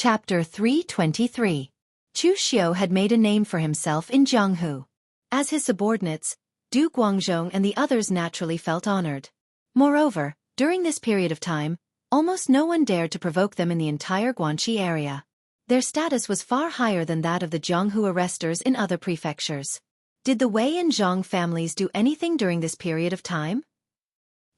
Chapter 323. Chu Xiu had made a name for himself in Jianghu. As his subordinates, Du Guangzhong and the others naturally felt honored. Moreover, during this period of time, almost no one dared to provoke them in the entire Guanxi area. Their status was far higher than that of the Jianghu arresters in other prefectures. Did the Wei and Zhang families do anything during this period of time?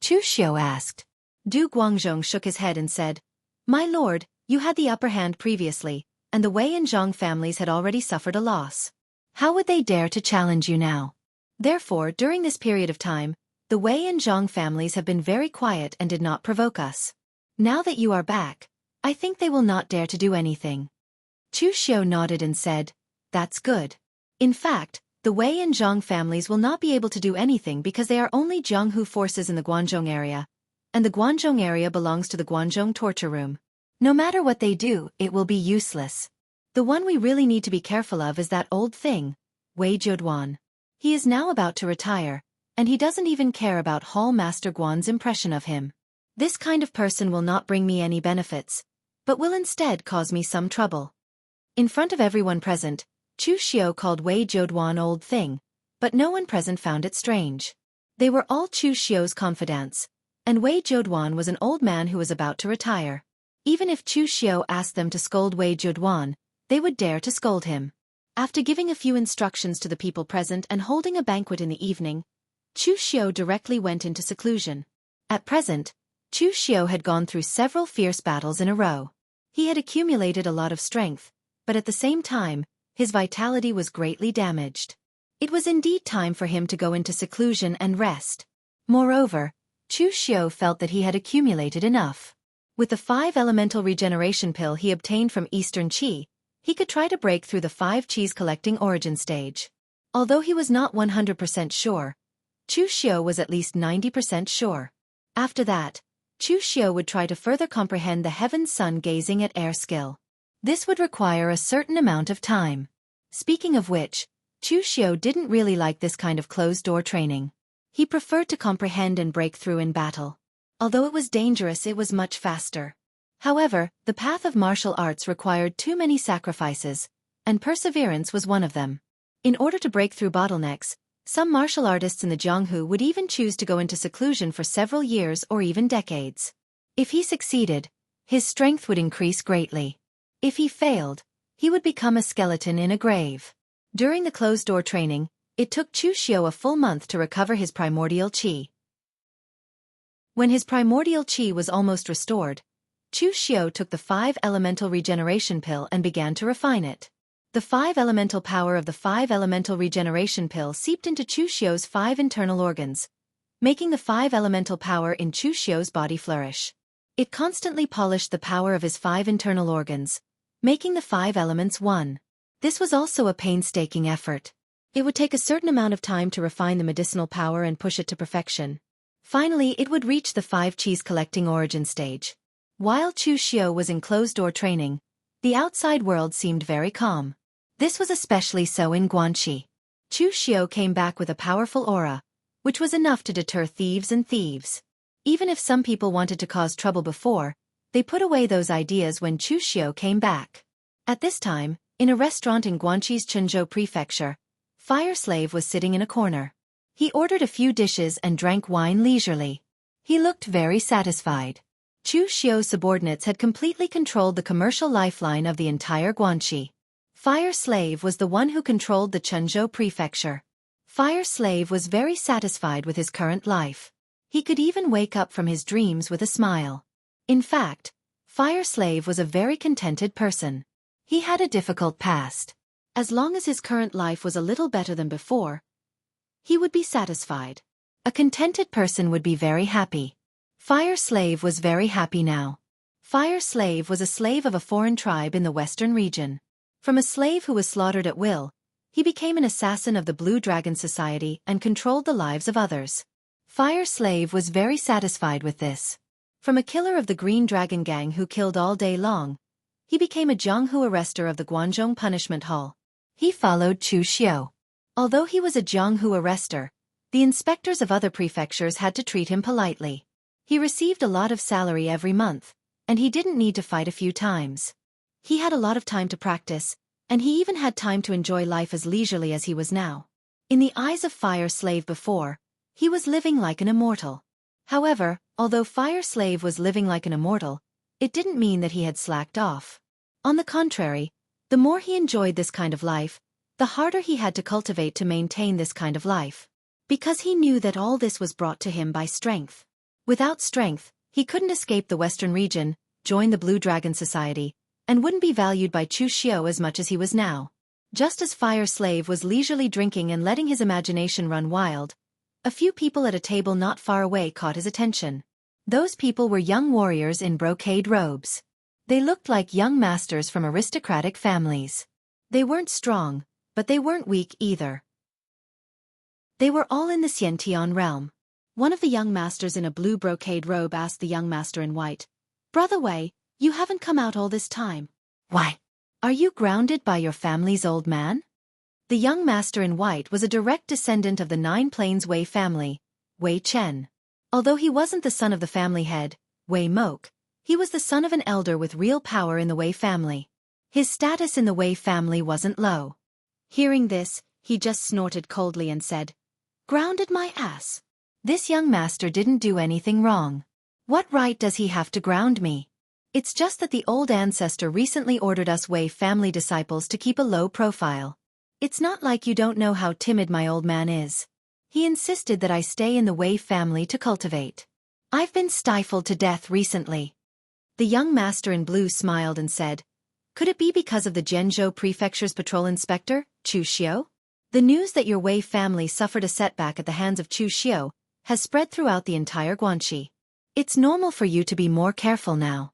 Chu Xiu asked. Du Guangzhong shook his head and said, "My lord, you had the upper hand previously, and the Wei and Zhang families had already suffered a loss. How would they dare to challenge you now? Therefore, during this period of time, the Wei and Zhang families have been very quiet and did not provoke us. Now that you are back, I think they will not dare to do anything." Chu Xiu nodded and said, "That's good. In fact, the Wei and Zhang families will not be able to do anything because they are only Jianghu forces in the Guangzhong area, and the Guangzhong area belongs to the Guangzhong torture room. No matter what they do, it will be useless. The one we really need to be careful of is that old thing, Wei Zheduan. He is now about to retire, and he doesn't even care about Hall Master Guan's impression of him. This kind of person will not bring me any benefits, but will instead cause me some trouble." In front of everyone present, Chu Xiu called Wei Zheduan old thing, but no one present found it strange. They were all Chu Xiu's confidants, and Wei Zheduan was an old man who was about to retire. Even if Chu Xiu asked them to scold Wei Zheduan, they would dare to scold him. After giving a few instructions to the people present and holding a banquet in the evening, Chu Xiu directly went into seclusion. At present, Chu Xiu had gone through several fierce battles in a row. He had accumulated a lot of strength, but at the same time, his vitality was greatly damaged. It was indeed time for him to go into seclusion and rest. Moreover, Chu Xiu felt that he had accumulated enough. With the 5 elemental regeneration pill he obtained from Eastern Qi, he could try to break through the 5 Qis collecting origin stage. Although he was not 100% sure, Chu Xiu was at least 90% sure. After that, Chu Xiu would try to further comprehend the heaven's sun gazing at air skill. This would require a certain amount of time. Speaking of which, Chu Xiu didn't really like this kind of closed-door training. He preferred to comprehend and break through in battle. Although it was dangerous, it was much faster. However, the path of martial arts required too many sacrifices, and perseverance was one of them. In order to break through bottlenecks, some martial artists in the Jianghu would even choose to go into seclusion for several years or even decades. If he succeeded, his strength would increase greatly. If he failed, he would become a skeleton in a grave. During the closed-door training, it took Chu Xiu a full month to recover his primordial qi. When his primordial qi was almost restored, Chu Xiu took the 5 elemental regeneration pill and began to refine it. The 5 elemental power of the 5 elemental regeneration pill seeped into Chu Xiu's 5 internal organs, making the 5 elemental power in Chu Xiu's body flourish. It constantly polished the power of his 5 internal organs, making the 5 elements one. This was also a painstaking effort. It would take a certain amount of time to refine the medicinal power and push it to perfection. Finally, it would reach the 5 Qis collecting origin stage. While Chu Xiu was in closed-door training, the outside world seemed very calm. This was especially so in Guanxi. Chu Xiu came back with a powerful aura, which was enough to deter thieves and thieves. Even if some people wanted to cause trouble before, they put away those ideas when Chu Xiu came back. At this time, in a restaurant in Guanxi's Chenzhou prefecture, Fire Slave was sitting in a corner. He ordered a few dishes and drank wine leisurely. He looked very satisfied. Chu Xiu's subordinates had completely controlled the commercial lifeline of the entire Guanxi. Fire Slave was the one who controlled the Chenzhou prefecture. Fire Slave was very satisfied with his current life. He could even wake up from his dreams with a smile. In fact, Fire Slave was a very contented person. He had a difficult past. As long as his current life was a little better than before, he would be satisfied. A contented person would be very happy. Fire Slave was very happy now. Fire Slave was a slave of a foreign tribe in the western region. From a slave who was slaughtered at will, he became an assassin of the Blue Dragon Society and controlled the lives of others. Fire Slave was very satisfied with this. From a killer of the Green Dragon Gang who killed all day long, he became a Jianghu arrester of the Guangzhong Punishment Hall. He followed Chu Xiu. Although he was a Jianghu arrester, the inspectors of other prefectures had to treat him politely. He received a lot of salary every month, and he didn't need to fight a few times. He had a lot of time to practice, and he even had time to enjoy life as leisurely as he was now. In the eyes of Fire Slave before, he was living like an immortal. However, although Fire Slave was living like an immortal, it didn't mean that he had slacked off. On the contrary, the more he enjoyed this kind of life, the harder he had to cultivate to maintain this kind of life. Because he knew that all this was brought to him by strength. Without strength, he couldn't escape the Western region, join the Blue Dragon Society, and wouldn't be valued by Chu Xiao as much as he was now. Just as Fire Slave was leisurely drinking and letting his imagination run wild, a few people at a table not far away caught his attention. Those people were young warriors in brocade robes. They looked like young masters from aristocratic families. They weren't strong, but they weren't weak either. They were all in the Xiantian realm. One of the young masters in a blue brocade robe asked the young master in white, "Brother Wei, you haven't come out all this time. Why? Are you grounded by your family's old man?" The young master in white was a direct descendant of the Nine Plains Wei family, Wei Chen. Although he wasn't the son of the family head, Wei Mok, he was the son of an elder with real power in the Wei family. His status in the Wei family wasn't low. Hearing this, he just snorted coldly and said, "Grounded my ass. This young master didn't do anything wrong. What right does he have to ground me? It's just that the old ancestor recently ordered us Wei family disciples to keep a low profile. It's not like you don't know how timid my old man is. He insisted that I stay in the Wei family to cultivate. I've been stifled to death recently." The young master in blue smiled and said, "Could it be because of the Zhenzhou Prefecture's patrol inspector, Chu Xiao? The news that your Wei family suffered a setback at the hands of Chu Xiao has spread throughout the entire Guanxi. It's normal for you to be more careful now."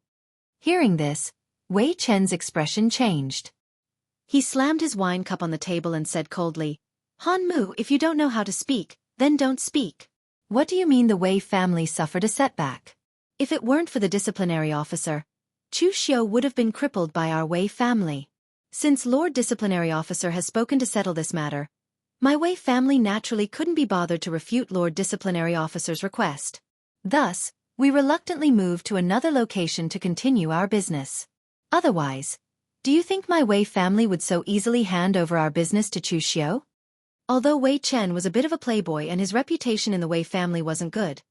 Hearing this, Wei Chen's expression changed. He slammed his wine cup on the table and said coldly, "Han Mu, if you don't know how to speak, then don't speak. What do you mean the Wei family suffered a setback? If it weren't for the disciplinary officer, Chu Xiao would have been crippled by our Wei family. Since Lord Disciplinary Officer has spoken to settle this matter, my Wei family naturally couldn't be bothered to refute Lord Disciplinary Officer's request. Thus, we reluctantly moved to another location to continue our business. Otherwise, do you think my Wei family would so easily hand over our business to Chu Xiao?" Although Wei Chen was a bit of a playboy and his reputation in the Wei family wasn't good,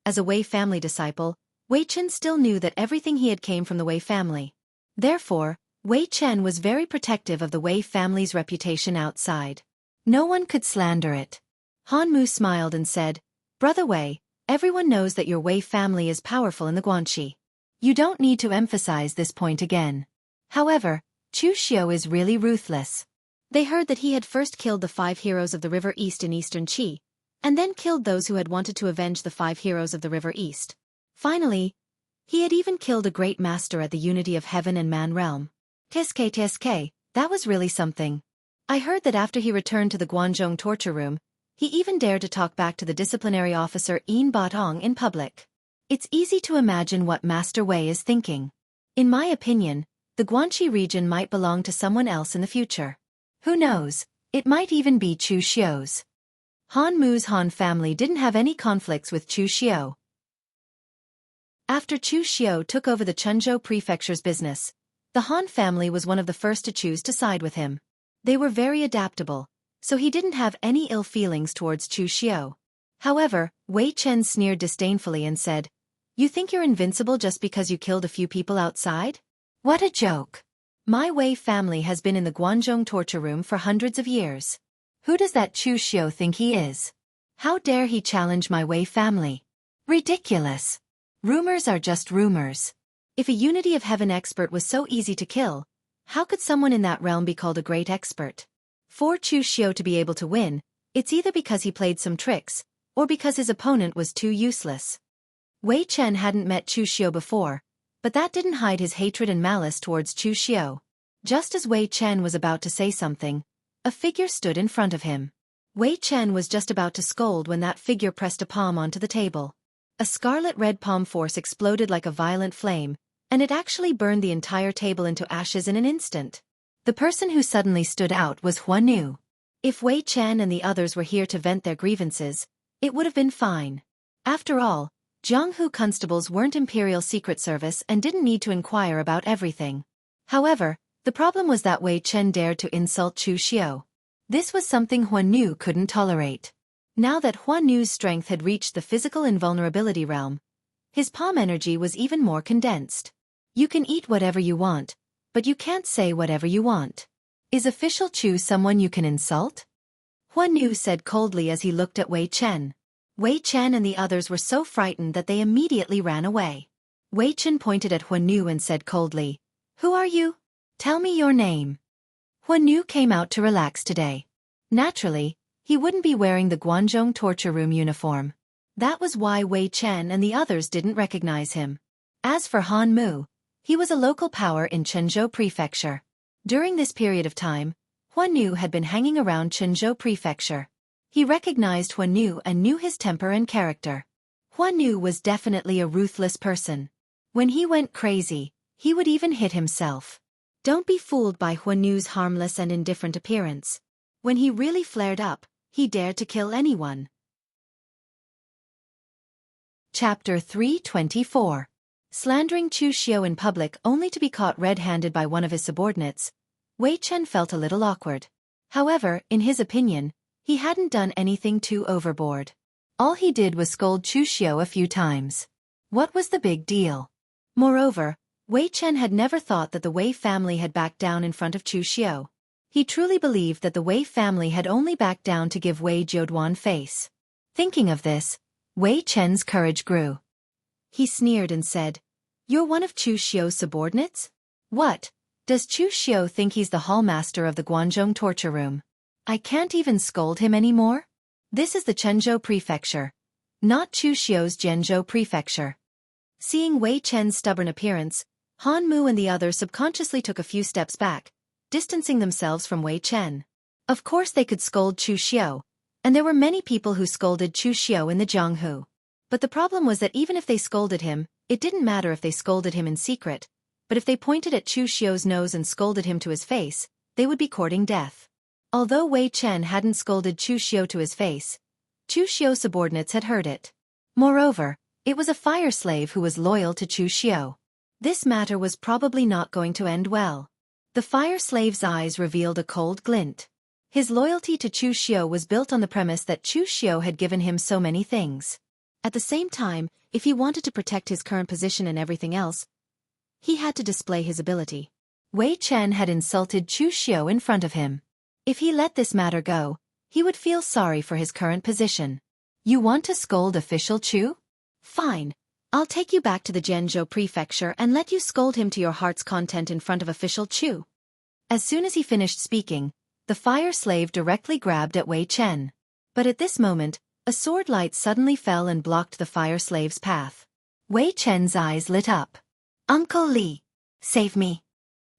as a Wei family disciple, Wei Chen still knew that everything he had came from the Wei family. Therefore, Wei Chen was very protective of the Wei family's reputation outside. No one could slander it. Han Mu smiled and said, "Brother Wei, everyone knows that your Wei family is powerful in the Guanxi. You don't need to emphasize this point again. However, Chu Xiao is really ruthless. They heard that he had first killed the 5 heroes of the River East in Eastern Qi, and then killed those who had wanted to avenge the 5 heroes of the River East. Finally, he had even killed a great master at the Unity of Heaven and Man realm. TSK, that was really something. I heard that after he returned to the Guanzhong torture room, he even dared to talk back to the disciplinary officer Yin Batong in public. It's easy to imagine what Master Wei is thinking. In my opinion, the Guanxi region might belong to someone else in the future. Who knows, it might even be Chu Xiao's." Han Mu's Han family didn't have any conflicts with Chu Xiao. After Chu Xiao took over the Chenzhou Prefecture's business, the Han family was one of the first to choose to side with him. They were very adaptable, so he didn't have any ill feelings towards Chu Xiao. However, Wei Chen sneered disdainfully and said, "You think you're invincible just because you killed a few people outside? What a joke. My Wei family has been in the Guanzhong torture room for hundreds of years. Who does that Chu Xiao think he is? How dare he challenge my Wei family? Ridiculous. Rumors are just rumors. If a Unity of Heaven expert was so easy to kill, how could someone in that realm be called a great expert? For Chu Xiao to be able to win, it's either because he played some tricks, or because his opponent was too useless." Wei Chen hadn't met Chu Xiao before, but that didn't hide his hatred and malice towards Chu Xiao. Just as Wei Chen was about to say something, a figure stood in front of him. Wei Chen was just about to scold when that figure pressed a palm onto the table. A scarlet-red palm force exploded like a violent flame, and it actually burned the entire table into ashes in an instant. The person who suddenly stood out was Huan Nu. If Wei Chen and the others were here to vent their grievances, it would have been fine. After all, Jianghu constables weren't Imperial Secret Service and didn't need to inquire about everything. However, the problem was that Wei Chen dared to insult Chu Xiao. This was something Huan Nu couldn't tolerate. Now that Huan Nu's strength had reached the physical invulnerability realm, his palm energy was even more condensed. You can eat whatever you want, but you can't say whatever you want. Is official Chu someone you can insult? Huan Nu said coldly as he looked at Wei Chen. Wei Chen and the others were so frightened that they immediately ran away. Wei Chen pointed at Huan Nu and said coldly, "Who are you? Tell me your name." Huan Nu came out to relax today. Naturally, he wouldn't be wearing the Guanzhong torture room uniform. That was why Wei Chen and the others didn't recognize him. As for Han Mu, he was a local power in Chenzhou Prefecture. During this period of time, Huan Nu had been hanging around Chenzhou Prefecture. He recognized Huan Nu and knew his temper and character. Huan Nu was definitely a ruthless person. When he went crazy, he would even hit himself. Don't be fooled by Huan Nu's harmless and indifferent appearance. When he really flared up, he dared to kill anyone. Chapter 324. Slandering Chu Xiao in public only to be caught red-handed by one of his subordinates, Wei Chen felt a little awkward. However, in his opinion, he hadn't done anything too overboard. All he did was scold Chu Xiao a few times. What was the big deal? Moreover, Wei Chen had never thought that the Wei family had backed down in front of Chu Xiao. He truly believed that the Wei family had only backed down to give Wei Jiuduan face. Thinking of this, Wei Chen's courage grew. He sneered and said, "You're one of Chu Xiao's subordinates? What? Does Chu Xiao think he's the hallmaster of the Guanzhong torture room? I can't even scold him anymore? This is the Chenzhou Prefecture, not Chu Xiao's Zhenzhou Prefecture." Seeing Wei Chen's stubborn appearance, Han Mu and the others subconsciously took a few steps back, distancing themselves from Wei Chen. Of course they could scold Chu Xiao, and there were many people who scolded Chu Xiao in the Jianghu. But the problem was that even if they scolded him, it didn't matter if they scolded him in secret, but if they pointed at Chu Xiao's nose and scolded him to his face, they would be courting death. Although Wei Chen hadn't scolded Chu Xiao to his face, Chu Xiao's subordinates had heard it. Moreover, it was a fire slave who was loyal to Chu Xiao. This matter was probably not going to end well. The fire slave's eyes revealed a cold glint. His loyalty to Chu Xiao was built on the premise that Chu Xiao had given him so many things. At the same time, if he wanted to protect his current position and everything else, he had to display his ability. Wei Chen had insulted Chu Xiao in front of him. If he let this matter go, he would feel sorry for his current position. You want to scold official Chu? Fine. I'll take you back to the Zhenzhou Prefecture and let you scold him to your heart's content in front of official Chu. As soon as he finished speaking, the fire slave directly grabbed at Wei Chen. But at this moment, a sword light suddenly fell and blocked the fire slave's path. Wei Chen's eyes lit up. "Uncle Li, save me."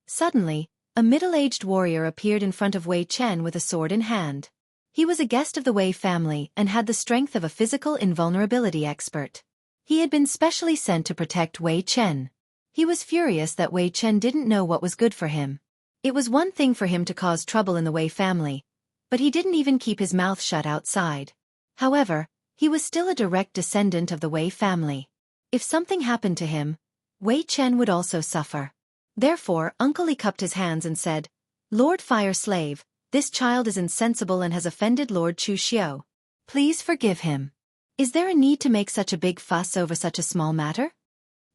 Suddenly, a middle-aged warrior appeared in front of Wei Chen with a sword in hand. He was a guest of the Wei family and had the strength of a physical invulnerability expert. He had been specially sent to protect Wei Chen. He was furious that Wei Chen didn't know what was good for him. It was one thing for him to cause trouble in the Wei family, but he didn't even keep his mouth shut outside. However, he was still a direct descendant of the Wei family. If something happened to him, Wei Chen would also suffer. Therefore, Uncle Li cupped his hands and said, "Lord Fire Slave, this child is insensible and has offended Lord Chu Xiao. Please forgive him. Is there a need to make such a big fuss over such a small matter?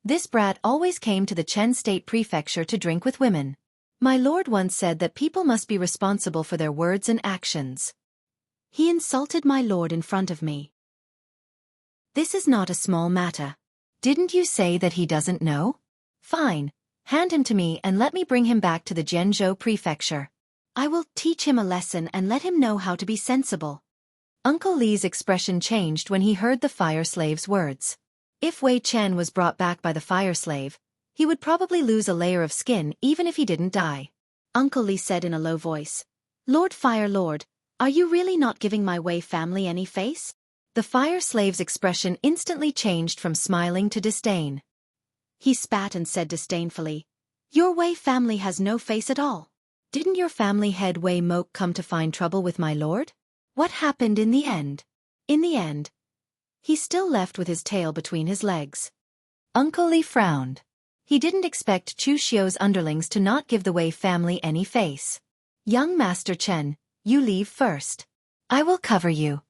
This brat always came to the Chen State Prefecture to drink with women. My lord once said that people must be responsible for their words and actions. He insulted my lord in front of me. This is not a small matter. Didn't you say that he doesn't know? Fine, hand him to me and let me bring him back to the Zhenzhou Prefecture. I will teach him a lesson and let him know how to be sensible." Uncle Li's expression changed when he heard the fire slave's words. If Wei Chen was brought back by the fire slave, he would probably lose a layer of skin even if he didn't die. Uncle Li said in a low voice, "Lord Fire Lord, are you really not giving my Wei family any face?" The fire slave's expression instantly changed from smiling to disdain. He spat and said disdainfully, "Your Wei family has no face at all. Didn't your family head Wei Mok come to find trouble with my lord? What happened in the end?" In the end, he's still left with his tail between his legs. Uncle Li frowned. He didn't expect Chu Xiu's underlings to not give the Wei family any face. Young Master Chen, you leave first. I will cover you.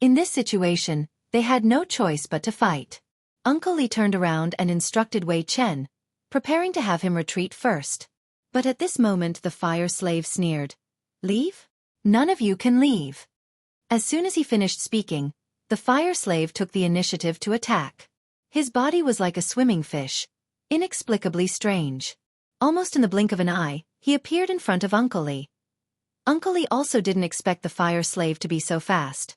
In this situation, they had no choice but to fight. Uncle Li turned around and instructed Wei Chen, preparing to have him retreat first. But at this moment the fire slave sneered. Leave? None of you can leave. As soon as he finished speaking, the fire slave took the initiative to attack. His body was like a swimming fish, inexplicably strange. Almost in the blink of an eye, he appeared in front of Uncle Li. Uncle Li also didn't expect the fire slave to be so fast.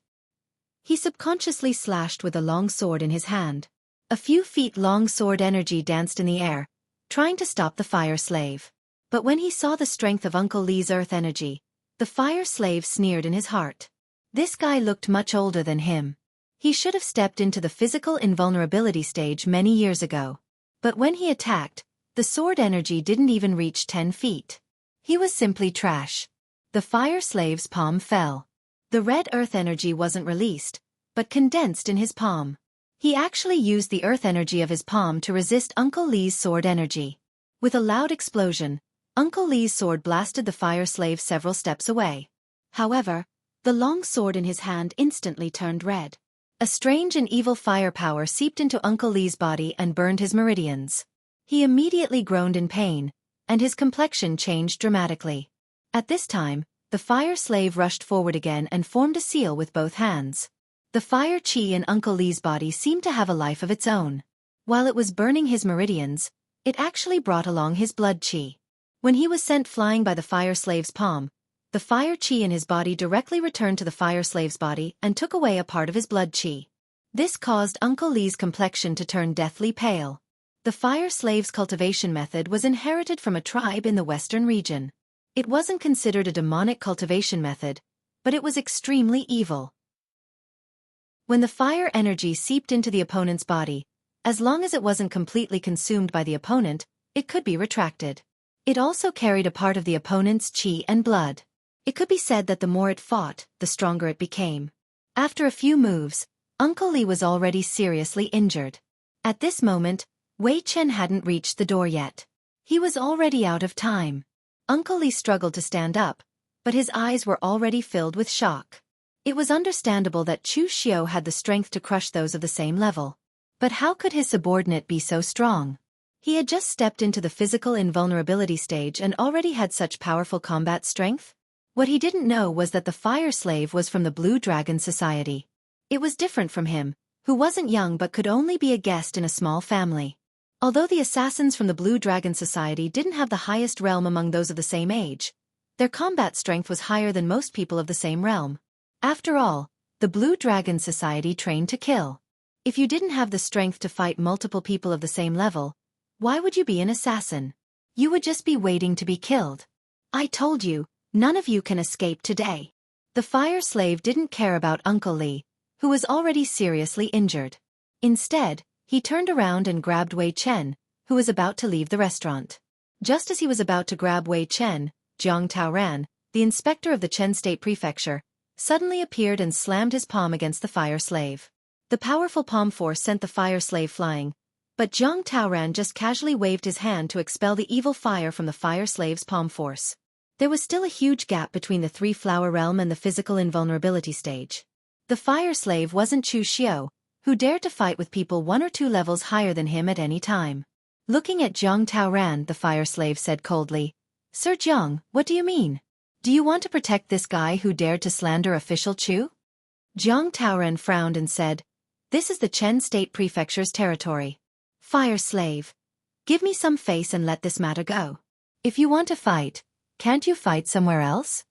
He subconsciously slashed with a long sword in his hand. A few feet long sword energy danced in the air, trying to stop the fire slave. But when he saw the strength of Uncle Li's earth energy, the fire slave sneered in his heart. This guy looked much older than him. He should have stepped into the physical invulnerability stage many years ago. But when he attacked, the sword energy didn't even reach 10 feet. He was simply trash. The fire slave's palm fell. The red earth energy wasn't released, but condensed in his palm. He actually used the earth energy of his palm to resist Uncle Li's sword energy. With a loud explosion, Uncle Li's sword blasted the fire slave several steps away. However, the long sword in his hand instantly turned red. A strange and evil firepower seeped into Uncle Li's body and burned his meridians. He immediately groaned in pain, and his complexion changed dramatically. At this time, the fire slave rushed forward again and formed a seal with both hands. The fire chi in Uncle Li's body seemed to have a life of its own. While it was burning his meridians, it actually brought along his blood chi. When he was sent flying by the fire slave's palm, the fire chi in his body directly returned to the fire slave's body and took away a part of his blood chi. This caused Uncle Li's complexion to turn deathly pale. The fire slave's cultivation method was inherited from a tribe in the western region. It wasn't considered a demonic cultivation method, but it was extremely evil. When the fire energy seeped into the opponent's body, as long as it wasn't completely consumed by the opponent, it could be retracted. It also carried a part of the opponent's chi and blood. It could be said that the more it fought, the stronger it became. After a few moves, Uncle Li was already seriously injured. At this moment, Wei Chen hadn't reached the door yet. He was already out of time. Uncle Li struggled to stand up, but his eyes were already filled with shock. It was understandable that Chu Xiu had the strength to crush those of the same level. But how could his subordinate be so strong? He had just stepped into the physical invulnerability stage and already had such powerful combat strength? What he didn't know was that the fire slave was from the Blue Dragon Society. It was different from him, who wasn't young but could only be a guest in a small family. Although the assassins from the Blue Dragon Society didn't have the highest realm among those of the same age, their combat strength was higher than most people of the same realm. After all, the Blue Dragon Society trained to kill. If you didn't have the strength to fight multiple people of the same level, why would you be an assassin? You would just be waiting to be killed. I told you, none of you can escape today. The fire slave didn't care about Uncle Li, who was already seriously injured. Instead, he turned around and grabbed Wei Chen, who was about to leave the restaurant. Just as he was about to grab Wei Chen, Jiang Taoran, the inspector of the Chen State Prefecture, suddenly appeared and slammed his palm against the fire slave. The powerful palm force sent the fire slave flying, but Jiang Taoran just casually waved his hand to expel the evil fire from the fire slave's palm force. There was still a huge gap between the three-flower realm and the physical invulnerability stage. The fire slave wasn't Chu Xiu, who dared to fight with people 1 or 2 levels higher than him at any time. Looking at Jiang Taoran, the fire slave said coldly, "Sir Jiang, what do you mean? Do you want to protect this guy who dared to slander official Chu?" Jiang Taoran frowned and said, "This is the Chen State Prefecture's territory. Fire slave, give me some face and let this matter go. If you want to fight, can't you fight somewhere else?"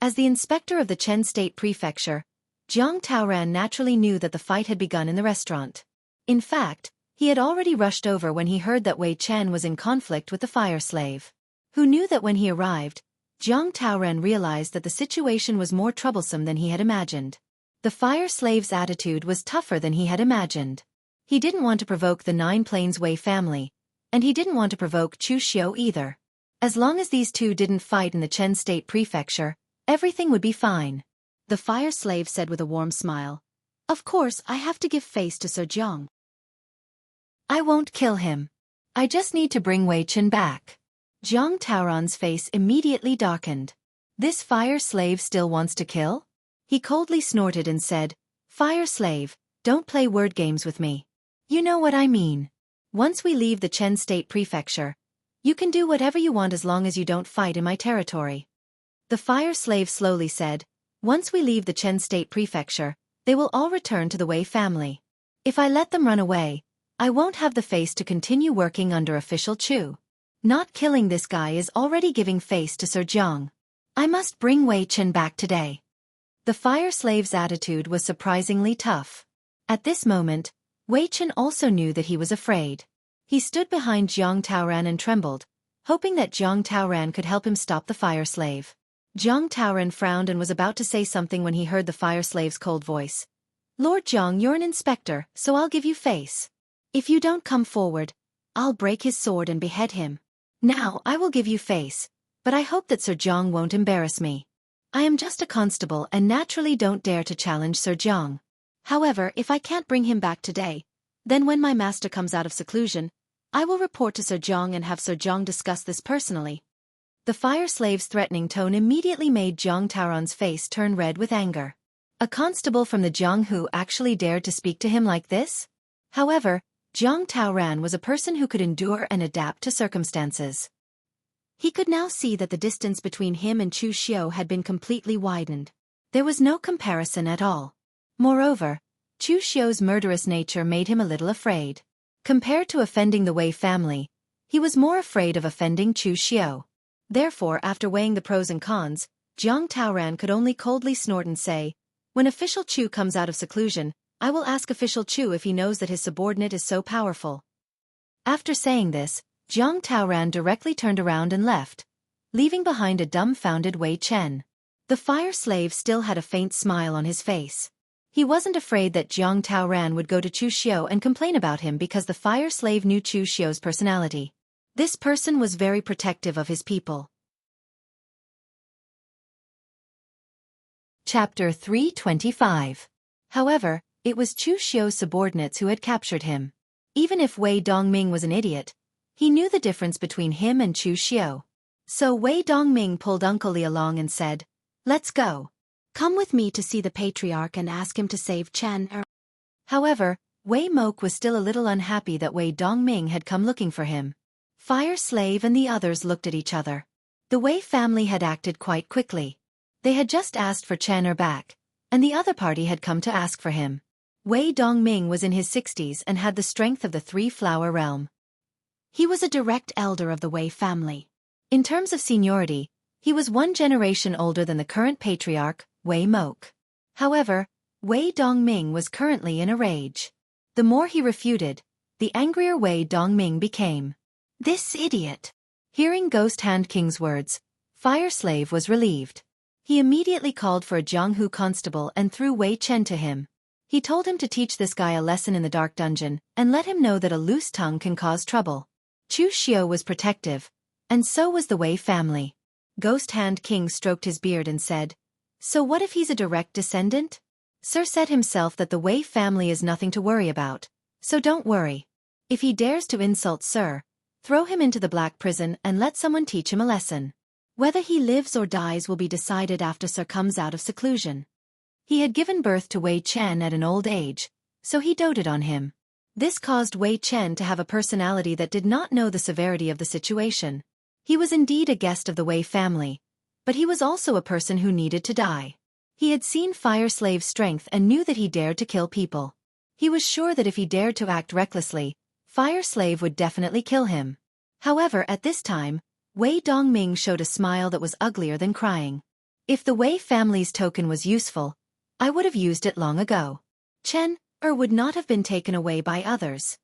As the inspector of the Chen State Prefecture, Jiang Taoran naturally knew that the fight had begun in the restaurant. In fact, he had already rushed over when he heard that Wei Chen was in conflict with the fire slave. Who knew that when he arrived, Jiang Taoran realized that the situation was more troublesome than he had imagined. The fire slave's attitude was tougher than he had imagined. He didn't want to provoke the 9 Plains Wei family, and he didn't want to provoke Chu Xiu either. As long as these two didn't fight in the Chen State Prefecture, everything would be fine. The fire slave said with a warm smile, "Of course I have to give face to Sir Jiang. I won't kill him. I just need to bring Wei Chen back. Jiang Taoran's face immediately darkened. This fire slave still wants to kill? He coldly snorted and said, Fire slave, don't play word games with me. You know what I mean. Once we leave the Chen State Prefecture, you can do whatever you want as long as you don't fight in my territory. The fire slave slowly said, Once we leave the Chen State Prefecture, they will all return to the Wei family. If I let them run away, I won't have the face to continue working under official Chu. Not killing this guy is already giving face to Sir Jiang. I must bring Wei Chen back today. The fire slave's attitude was surprisingly tough. At this moment, Wei Chen also knew that he was afraid. He stood behind Jiang Taoran and trembled, hoping that Jiang Taoran could help him stop the fire slave. Jiang Taoran frowned and was about to say something when he heard the fire slave's cold voice. Lord Jiang, you're an inspector, so I'll give you face. If you don't come forward, I'll break his sword and behead him. Now I will give you face, but I hope that Sir Jiang won't embarrass me. I am just a constable and naturally don't dare to challenge Sir Jiang. However, if I can't bring him back today, then when my master comes out of seclusion, I will report to Sir Jiang and have Sir Jiang discuss this personally. The fire slave's threatening tone immediately made Jiang Taoran's face turn red with anger. A constable from the Jianghu actually dared to speak to him like this? However, Jiang Taoran was a person who could endure and adapt to circumstances. He could now see that the distance between him and Chu Xiao had been completely widened. There was no comparison at all. Moreover, Chu Xiao's murderous nature made him a little afraid. Compared to offending the Wei family, he was more afraid of offending Chu Xiao. Therefore, after weighing the pros and cons, Jiang Taoran could only coldly snort and say, When official Chu comes out of seclusion, I will ask official Chu if he knows that his subordinate is so powerful. After saying this, Jiang Taoran directly turned around and left, leaving behind a dumbfounded Wei Chen. The fire slave still had a faint smile on his face. He wasn't afraid that Jiang Taoran would go to Chu Xiao and complain about him because the fire slave knew Chu Xiao's personality. This person was very protective of his people. Chapter 325. However, it was Chu Xiao's subordinates who had captured him. Even if Wei Dongming was an idiot, he knew the difference between him and Chu Xiao. So Wei Dongming pulled Uncle Li along and said, Let's go. Come with me to see the patriarch and ask him to save Chen. However, Wei Mok was still a little unhappy that Wei Dongming had come looking for him. Fire slave and the others looked at each other. The Wei family had acted quite quickly. They had just asked for Chen back, and the other party had come to ask for him. Wei Dongming was in his 60s and had the strength of the three-flower realm. He was a direct elder of the Wei family. In terms of seniority, he was one generation older than the current patriarch, Wei Mok. However, Wei Dongming was currently in a rage. The more he refuted, the angrier Wei Dongming became. This idiot! Hearing Ghost Hand King's words, Fire Slave was relieved. He immediately called for a Jianghu constable and threw Wei Chen to him. He told him to teach this guy a lesson in the dark dungeon and let him know that a loose tongue can cause trouble. Chu Xiao was protective, and so was the Wei family. Ghost Hand King stroked his beard and said, So what if he's a direct descendant? Sir said himself that the Wei family is nothing to worry about, so don't worry. If he dares to insult Sir, throw him into the black prison and let someone teach him a lesson. Whether he lives or dies will be decided after Sir comes out of seclusion. He had given birth to Wei Chen at an old age, so he doted on him. This caused Wei Chen to have a personality that did not know the severity of the situation. He was indeed a guest of the Wei family, but he was also a person who needed to die. He had seen Fire Slave's strength and knew that he dared to kill people. He was sure that if he dared to act recklessly, Fire Slave would definitely kill him. However, at this time, Wei Dongming showed a smile that was uglier than crying. If the Wei family's token was useful, I would have used it long ago. Chen would not have been taken away by others.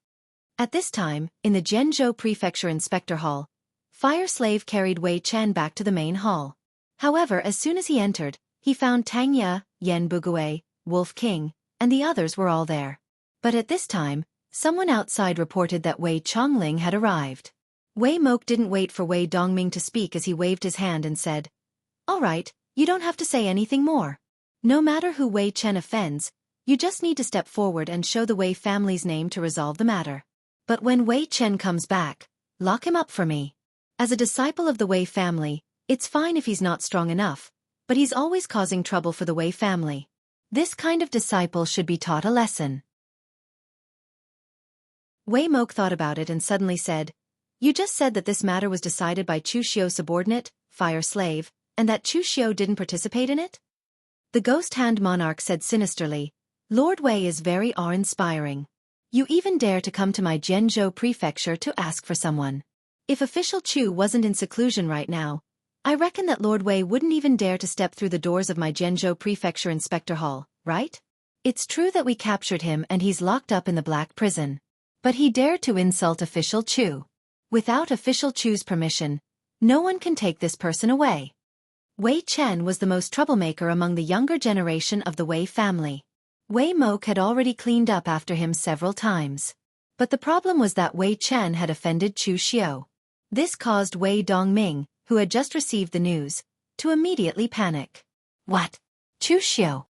At this time, in the Zhenzhou Prefecture Inspector Hall, Fire Slave carried Wei Chen back to the main hall. However, as soon as he entered, he found Tang Ye, Yen Bugui, Wolf King, and the others were all there. But at this time, someone outside reported that Wei Chongling had arrived. Wei Mok didn't wait for Wei Dongming to speak as he waved his hand and said, All right, you don't have to say anything more. No matter who Wei Chen offends, you just need to step forward and show the Wei family's name to resolve the matter. But when Wei Chen comes back, lock him up for me. As a disciple of the Wei family, it's fine if he's not strong enough, but he's always causing trouble for the Wei family. This kind of disciple should be taught a lesson. Wei Mok thought about it and suddenly said, "You just said that this matter was decided by Chu Xiu's subordinate, Fire Slave, and that Chu Xiu didn't participate in it?" The Ghost Hand Monarch said sinisterly, "Lord Wei is very awe-inspiring. You even dare to come to my Jianzhou prefecture to ask for someone. If official Chu wasn't in seclusion right now, I reckon that Lord Wei wouldn't even dare to step through the doors of my Jianzhou prefecture inspector hall, right? It's true that we captured him and he's locked up in the Black Prison. But he dared to insult official Chu. Without official Chu's permission, no one can take this person away." Wei Chen was the most troublemaker among the younger generation of the Wei family. Wei Mok had already cleaned up after him several times. But the problem was that Wei Chen had offended Chu Xiu. This caused Wei Dongming, who had just received the news, to immediately panic. "What? Chu Xiu?"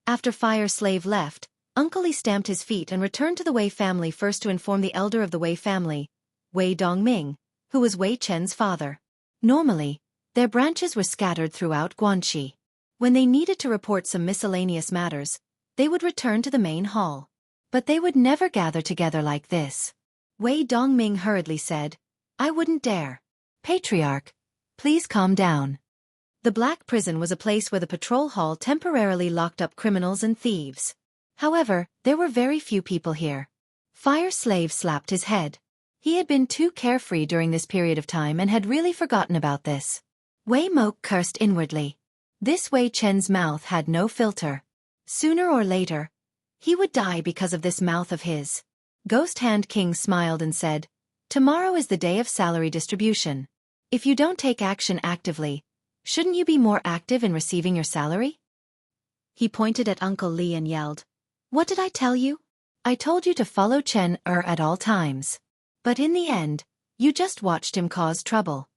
After Fire Slave left, Uncle Li stamped his feet and returned to the Wei family first to inform the elder of the Wei family, Wei Dongming, who was Wei Chen's father. Normally, their branches were scattered throughout Guanxi. When they needed to report some miscellaneous matters, they would return to the main hall. But they would never gather together like this. Wei Dongming hurriedly said, "I wouldn't dare. Patriarch, please calm down." The Black Prison was a place where the patrol hall temporarily locked up criminals and thieves. However, there were very few people here. Fire Slave slapped his head. He had been too carefree during this period of time and had really forgotten about this. Wei Mok cursed inwardly. This Wei Chen's mouth had no filter. Sooner or later, he would die because of this mouth of his. Ghost Hand King smiled and said, "Tomorrow is the day of salary distribution. If you don't take action actively, shouldn't you be more active in receiving your salary?" He pointed at Uncle Li and yelled, "What did I tell you? I told you to follow Chen at all times. But in the end, you just watched him cause trouble."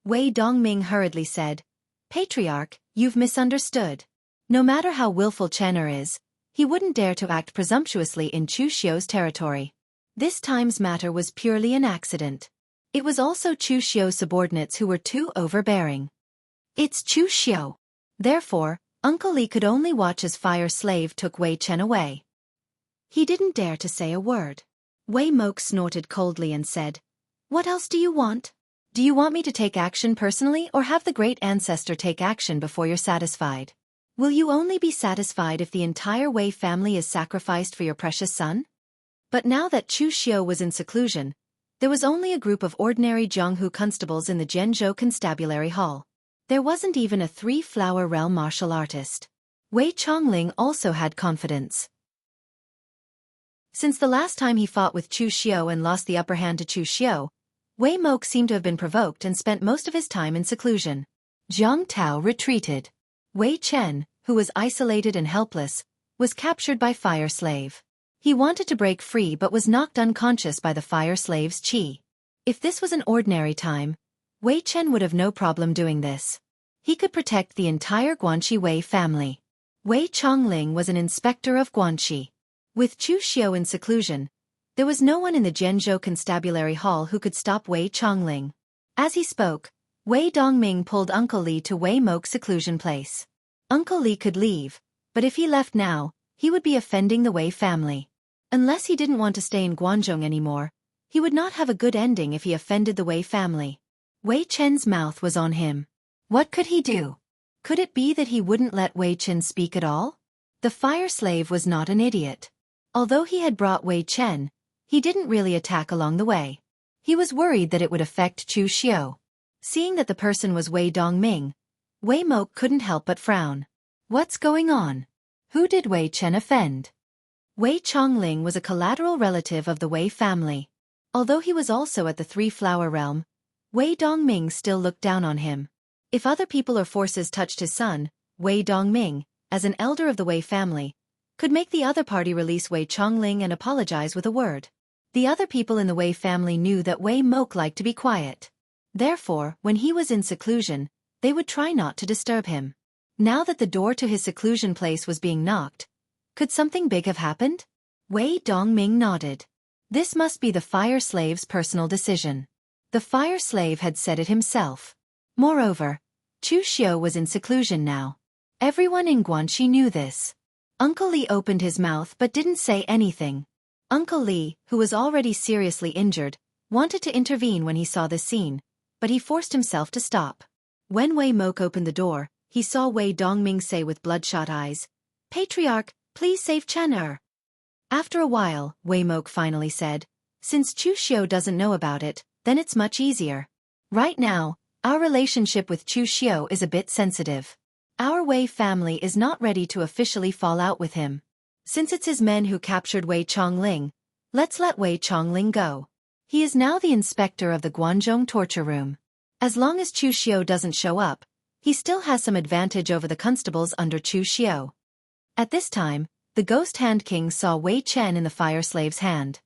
Wei Dongming hurriedly said, "Patriarch, you've misunderstood. No matter how willful Chen is, he wouldn't dare to act presumptuously in Chu Xiu's territory. This time's matter was purely an accident. It was also Chu Xiu's subordinates who were too overbearing. It's Chu Xiu. Therefore, Uncle Li could only watch as Fire Slave took Wei Chen away. He didn't dare to say a word. Wei Mok snorted coldly and said, "What else do you want? Do you want me to take action personally or have the great ancestor take action before you're satisfied? Will you only be satisfied if the entire Wei family is sacrificed for your precious son?" But now that Chu Xiu was in seclusion, there was only a group of ordinary Jianghu constables in the Zhenzhou Constabulary Hall. There wasn't even a three-flower realm martial artist. Wei Chongling also had confidence. Since the last time he fought with Chu Xiu and lost the upper hand to Chu Xiu, Wei Mok seemed to have been provoked and spent most of his time in seclusion. Jiang Tao retreated. Wei Chen, who was isolated and helpless, was captured by Fire Slave. He wanted to break free but was knocked unconscious by the Fire Slave's qi. If this was an ordinary time, Wei Chen would have no problem doing this. He could protect the entire Guanxi Wei family. Wei Chongling was an inspector of Guanxi. With Chu Xiu in seclusion, there was no one in the Zhenzhou Constabulary Hall who could stop Wei Chongling. As he spoke, Wei Dongming pulled Uncle Li to Wei Mok's seclusion place. Uncle Li could leave, but if he left now, he would be offending the Wei family. Unless he didn't want to stay in Guangzhou anymore, he would not have a good ending if he offended the Wei family. Wei Chen's mouth was on him. What could he do? Could it be that he wouldn't let Wei Chen speak at all? The Fire Slave was not an idiot. Although he had brought Wei Chen, he didn't really attack along the way. He was worried that it would affect Chu Xiu. Seeing that the person was Wei Dongming, Wei Mok couldn't help but frown. What's going on? Who did Wei Chen offend? Wei Chongling was a collateral relative of the Wei family. Although he was also at the Three-Flower Realm, Wei Dongming still looked down on him. If other people or forces touched his son, Wei Dongming, as an elder of the Wei family, could make the other party release Wei Chongling and apologize with a word. The other people in the Wei family knew that Wei Mok liked to be quiet. Therefore, when he was in seclusion, they would try not to disturb him. Now that the door to his seclusion place was being knocked, could something big have happened? Wei Dongming nodded. This must be the fire slave's personal decision. The fire slave had said it himself. Moreover, Chu Xiu was in seclusion now. Everyone in Guanxi knew this. Uncle Li opened his mouth but didn't say anything. Uncle Li, who was already seriously injured, wanted to intervene when he saw this scene, but he forced himself to stop. When Wei Mok opened the door, he saw Wei Dongming say with bloodshot eyes, "Patriarch, please save Chen." After a while, Wei Mok finally said, "Since Chu Xiu doesn't know about it, then it's much easier. Right now, our relationship with Chu Xiu is a bit sensitive. Our Wei family is not ready to officially fall out with him. Since it's his men who captured Wei Chongling, let's let Wei Chongling go. He is now the inspector of the Guanzhong torture room. As long as Chu Xiu doesn't show up, he still has some advantage over the constables under Chu Xiu." At this time, the Ghost Hand King saw Wei Chen in the fire slave's hand.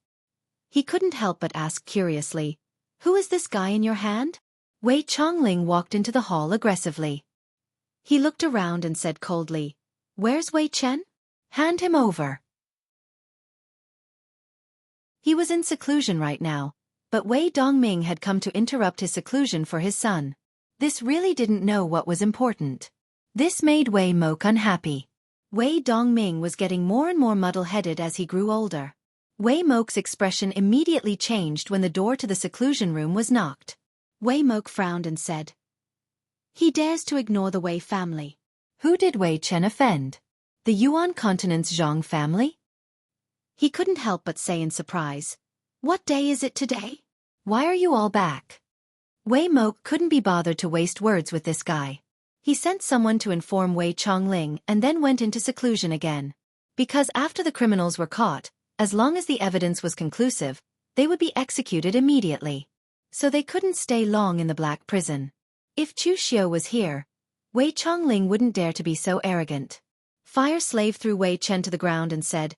He couldn't help but ask curiously, "Who is this guy in your hand?" Wei Chongling walked into the hall aggressively. He looked around and said coldly, "Where's Wei Chen? Hand him over." He was in seclusion right now, but Wei Dongming had come to interrupt his seclusion for his son. This really didn't know what was important. This made Wei Mok unhappy. Wei Dongming was getting more and more muddle-headed as he grew older. Wei Mok's expression immediately changed when the door to the seclusion room was knocked. Wei Mok frowned and said, "He dares to ignore the Wei family. Who did Wei Chen offend? The Yuan continent's Zhang family?" He couldn't help but say in surprise, "What day is it today? Why are you all back?" Wei Mok couldn't be bothered to waste words with this guy. He sent someone to inform Wei Chongling and then went into seclusion again. Because after the criminals were caught, as long as the evidence was conclusive, they would be executed immediately. So they couldn't stay long in the black prison. If Chu Xiu was here, Wei Chongling wouldn't dare to be so arrogant. Fire Slave threw Wei Chen to the ground and said,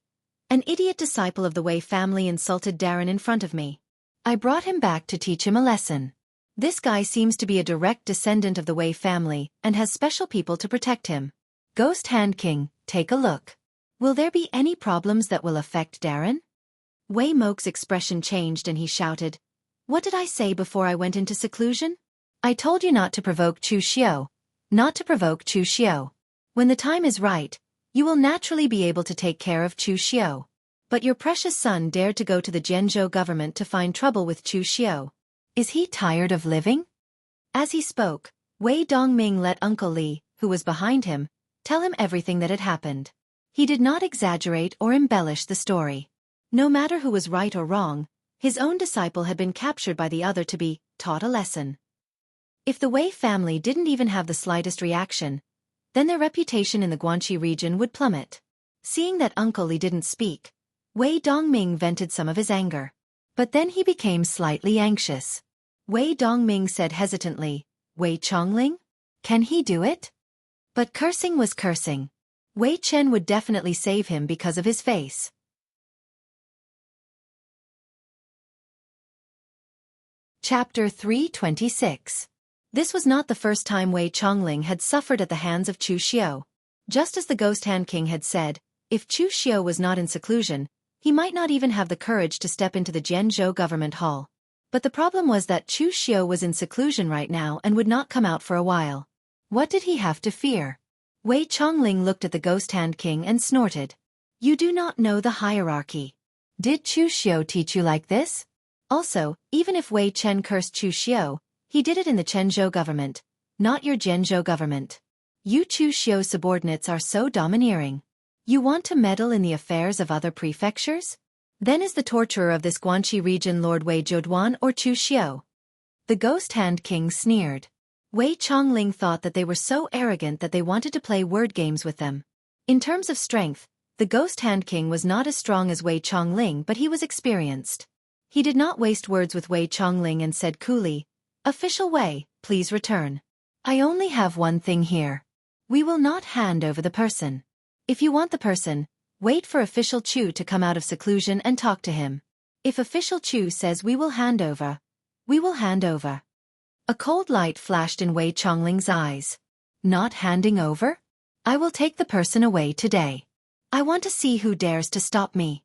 "An idiot disciple of the Wei family insulted Darren in front of me. I brought him back to teach him a lesson. This guy seems to be a direct descendant of the Wei family and has special people to protect him. Ghost Hand King, take a look. Will there be any problems that will affect Darren?" Wei Mok's expression changed and he shouted, "What did I say before I went into seclusion? I told you not to provoke Chu Xiu. Not to provoke Chu Xiu. When the time is right, you will naturally be able to take care of Chu Xiu. But your precious son dared to go to the Zhenzhou government to find trouble with Chu Xiu. Is he tired of living?" As he spoke, Wei Dongming let Uncle Li, who was behind him, tell him everything that had happened. He did not exaggerate or embellish the story. No matter who was right or wrong, his own disciple had been captured by the other to be taught a lesson. If the Wei family didn't even have the slightest reaction, then their reputation in the Guanxi region would plummet. Seeing that Uncle Li didn't speak, Wei Dongming vented some of his anger. But then he became slightly anxious. Wei Dongming said hesitantly, "Wei Chongling? Can he do it?" But cursing was cursing. Wei Chen would definitely save him because of his face. Chapter 326. This was not the first time Wei Chongling had suffered at the hands of Chu Xiu. Just as the Ghost Hand King had said, if Chu Xiu was not in seclusion, he might not even have the courage to step into the Zhenzhou government hall. But the problem was that Chu Xiu was in seclusion right now and would not come out for a while. What did he have to fear? Wei Chongling looked at the Ghost Hand King and snorted. "You do not know the hierarchy. Did Chu Xiu teach you like this?" Also, even if Wei Chen cursed Chu Xiu, he did it in the Zhenzhou government, not your Zhenzhou government. You Chu Xiu subordinates are so domineering. You want to meddle in the affairs of other prefectures? Then is the torturer of this Guanxi region Lord Wei Zhouduan or Chu Xiu? The Ghost Hand King sneered. Wei Chongling thought that they were so arrogant that they wanted to play word games with them. In terms of strength, the Ghost Hand King was not as strong as Wei Chongling, but he was experienced. He did not waste words with Wei Chongling and said coolly, "Official Wei, please return. I only have one thing here. We will not hand over the person. If you want the person, wait for Official Chu to come out of seclusion and talk to him. If Official Chu says we will hand over, we will hand over." A cold light flashed in Wei Chongling's eyes. "Not handing over? I will take the person away today. I want to see who dares to stop me."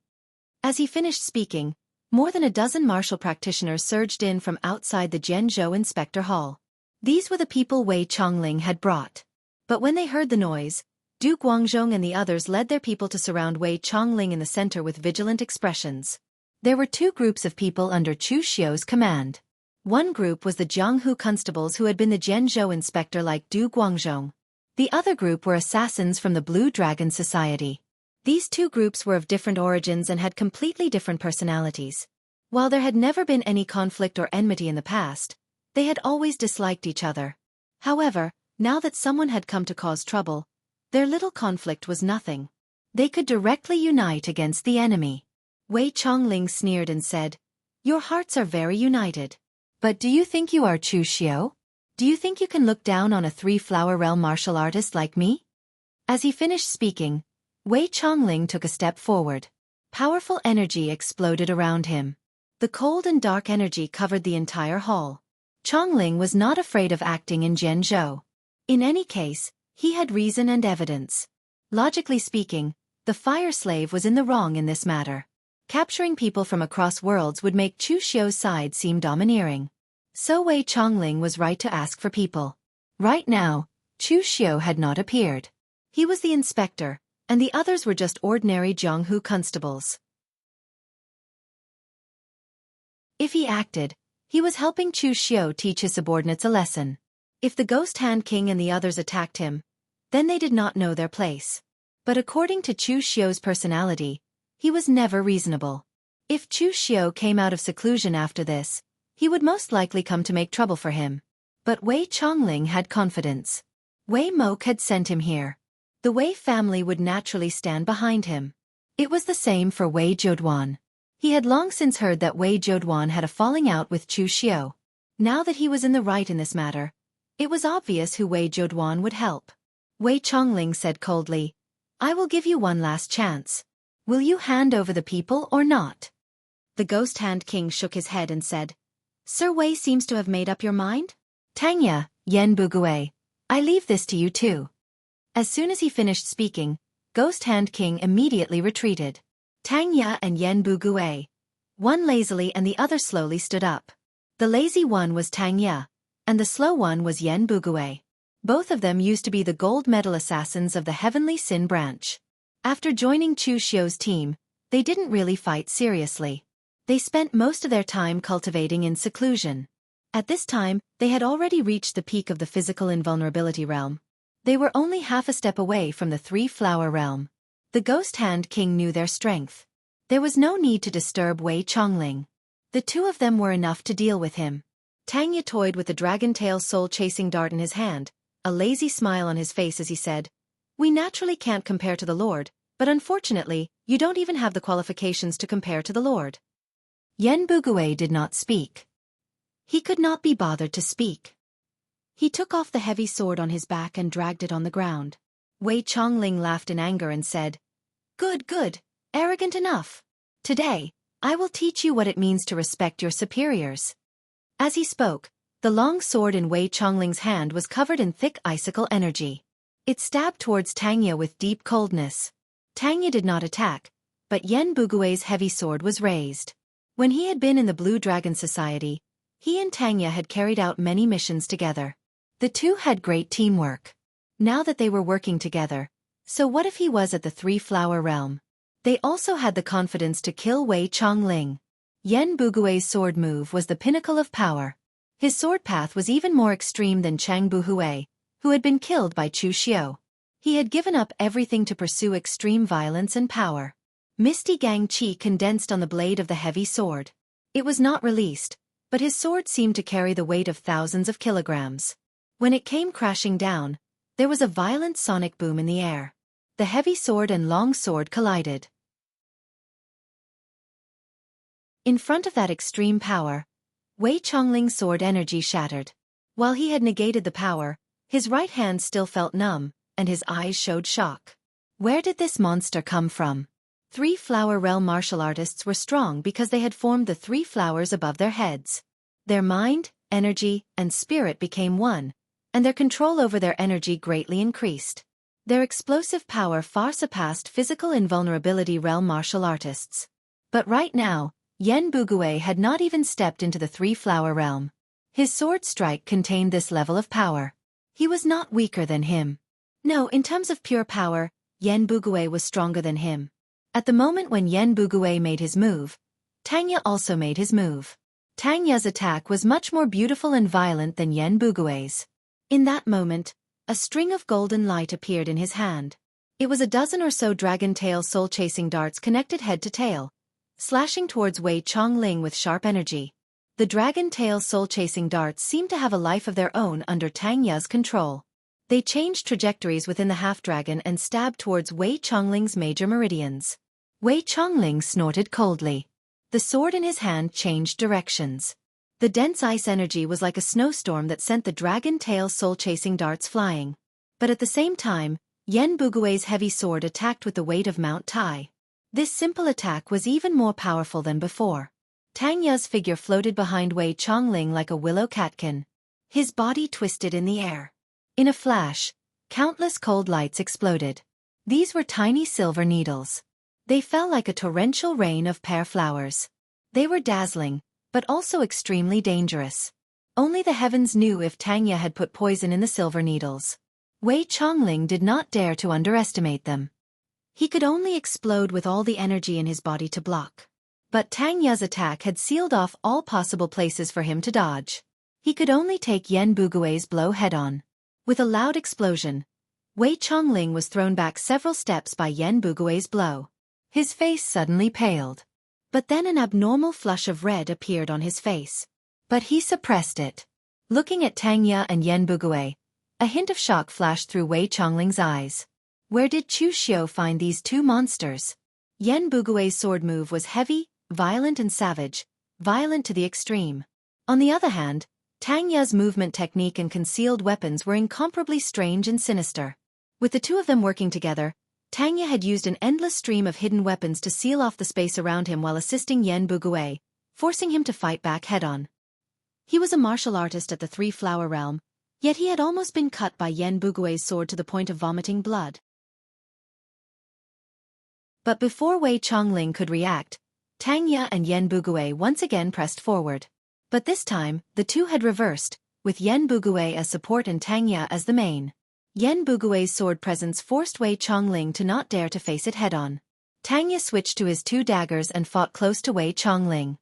As he finished speaking, More than a dozen martial practitioners surged in from outside the Zhenzhou Inspector Hall. These were the people Wei Chongling had brought. But when they heard the noise, Du Guangzhong and the others led their people to surround Wei Chongling in the center with vigilant expressions. There were two groups of people under Chu Xiu's command. One group was the Jianghu constables who had been the Zhenzhou inspector like Du Guangzhong. The other group were assassins from the Blue Dragon Society. These two groups were of different origins and had completely different personalities. While there had never been any conflict or enmity in the past, they had always disliked each other. However, now that someone had come to cause trouble, their little conflict was nothing. They could directly unite against the enemy. Wei Chongling sneered and said, "Your hearts are very united. But do you think you are Chu Xiu? Do you think you can look down on a three-flower realm martial artist like me?" As he finished speaking, Wei Chongling took a step forward. Powerful energy exploded around him. The cold and dark energy covered the entire hall. Chongling was not afraid of acting in Zhenzhou. In any case, he had reason and evidence. Logically speaking, the fire slave was in the wrong in this matter. Capturing people from across worlds would make Chu Xiu's side seem domineering. So Wei Chongling was right to ask for people. Right now, Chu Xiu had not appeared. He was the inspector, and the others were just ordinary Jianghu constables. If he acted, he was helping Chu Xiu teach his subordinates a lesson. If the Ghost Hand King and the others attacked him, then they did not know their place. But according to Chu Xiu's personality, he was never reasonable. If Chu Xiu came out of seclusion after this, he would most likely come to make trouble for him. But Wei Chongling had confidence. Wei Mok had sent him here. The Wei family would naturally stand behind him. It was the same for Wei Zhouduan. He had long since heard that Wei Zhouduan had a falling out with Chu Xiu. Now that he was in the right in this matter, it was obvious who Wei Zhouduan would help. Wei Chongling said coldly, "I will give you one last chance. Will you hand over the people or not?" The Ghost Hand King shook his head and said, "Sir Wei seems to have made up your mind? Tangya, Yen Bugui, I leave this to you too." As soon as he finished speaking, Ghost Hand King immediately retreated. Tangya and Yen Bugui, one lazily and the other slowly stood up. The lazy one was Tangya, and the slow one was Yen Bugui. Both of them used to be the gold medal assassins of the Heavenly Sin branch. After joining Chu Xiu's team, they didn't really fight seriously. They spent most of their time cultivating in seclusion. At this time, they had already reached the peak of the physical invulnerability realm. They were only half a step away from the three-flower realm. The Ghost Hand King knew their strength. There was no need to disturb Wei Chongling. The two of them were enough to deal with him. Tangya toyed with the dragon tail soul-chasing dart in his hand, a lazy smile on his face as he said, "We naturally can't compare to the Lord, but unfortunately, you don't even have the qualifications to compare to the Lord." Yen Bugui did not speak. He could not be bothered to speak. He took off the heavy sword on his back and dragged it on the ground. Wei Chongling laughed in anger and said, Good, arrogant enough. Today, I will teach you what it means to respect your superiors." As he spoke, the long sword in Wei Chongling's hand was covered in thick icicle energy. It stabbed towards Tangya with deep coldness. Tangya did not attack, but Yen Bugui's heavy sword was raised. When he had been in the Blue Dragon Society, he and Tangya had carried out many missions together. The two had great teamwork. Now that they were working together, so what if he was at the three-flower realm? They also had the confidence to kill Wei Chongling. Yen Bugui's sword move was the pinnacle of power. His sword path was even more extreme than Chang Buhui, who had been killed by Chu Xiu. He had given up everything to pursue extreme violence and power. Misty Gang Qi condensed on the blade of the heavy sword. It was not released, but his sword seemed to carry the weight of thousands of kilograms. When it came crashing down, there was a violent sonic boom in the air. The heavy sword and long sword collided. In front of that extreme power, Wei Chongling's sword energy shattered. While he had negated the power, his right hand still felt numb, and his eyes showed shock. Where did this monster come from? Three-flower realm martial artists were strong because they had formed the three flowers above their heads. Their mind, energy, and spirit became one, and their control over their energy greatly increased. Their explosive power far surpassed physical invulnerability realm martial artists. But right now, Yen Bugue had not even stepped into the three-flower realm. His sword strike contained this level of power. He was not weaker than him. No, in terms of pure power, Yen Bugue was stronger than him. At the moment when Yen Bugue made his move, Tangya also made his move. Tangya's attack was much more beautiful and violent than Yen Bugue's. In that moment, a string of golden light appeared in his hand. It was a dozen or so dragon tail soul-chasing darts connected head to tail, slashing towards Wei Chongling with sharp energy. The dragon tail soul-chasing darts seemed to have a life of their own under Tang Ya's control. They changed trajectories within the half-dragon and stabbed towards Wei Chongling's major meridians. Wei Chongling snorted coldly. The sword in his hand changed directions. The dense ice energy was like a snowstorm that sent the dragon tail soul-chasing darts flying. But at the same time, Yen Bugue's heavy sword attacked with the weight of Mount Tai. This simple attack was even more powerful than before. Tang Ya's figure floated behind Wei Chongling like a willow catkin. His body twisted in the air. In a flash, countless cold lights exploded. These were tiny silver needles. They fell like a torrential rain of pear flowers. They were dazzling, but also extremely dangerous. Only the heavens knew if Tang Ya had put poison in the silver needles. Wei Chongling did not dare to underestimate them. He could only explode with all the energy in his body to block. But Tang Ya's attack had sealed off all possible places for him to dodge. He could only take Yen Bugue's blow head-on. With a loud explosion, Wei Chongling was thrown back several steps by Yen Bugue's blow. His face suddenly paled. But then an abnormal flush of red appeared on his face. But he suppressed it. Looking at Tang Ya and Yen Bugue, a hint of shock flashed through Wei Chongling's eyes. Where did Xiaofan find these two monsters? Yen Bugue's sword move was heavy, violent and savage, violent to the extreme. On the other hand, Tang Ya's movement technique and concealed weapons were incomparably strange and sinister. With the two of them working together, Tang Ya had used an endless stream of hidden weapons to seal off the space around him while assisting Yen Bugue, forcing him to fight back head-on. He was a martial artist at the three-flower realm, yet he had almost been cut by Yen Bugue's sword to the point of vomiting blood. But before Wei Chongling could react, Tang Ya and Yen Bugue once again pressed forward. But this time, the two had reversed, with Yen Bugue as support and Tang Ya as the main. Yen Bugue's sword presence forced Wei Chongling to not dare to face it head-on. Tang Ya switched to his two daggers and fought close to Wei Chongling.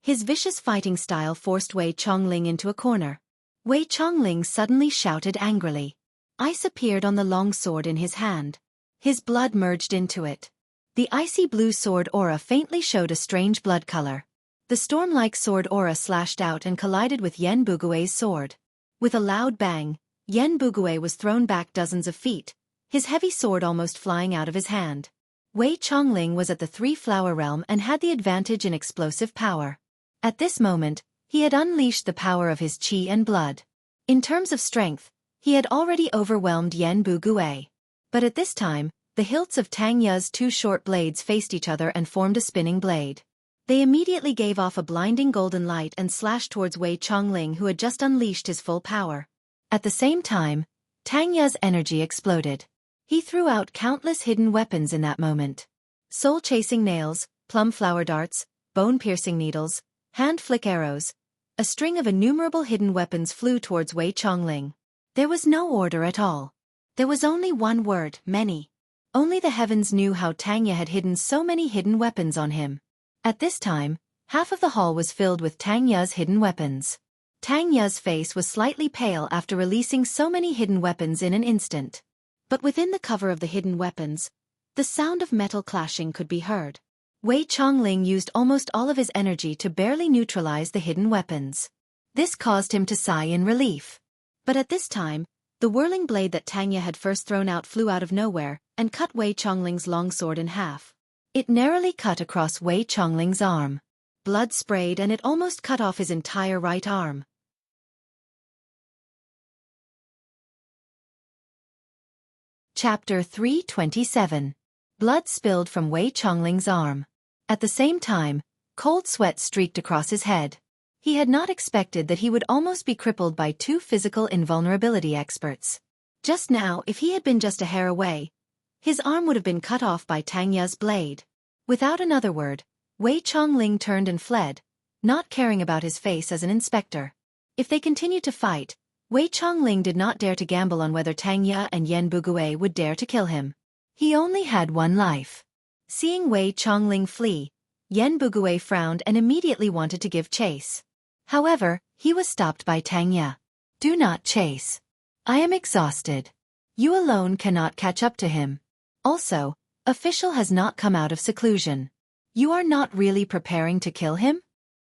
His vicious fighting style forced Wei Chongling into a corner. Wei Chongling suddenly shouted angrily. Ice appeared on the long sword in his hand. His blood merged into it. The icy blue sword aura faintly showed a strange blood color. The storm-like sword aura slashed out and collided with Yen Bugue's sword. With a loud bang, Yen Bugue was thrown back dozens of feet, his heavy sword almost flying out of his hand. Wei Chongling was at the three-flower realm and had the advantage in explosive power. At this moment, he had unleashed the power of his qi and blood. In terms of strength, he had already overwhelmed Yen Bugue. But at this time, the hilts of Tang Ya's two short blades faced each other and formed a spinning blade. They immediately gave off a blinding golden light and slashed towards Wei Chongling, who had just unleashed his full power. At the same time, Tang Ya's energy exploded. He threw out countless hidden weapons in that moment. Soul-chasing nails, plum-flower darts, bone-piercing needles, hand-flick arrows. A string of innumerable hidden weapons flew towards Wei Chongling. There was no order at all. There was only one word: many. Only the heavens knew how Tang Ya had hidden so many hidden weapons on him. At this time, half of the hall was filled with Tang Ya's hidden weapons. Tang Ya's face was slightly pale after releasing so many hidden weapons in an instant. But within the cover of the hidden weapons, the sound of metal clashing could be heard. Wei Chongling used almost all of his energy to barely neutralize the hidden weapons. This caused him to sigh in relief. But at this time, the whirling blade that Tang Ya had first thrown out flew out of nowhere and cut Wei Chongling's long sword in half. It narrowly cut across Wei Chongling's arm. Blood sprayed and it almost cut off his entire right arm. Chapter 327. Blood spilled from Wei Chongling's arm. At the same time, cold sweat streaked across his head. He had not expected that he would almost be crippled by two physical invulnerability experts. Just now, if he had been just a hair away, his arm would have been cut off by Tang Ya's blade. Without another word, Wei Chongling turned and fled, not caring about his face as an inspector. If they continued to fight, Wei Chongling did not dare to gamble on whether Tang Ye and Yan Bugui would dare to kill him. He only had one life. Seeing Wei Chongling flee, Yan Bugui frowned and immediately wanted to give chase. However, he was stopped by Tang Ye. Do not chase. I am exhausted. You alone cannot catch up to him. Also, official has not come out of seclusion. You are not really preparing to kill him?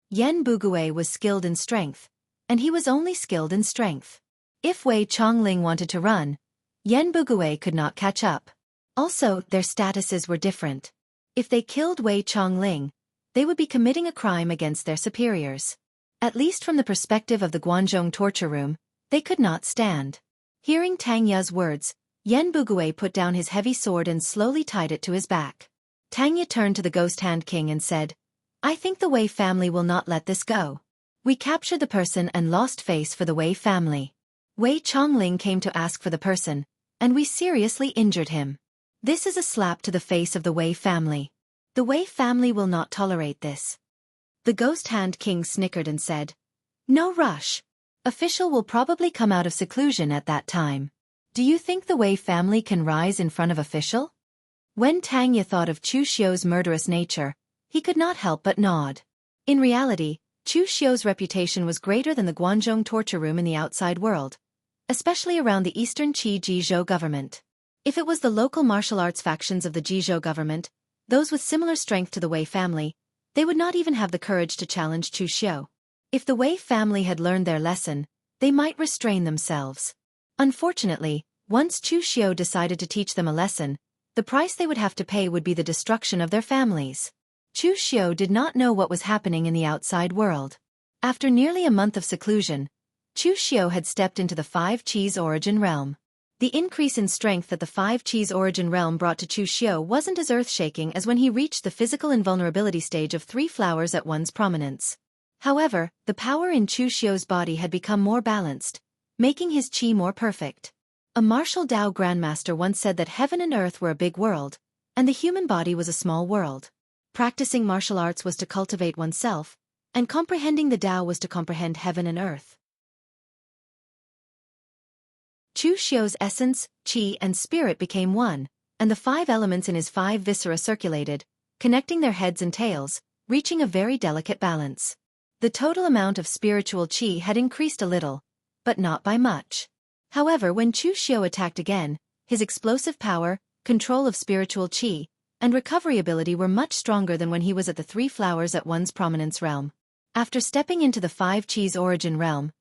Yan Bugui was skilled in strength, and he was only skilled in strength. If Wei Chongling wanted to run, Yan Bugui could not catch up. Also, their statuses were different. If they killed Wei Chongling, they would be committing a crime against their superiors. At least from the perspective of the Guanzhong torture room, they could not stand. Hearing Tang Ye's words, Yan Bugui put down his heavy sword and slowly tied it to his back. Tang Ye turned to the Ghost Hand King and said, I think the Wei family will not let this go. We captured the person and lost face for the Wei family. Wei Chongling came to ask for the person, and we seriously injured him. This is a slap to the face of the Wei family. The Wei family will not tolerate this. The Ghost Hand King snickered and said, No rush. Official will probably come out of seclusion at that time. Do you think the Wei family can rise in front of official? When Tang Ye thought of Chu Xiu's murderous nature, he could not help but nod. In reality, Chu Xiu's reputation was greater than the Guanzhong torture room in the outside world, especially around the eastern Qi Jizhou government. If it was the local martial arts factions of the Jizhou government, those with similar strength to the Wei family, they would not even have the courage to challenge Chu Xiu. If the Wei family had learned their lesson, they might restrain themselves. Unfortunately, once Chu Xiu decided to teach them a lesson, the price they would have to pay would be the destruction of their families. Chu Xiu did not know what was happening in the outside world. After nearly a month of seclusion, Chu Xiu had stepped into the Five Qis origin realm. The increase in strength that the Five Qis origin realm brought to Chu Xiu wasn't as earth-shaking as when he reached the physical invulnerability stage of 3 flowers at one's prominence. However, the power in Chu Xiu's body had become more balanced, making his qi more perfect. A martial Dao grandmaster once said that heaven and earth were a big world, and the human body was a small world. Practicing martial arts was to cultivate oneself, and comprehending the Dao was to comprehend heaven and earth. Chu Xiu's essence, qi and spirit became one, and the 5 elements in his 5 viscera circulated, connecting their heads and tails, reaching a very delicate balance. The total amount of spiritual qi had increased a little, but not by much. However, when Chu Xiu attacked again, his explosive power, control of spiritual qi, and recovery ability were much stronger than when he was at the 3 flowers at one's prominence realm. After stepping into the 5 Qis origin realm,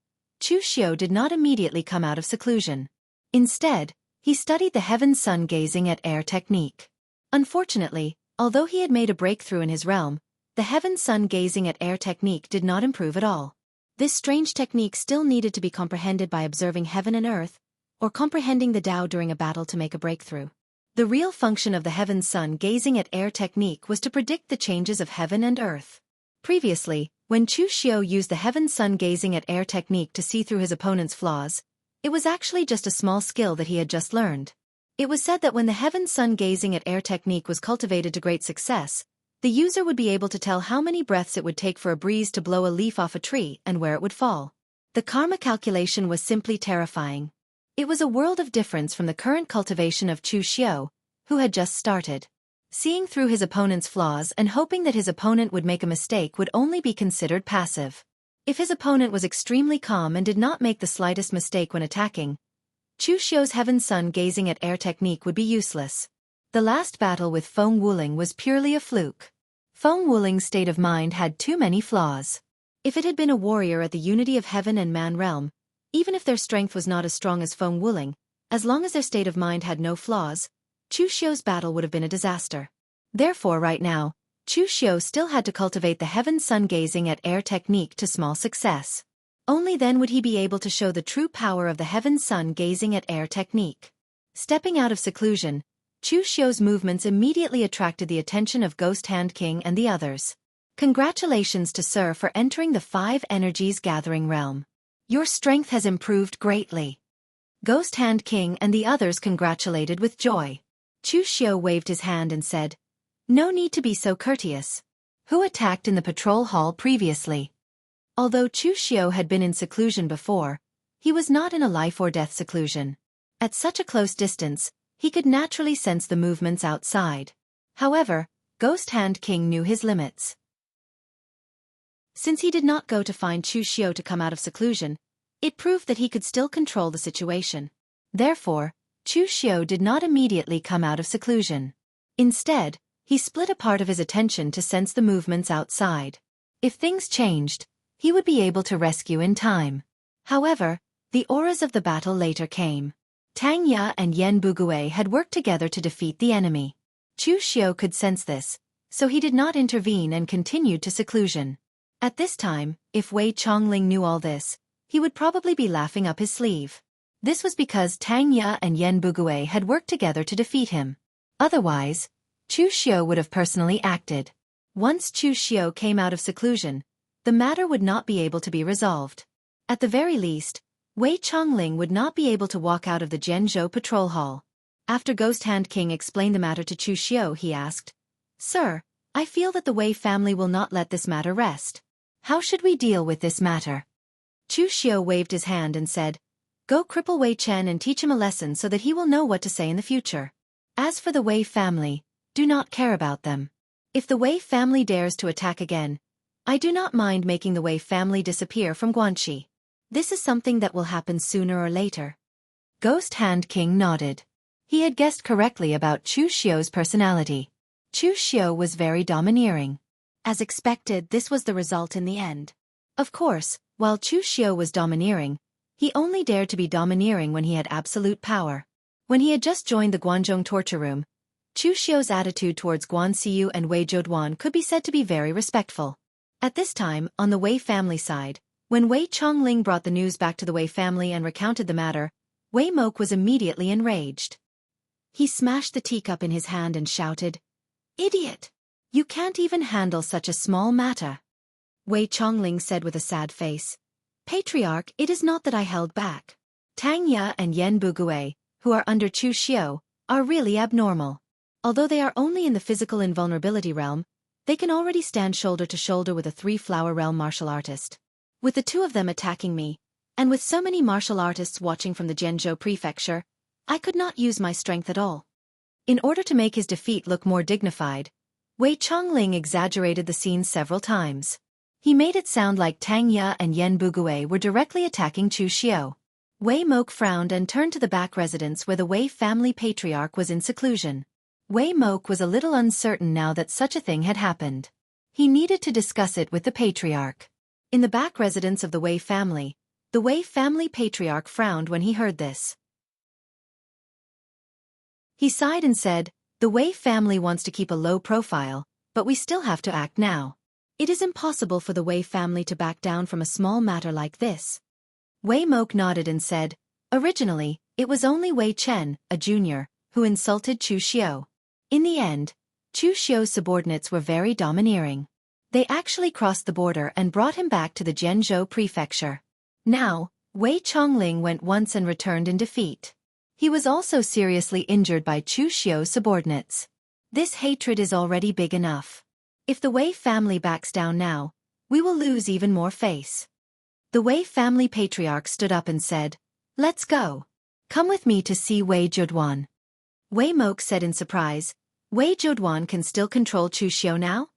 Chu Xiu did not immediately come out of seclusion. Instead, he studied the heaven-sun gazing at air technique. Unfortunately, although he had made a breakthrough in his realm, the heaven-sun gazing at air technique did not improve at all. This strange technique still needed to be comprehended by observing heaven and earth, or comprehending the Tao during a battle to make a breakthrough. The real function of the heaven-sun gazing at air technique was to predict the changes of heaven and earth. Previously, when Chu Xiu used the heaven-sun gazing at air technique to see through his opponent's flaws, it was actually just a small skill that he had just learned. It was said that when the heaven-sun gazing at air technique was cultivated to great success, the user would be able to tell how many breaths it would take for a breeze to blow a leaf off a tree and where it would fall. The karma calculation was simply terrifying. It was a world of difference from the current cultivation of Chu Xiu, who had just started. Seeing through his opponent's flaws and hoping that his opponent would make a mistake would only be considered passive. If his opponent was extremely calm and did not make the slightest mistake when attacking, Chu Xiu's heaven-sun gazing at air technique would be useless. The last battle with Feng Wuling was purely a fluke. Feng Wuling's state of mind had too many flaws. If it had been a warrior at the unity of heaven and man realm, even if their strength was not as strong as Feng Wuling, as long as their state of mind had no flaws, Chu Xiu's battle would have been a disaster. Therefore right now, Chu Xiu still had to cultivate the heaven-sun gazing at air technique to small success. Only then would he be able to show the true power of the heaven-sun gazing at air technique. Stepping out of seclusion, Chu Xiu's movements immediately attracted the attention of Ghost Hand King and the others. Congratulations to Sir for entering the 5 energies gathering realm. Your strength has improved greatly. Ghost Hand King and the others congratulated with joy. Chu Xiu waved his hand and said, No need to be so courteous. who attacked in the patrol hall previously. Although Chu Xiao had been in seclusion before, he was not in a life-or-death seclusion. At such a close distance, he could naturally sense the movements outside. However, Ghost Hand King knew his limits. Since he did not go to find Chu Xiao to come out of seclusion, it proved that he could still control the situation. Therefore, Chu Xiao did not immediately come out of seclusion. Instead, he split a part of his attention to sense the movements outside. If things changed, he would be able to rescue in time. However, the auras of the battle later came. Tang Ya and Yen Bugui had worked together to defeat the enemy. Chu Xiao could sense this, so he did not intervene and continued to seclusion. At this time, if Wei Chongling knew all this, he would probably be laughing up his sleeve. This was because Tang Ya and Yen Bugui had worked together to defeat him. Otherwise, Chu Xiao would have personally acted. Once Chu Xiao came out of seclusion, the matter would not be able to be resolved. At the very least, Wei Chongling would not be able to walk out of the Zhenzhou patrol hall. After Ghost Hand King explained the matter to Chu Xiao, he asked, "Sir, I feel that the Wei family will not let this matter rest. How should we deal with this matter?" Chu Xiao waved his hand and said, "Go cripple Wei Chen and teach him a lesson so that he will know what to say in the future. As for the Wei family, do not care about them. If the Wei family dares to attack again, I do not mind making the Wei family disappear from Guanxi. This is something that will happen sooner or later." Ghost Hand King nodded. He had guessed correctly about Chu Xiao's personality. Chu Xiao was very domineering. As expected, this was the result in the end. Of course, while Chu Xiao was domineering, he only dared to be domineering when he had absolute power. When he had just joined the Guanzhong torture room, Chu Xiao's attitude towards Guan Xiu and Wei Zhouduan could be said to be very respectful. At this time, on the Wei family side, when Wei Chongling brought the news back to the Wei family and recounted the matter, Wei Moke was immediately enraged. He smashed the teacup in his hand and shouted, "Idiot! You can't even handle such a small matter." Wei Chongling said with a sad face, "Patriarch, it is not that I held back. Tang Ya and Yen Bugui, who are under Chu Xiao, are really abnormal. Although they are only in the physical invulnerability realm, they can already stand shoulder to shoulder with a three-flower realm martial artist. With the two of them attacking me, and with so many martial artists watching from the Zhenzhou prefecture, I could not use my strength at all." In order to make his defeat look more dignified, Wei Chongling exaggerated the scene several times. He made it sound like Tang Ya and Yen Bugui were directly attacking Chu Xiao. Wei Moke frowned and turned to the back residence where the Wei family patriarch was in seclusion. Wei Moke was a little uncertain now that such a thing had happened. He needed to discuss it with the patriarch. In the back residence of the Wei family patriarch frowned when he heard this. He sighed and said, "The Wei family wants to keep a low profile, but we still have to act now. It is impossible for the Wei family to back down from a small matter like this." Wei Moke nodded and said, "Originally, it was only Wei Chen, a junior, who insulted Chu Xiao. In the end, Chu Xiao's subordinates were very domineering. They actually crossed the border and brought him back to the Zhenzhou prefecture. Now, Wei Chongling went once and returned in defeat. He was also seriously injured by Chu Xiao's subordinates. This hatred is already big enough. If the Wei family backs down now, we will lose even more face." The Wei family patriarch stood up and said, "Let's go. Come with me to see Wei Zhouduan." Wei Moke said in surprise, "Wei Zhouduan can still control Chu Xiao now?"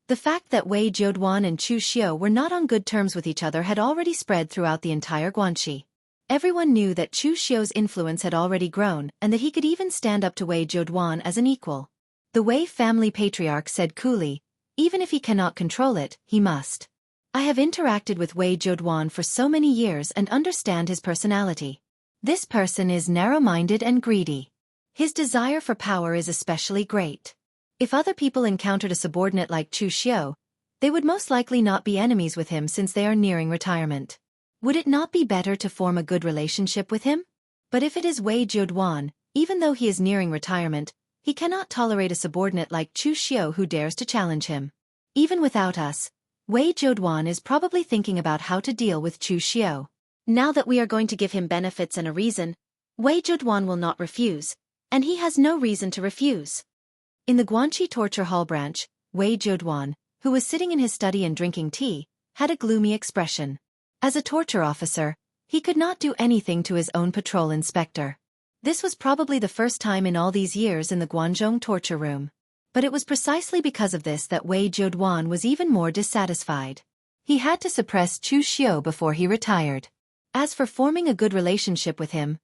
The fact that Wei Zhouduan and Chu Xiao were not on good terms with each other had already spread throughout the entire Guanxi. Everyone knew that Chu Xiao's influence had already grown and that he could even stand up to Wei Zhouduan as an equal. The Wei family patriarch said coolly, "Even if he cannot control it, he must. I have interacted with Wei Zhouduan for so many years and understand his personality. This person is narrow-minded and greedy. His desire for power is especially great. If other people encountered a subordinate like Chu Xiao, they would most likely not be enemies with him since they are nearing retirement. Would it not be better to form a good relationship with him? But if it is Wei Zhouduan, even though he is nearing retirement, he cannot tolerate a subordinate like Chu Xiao who dares to challenge him. Even without us, Wei Zhouduan is probably thinking about how to deal with Chu Xiao. Now that we are going to give him benefits and a reason, Wei Zhouduan will not refuse, and he has no reason to refuse." In the Guanxi Torture Hall branch, Wei Zhouduan, who was sitting in his study and drinking tea, had a gloomy expression. As a torture officer, he could not do anything to his own patrol inspector. This was probably the first time in all these years in the Guanzhong torture room. But it was precisely because of this that Wei Zhouduan was even more dissatisfied. He had to suppress Chu Xiu before he retired. As for forming a good relationship with him,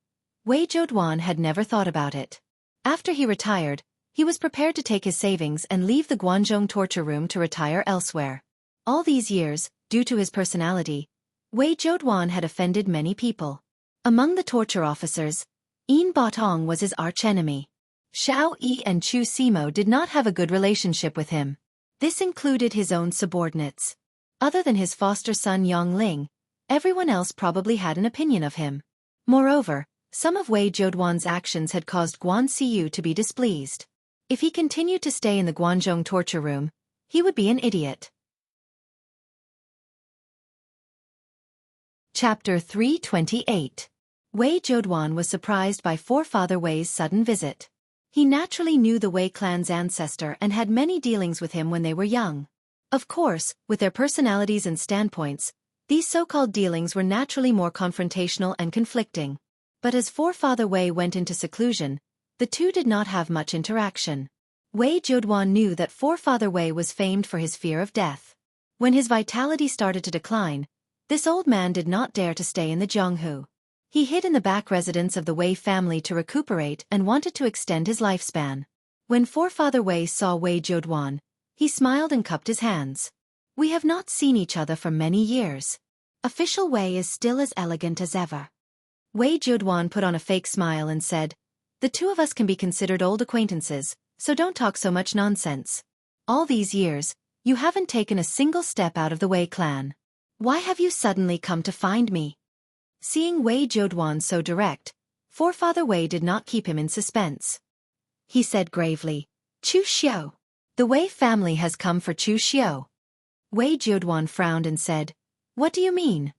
Wei Zhouduan had never thought about it. After he retired, he was prepared to take his savings and leave the Guanzhong torture room to retire elsewhere. All these years, due to his personality, Wei Zhouduan had offended many people. Among the torture officers, Yin Batong was his archenemy. Xiao Yi and Chu Simo did not have a good relationship with him. This included his own subordinates. Other than his foster son Yang Ling, everyone else probably had an opinion of him. Moreover, some of Wei Zhouduan's actions had caused Guan Xiu to be displeased. If he continued to stay in the Guanzhong torture room, he would be an idiot. Chapter 328. Wei Zhouduan was surprised by Forefather Wei's sudden visit. He naturally knew the Wei clan's ancestor and had many dealings with him when they were young. Of course, with their personalities and standpoints, these so-called dealings were naturally more confrontational and conflicting. But as Forefather Wei went into seclusion, the two did not have much interaction. Wei Zhouduan knew that Forefather Wei was famed for his fear of death. When his vitality started to decline, this old man did not dare to stay in the Jianghu. He hid in the back residence of the Wei family to recuperate and wanted to extend his lifespan. When Forefather Wei saw Wei Zhouduan, he smiled and cupped his hands. "We have not seen each other for many years. Official Wei is still as elegant as ever." Wei Zhouduan put on a fake smile and said, "The two of us can be considered old acquaintances, so don't talk so much nonsense. All these years, you haven't taken a single step out of the Wei clan. Why have you suddenly come to find me?" Seeing Wei Zhouduan so direct, Forefather Wei did not keep him in suspense. He said gravely, "Chu Xiu. The Wei family has come for Chu Xiu." Wei Zhouduan frowned and said, "What do you mean?"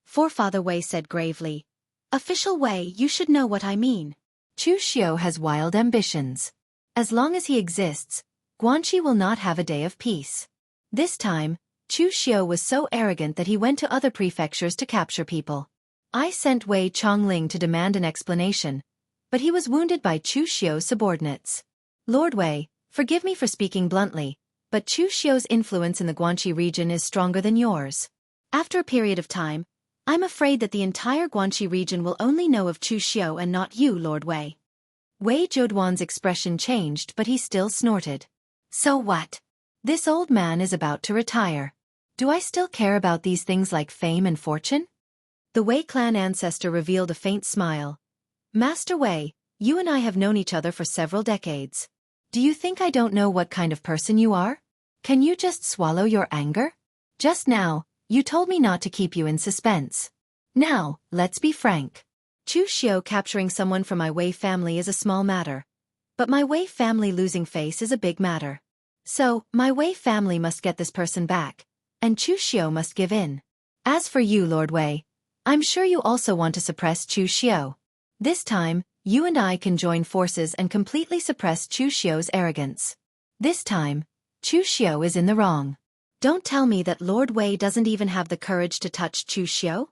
Forefather Wei said gravely, "Official Wei, you should know what I mean. Chu Xiu has wild ambitions. As long as he exists, Guanxi will not have a day of peace. This time, Chu Xiu was so arrogant that he went to other prefectures to capture people. I sent Wei Chongling to demand an explanation, but he was wounded by Chu Xiu's subordinates. Lord Wei, forgive me for speaking bluntly, but Chu Xiu's influence in the Guanxi region is stronger than yours. After a period of time, I'm afraid that the entire Guanxi region will only know of Chu Xiu and not you, Lord Wei." Wei Zhouduan's expression changed, but he still snorted. "So what? This old man is about to retire. Do I still care about these things like fame and fortune?" The Wei clan ancestor revealed a faint smile. "Master Wei, you and I have known each other for several decades. Do you think I don't know what kind of person you are? Can you just swallow your anger? Just now, you told me not to keep you in suspense. Now, let's be frank. Chu Xiu capturing someone from my Wei family is a small matter. But my Wei family losing face is a big matter. So, my Wei family must get this person back, and Chu Xiu must give in. As for you, Lord Wei, I'm sure you also want to suppress Chu Xiu. This time, you and I can join forces and completely suppress Chu Xiu's arrogance. This time, Chu Xiu is in the wrong. Don't tell me that Lord Wei doesn't even have the courage to touch Chu Xiu?"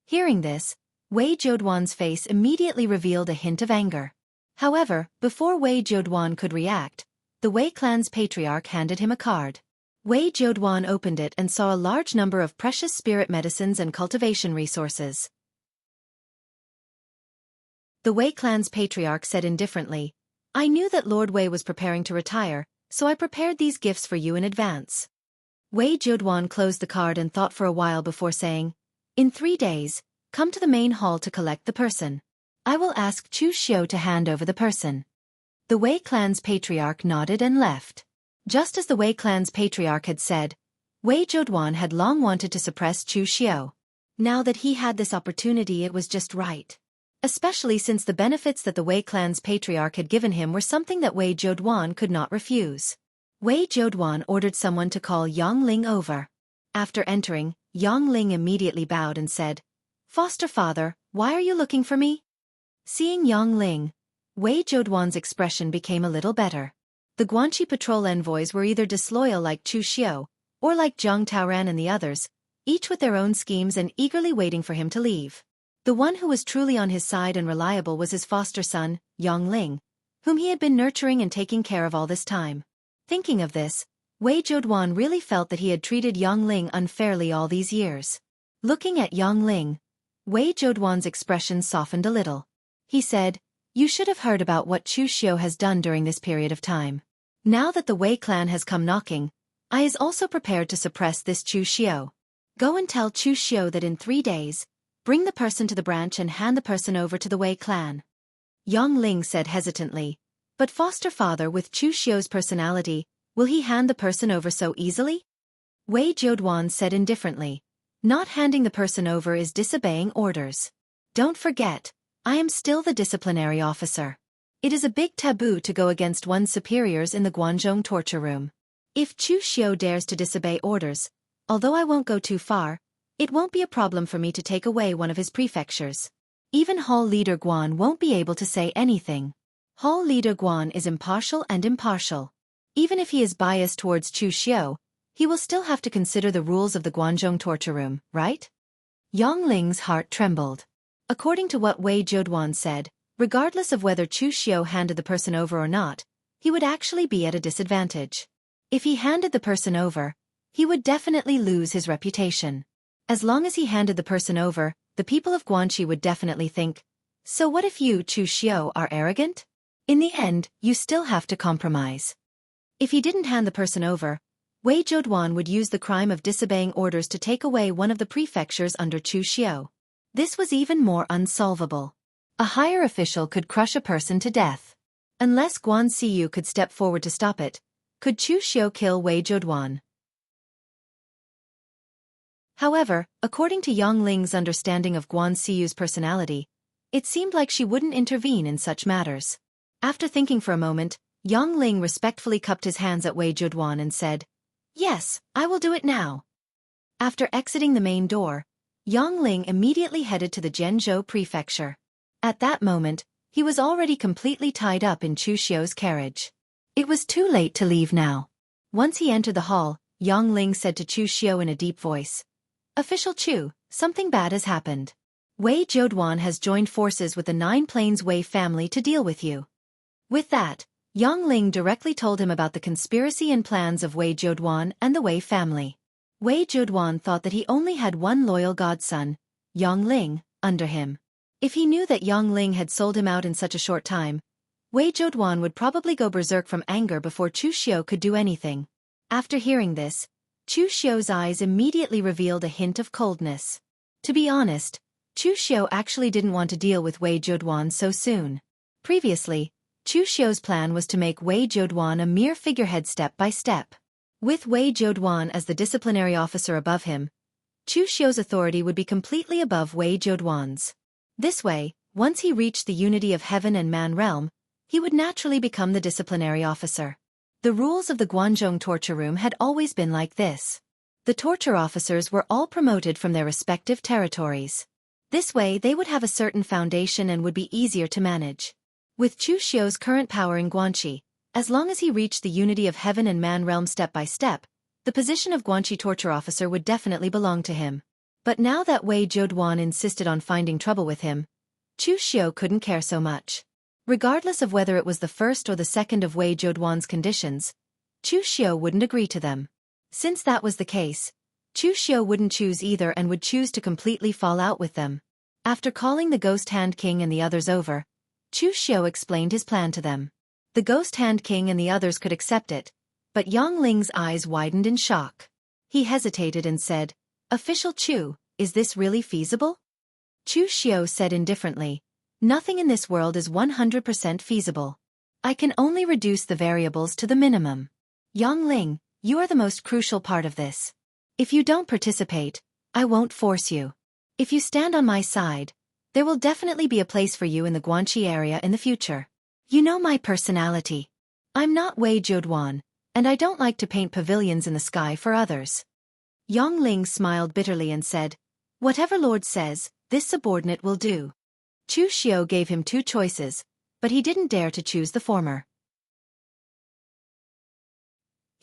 Hearing this, Wei Zhouduan's face immediately revealed a hint of anger. However, before Wei Zhouduan could react, the Wei clan's patriarch handed him a card. Wei Zhouduan opened it and saw a large number of precious spirit medicines and cultivation resources. The Wei clan's patriarch said indifferently, "I knew that Lord Wei was preparing to retire, so I prepared these gifts for you in advance." Wei Zhouduan closed the card and thought for a while before saying, "In 3 days, come to the main hall to collect the person. I will ask Chu Xiu to hand over the person." The Wei clan's patriarch nodded and left. Just as the Wei clan's patriarch had said, Wei Zhouduan had long wanted to suppress Chu Xiu. Now that he had this opportunity, it was just right. Especially since the benefits that the Wei clan's patriarch had given him were something that Wei Zhouduan could not refuse. Wei Zhouduan ordered someone to call Yang Ling over. After entering, Yang Ling immediately bowed and said, "Foster father, why are you looking for me?" Seeing Yang Ling, Wei Zhouduan's expression became a little better. The Guanxi patrol envoys were either disloyal like Chu Xiu, or like Zhang Taoran and the others, each with their own schemes and eagerly waiting for him to leave. The one who was truly on his side and reliable was his foster son, Yang Ling, whom he had been nurturing and taking care of all this time. Thinking of this, Wei Zhouduan really felt that he had treated Yang Ling unfairly all these years. Looking at Yang Ling, Wei Zhouduan's expression softened a little. He said, "You should have heard about what Chu Xiu has done during this period of time. Now that the Wei clan has come knocking, I is also prepared to suppress this Chu Xiu. Go and tell Chu Xiu that in 3 days, bring the person to the branch and hand the person over to the Wei clan." Yang Ling said hesitantly, "But foster father, with Chu Xiu's personality, will he hand the person over so easily?" Wei Zhouduan said indifferently, "Not handing the person over is disobeying orders. Don't forget, I am still the disciplinary officer. It is a big taboo to go against one's superiors in the Guanzhong torture room. If Chu Xiu dares to disobey orders, although I won't go too far, it won't be a problem for me to take away one of his prefectures. Even Hall Leader Guan won't be able to say anything. Hall Leader Guan is impartial and impartial. Even if he is biased towards Chu Xiu, he will still have to consider the rules of the Guanzhong torture room, right?" Yang Ling's heart trembled. According to what Wei Zhouduan said, regardless of whether Chu Xiu handed the person over or not, he would actually be at a disadvantage. If he handed the person over, he would definitely lose his reputation. As long as he handed the person over, the people of Guanxi would definitely think, "So what if you, Chu Xiu, are arrogant? In the end, you still have to compromise." If he didn't hand the person over, Wei Zhouduan would use the crime of disobeying orders to take away one of the prefectures under Chu Xiu. This was even more unsolvable. A higher official could crush a person to death. Unless Guan Xiyu could step forward to stop it, could Chu Xiu kill Wei Zhouduan? However, according to Yang Ling's understanding of Guan Xiyu's personality, it seemed like she wouldn't intervene in such matters. After thinking for a moment, Yang Ling respectfully cupped his hands at Wei Zhouduan and said, "Yes, I will do it now." After exiting the main door, Yang Ling immediately headed to the Zhenzhou prefecture. At that moment, he was already completely tied up in Chu Xiu's carriage. It was too late to leave now. Once he entered the hall, Yang Ling said to Chu Xiu in a deep voice, "Official Chu, something bad has happened. Wei Zhouduan has joined forces with the 9 Plains Wei family to deal with you." With that, Yang Ling directly told him about the conspiracy and plans of Wei Zhouduan and the Wei family. Wei Zhouduan thought that he only had one loyal godson, Yang Ling, under him. If he knew that Yang Ling had sold him out in such a short time, Wei Zhouduan would probably go berserk from anger before Chu Xiu could do anything. After hearing this, Chu Xiu's eyes immediately revealed a hint of coldness. To be honest, Chu Xiu actually didn't want to deal with Wei Zhouduan so soon. Previously, Chu Xiu's plan was to make Wei Zhouduan a mere figurehead step by step. With Wei Zhouduan as the disciplinary officer above him, Chu Xiu's authority would be completely above Wei Zhouduan's. This way, once he reached the unity of heaven and man realm, he would naturally become the disciplinary officer. The rules of the Guanzhong torture room had always been like this. The torture officers were all promoted from their respective territories. This way they would have a certain foundation and would be easier to manage. With Chu Xiu's current power in Guanxi, as long as he reached the unity of heaven and man realm step by step, the position of Guanxi torture officer would definitely belong to him. But now that Wei Zhouduan insisted on finding trouble with him, Chu Xiu couldn't care so much. Regardless of whether it was the first or the second of Wei Zhouduan's conditions, Chu Xiu wouldn't agree to them. Since that was the case, Chu Xiu wouldn't choose either and would choose to completely fall out with them. After calling the Ghost Hand King and the others over, Chu Xiu explained his plan to them. The Ghost Hand King and the others could accept it, but Yang Ling's eyes widened in shock. He hesitated and said, "Official Chu, is this really feasible?" Chu Xiu said indifferently, "Nothing in this world is 100% feasible. I can only reduce the variables to the minimum. Yang Ling, you are the most crucial part of this. If you don't participate, I won't force you. If you stand on my side, there will definitely be a place for you in the Guanxi area in the future. You know my personality. I'm not Wei Zhouduan, and I don't like to paint pavilions in the sky for others." Yang Ling smiled bitterly and said, "Whatever Lord says, this subordinate will do." Chu Xiu gave him 2 choices, but he didn't dare to choose the former.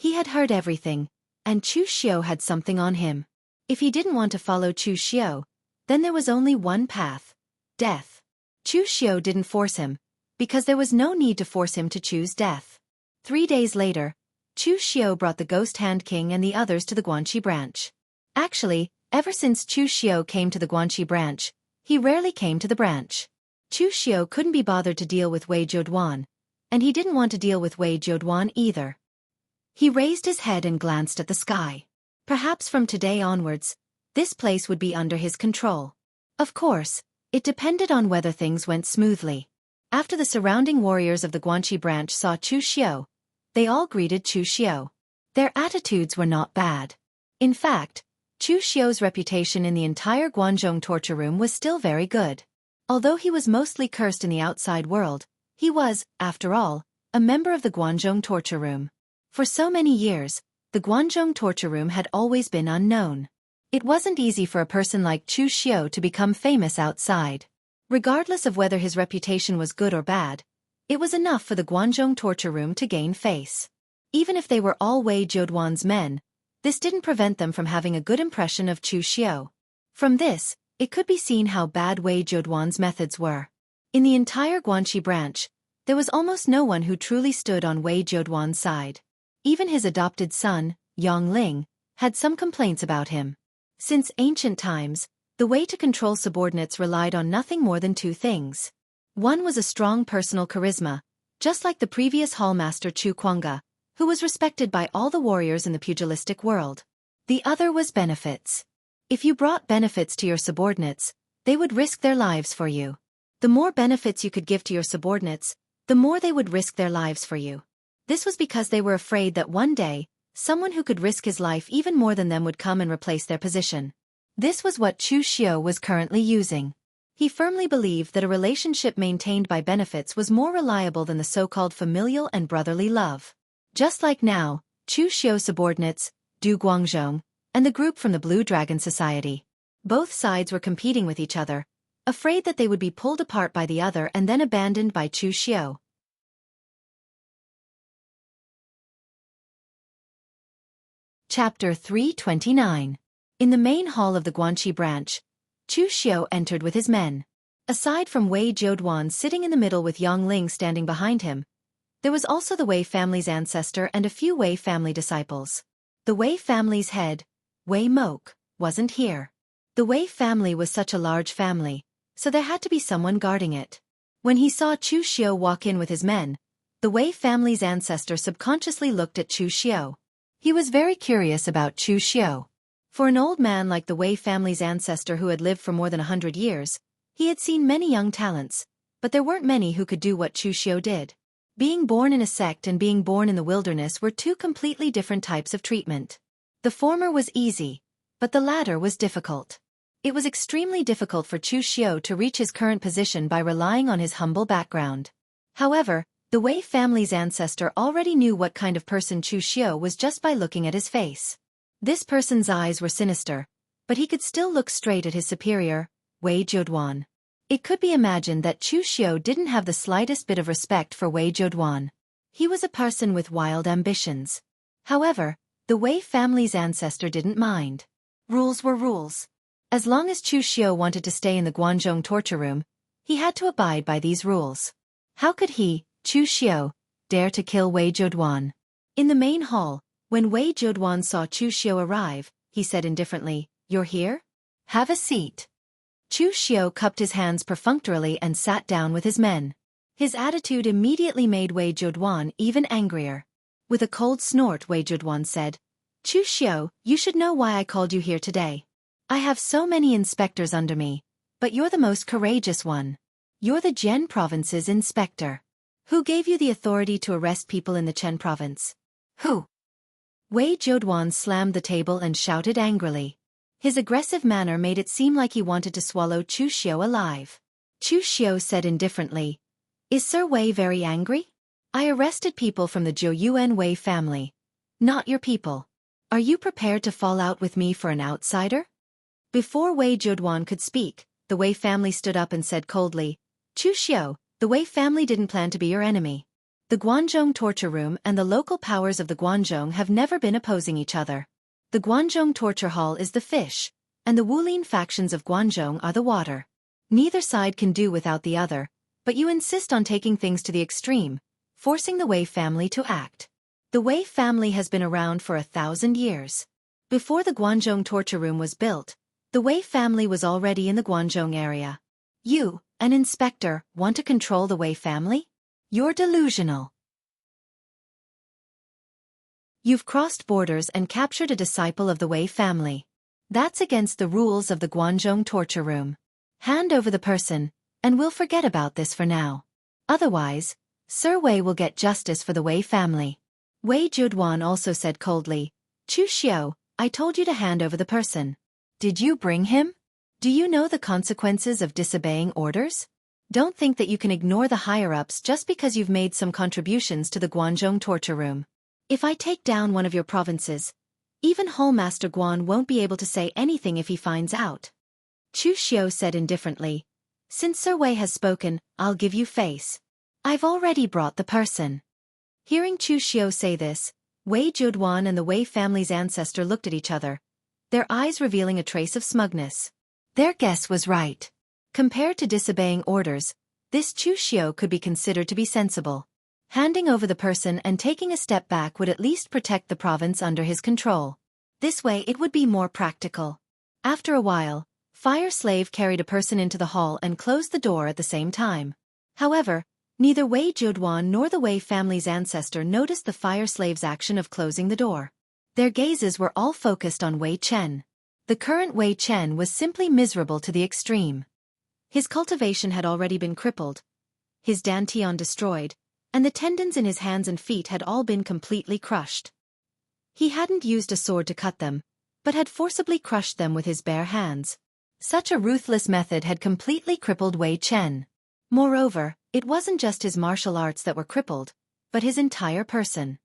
He had heard everything, and Chu Xiu had something on him. If he didn't want to follow Chu Xiu, then there was only one path: death. Chu Xiu didn't force him, because there was no need to force him to choose death. 3 days later, Chu Xiu brought the Ghost Hand King and the others to the Guanxi branch. Actually, ever since Chu Xiu came to the Guanxi branch, he rarely came to the branch. Chu Xiu couldn't be bothered to deal with Wei Zhouduan, and he didn't want to deal with Wei Zhouduan either. He raised his head and glanced at the sky. Perhaps from today onwards, this place would be under his control. Of course, it depended on whether things went smoothly. After the surrounding warriors of the Guanxi branch saw Chu Xiu, they all greeted Chu Xiu. Their attitudes were not bad. In fact, Chu Xiu's reputation in the entire Guanzhong torture room was still very good. Although he was mostly cursed in the outside world, he was, after all, a member of the Guanzhong torture room. For so many years, the Guanzhong torture room had always been unknown. It wasn't easy for a person like Chu Xiu to become famous outside. Regardless of whether his reputation was good or bad, it was enough for the Guanzhong torture room to gain face. Even if they were all Wei Zhouduan's men, this didn't prevent them from having a good impression of Chu Xiu. From this, it could be seen how bad Wei Zhouduan's methods were. In the entire Guanxi branch, there was almost no one who truly stood on Wei Zhouduan's side. Even his adopted son, Yongling, had some complaints about him. Since ancient times, the way to control subordinates relied on nothing more than 2 things. One was a strong personal charisma, just like the previous hallmaster Chu Kuanga, who was respected by all the warriors in the pugilistic world. The other was benefits. If you brought benefits to your subordinates, they would risk their lives for you. The more benefits you could give to your subordinates, the more they would risk their lives for you. This was because they were afraid that one day, someone who could risk his life even more than them would come and replace their position. This was what Chu Xiu was currently using. He firmly believed that a relationship maintained by benefits was more reliable than the so-called familial and brotherly love. Just like now, Chu Xiu's subordinates, Du Guangzhong, and the group from the Blue Dragon Society. Both sides were competing with each other, afraid that they would be pulled apart by the other and then abandoned by Chu Xiu. Chapter 329. In the main hall of the Guanxi branch, Chu Xiu entered with his men. Aside from Wei Zhouduan sitting in the middle with Yongling standing behind him, there was also the Wei family's ancestor and a few Wei family disciples. The Wei family's head, Wei Mok, wasn't here. The Wei family was such a large family, so there had to be someone guarding it. When he saw Chu Xiu walk in with his men, the Wei family's ancestor subconsciously looked at Chu Xiu. He was very curious about Chu Xiu. For an old man like the Wei family's ancestor who had lived for more than 100 years, he had seen many young talents, but there weren't many who could do what Chu Xiu did. Being born in a sect and being born in the wilderness were 2 completely different types of treatment. The former was easy, but the latter was difficult. It was extremely difficult for Chu Xiu to reach his current position by relying on his humble background. However, the Wei family's ancestor already knew what kind of person Chu Xiu was just by looking at his face. This person's eyes were sinister, but he could still look straight at his superior, Wei Zhouduan. It could be imagined that Chu Xiu didn't have the slightest bit of respect for Wei Zhouduan. He was a person with wild ambitions. However, the Wei family's ancestor didn't mind. Rules were rules. As long as Chu Xiu wanted to stay in the Guanzhong torture room, he had to abide by these rules. How could he, Chu Xiu, dare to kill Wei Zhouduan? In the main hall, when Wei Zhouduan saw Chu Xiu arrive, he said indifferently, "You're here? Have a seat." Chu Xiu cupped his hands perfunctorily and sat down with his men. His attitude immediately made Wei Zhouduan even angrier. With a cold snort, Wei Zhouduan said, "Chu Xiu, you should know why I called you here today. I have so many inspectors under me, but you're the most courageous one. You're the Jian province's inspector. Who gave you the authority to arrest people in the Chen province? Who?" Wei Zhouduan slammed the table and shouted angrily. His aggressive manner made it seem like he wanted to swallow Chu Xiu alive. Chu Xiu said indifferently, "Is Sir Wei very angry? I arrested people from the Zhou Wei family, not your people. Are you prepared to fall out with me for an outsider?" Before Wei Zhouduan could speak, the Wei family stood up and said coldly, "Chu Xiu, the Wei family didn't plan to be your enemy. The Guanzhong torture room and the local powers of the Guanzhong have never been opposing each other. The Guanzhong torture hall is the fish, and the Wulin factions of Guanzhong are the water. Neither side can do without the other, but you insist on taking things to the extreme, forcing the Wei family to act. The Wei family has been around for 1,000 years. Before the Guanzhong torture room was built, the Wei family was already in the Guanzhong area. You, an inspector, want to control the Wei family? You're delusional. You've crossed borders and captured a disciple of the Wei family. That's against the rules of the Guanzhong torture room. Hand over the person, and we'll forget about this for now. Otherwise, Sir Wei will get justice for the Wei family. Wei Juduan also said coldly, Chu Xiao, I told you to hand over the person. Did you bring him? Do you know the consequences of disobeying orders? Don't think that you can ignore the higher-ups just because you've made some contributions to the Guanzhong torture room. If I take down one of your provinces, even Whole Master Guan won't be able to say anything if he finds out. Chu Xiao said indifferently, Since Sir Wei has spoken, I'll give you face. I've already brought the person. Hearing Chu Xiao say this, Wei Juduan and the Wei family's ancestor looked at each other, their eyes revealing a trace of smugness. Their guess was right. Compared to disobeying orders, this Chu Xiao could be considered to be sensible. Handing over the person and taking a step back would at least protect the province under his control. This way it would be more practical. After a while, Fire Slave carried a person into the hall and closed the door at the same time. However, neither Wei Juduan nor the Wei family's ancestor noticed the Fire Slave's action of closing the door. Their gazes were all focused on Wei Chen. The current Wei Chen was simply miserable to the extreme. His cultivation had already been crippled, his dantian destroyed, and the tendons in his hands and feet had all been completely crushed. He hadn't used a sword to cut them, but had forcibly crushed them with his bare hands. Such a ruthless method had completely crippled Wei Chen. Moreover, it wasn't just his martial arts that were crippled, but his entire person.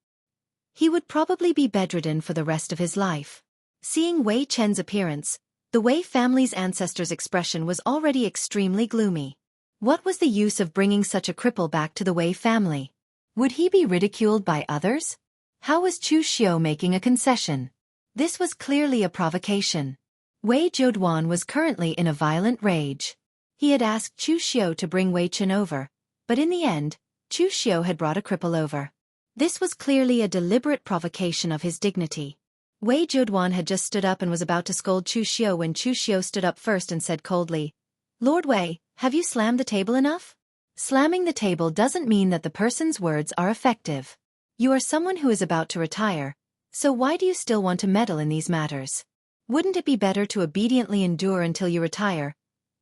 He would probably be bedridden for the rest of his life. Seeing Wei Chen's appearance, the Wei family's ancestor's expression was already extremely gloomy. What was the use of bringing such a cripple back to the Wei family? Would he be ridiculed by others? How was Chu Xiao making a concession? This was clearly a provocation. Wei Juduan was currently in a violent rage. He had asked Chu Xiao to bring Wei Chen over, but in the end, Chu Xiao had brought a cripple over. This was clearly a deliberate provocation of his dignity. Wei Juduan had just stood up and was about to scold Chu Xiao when Chu Xiao stood up first and said coldly, Lord Wei, have you slammed the table enough? Slamming the table doesn't mean that the person's words are effective. You are someone who is about to retire, so why do you still want to meddle in these matters? Wouldn't it be better to obediently endure until you retire,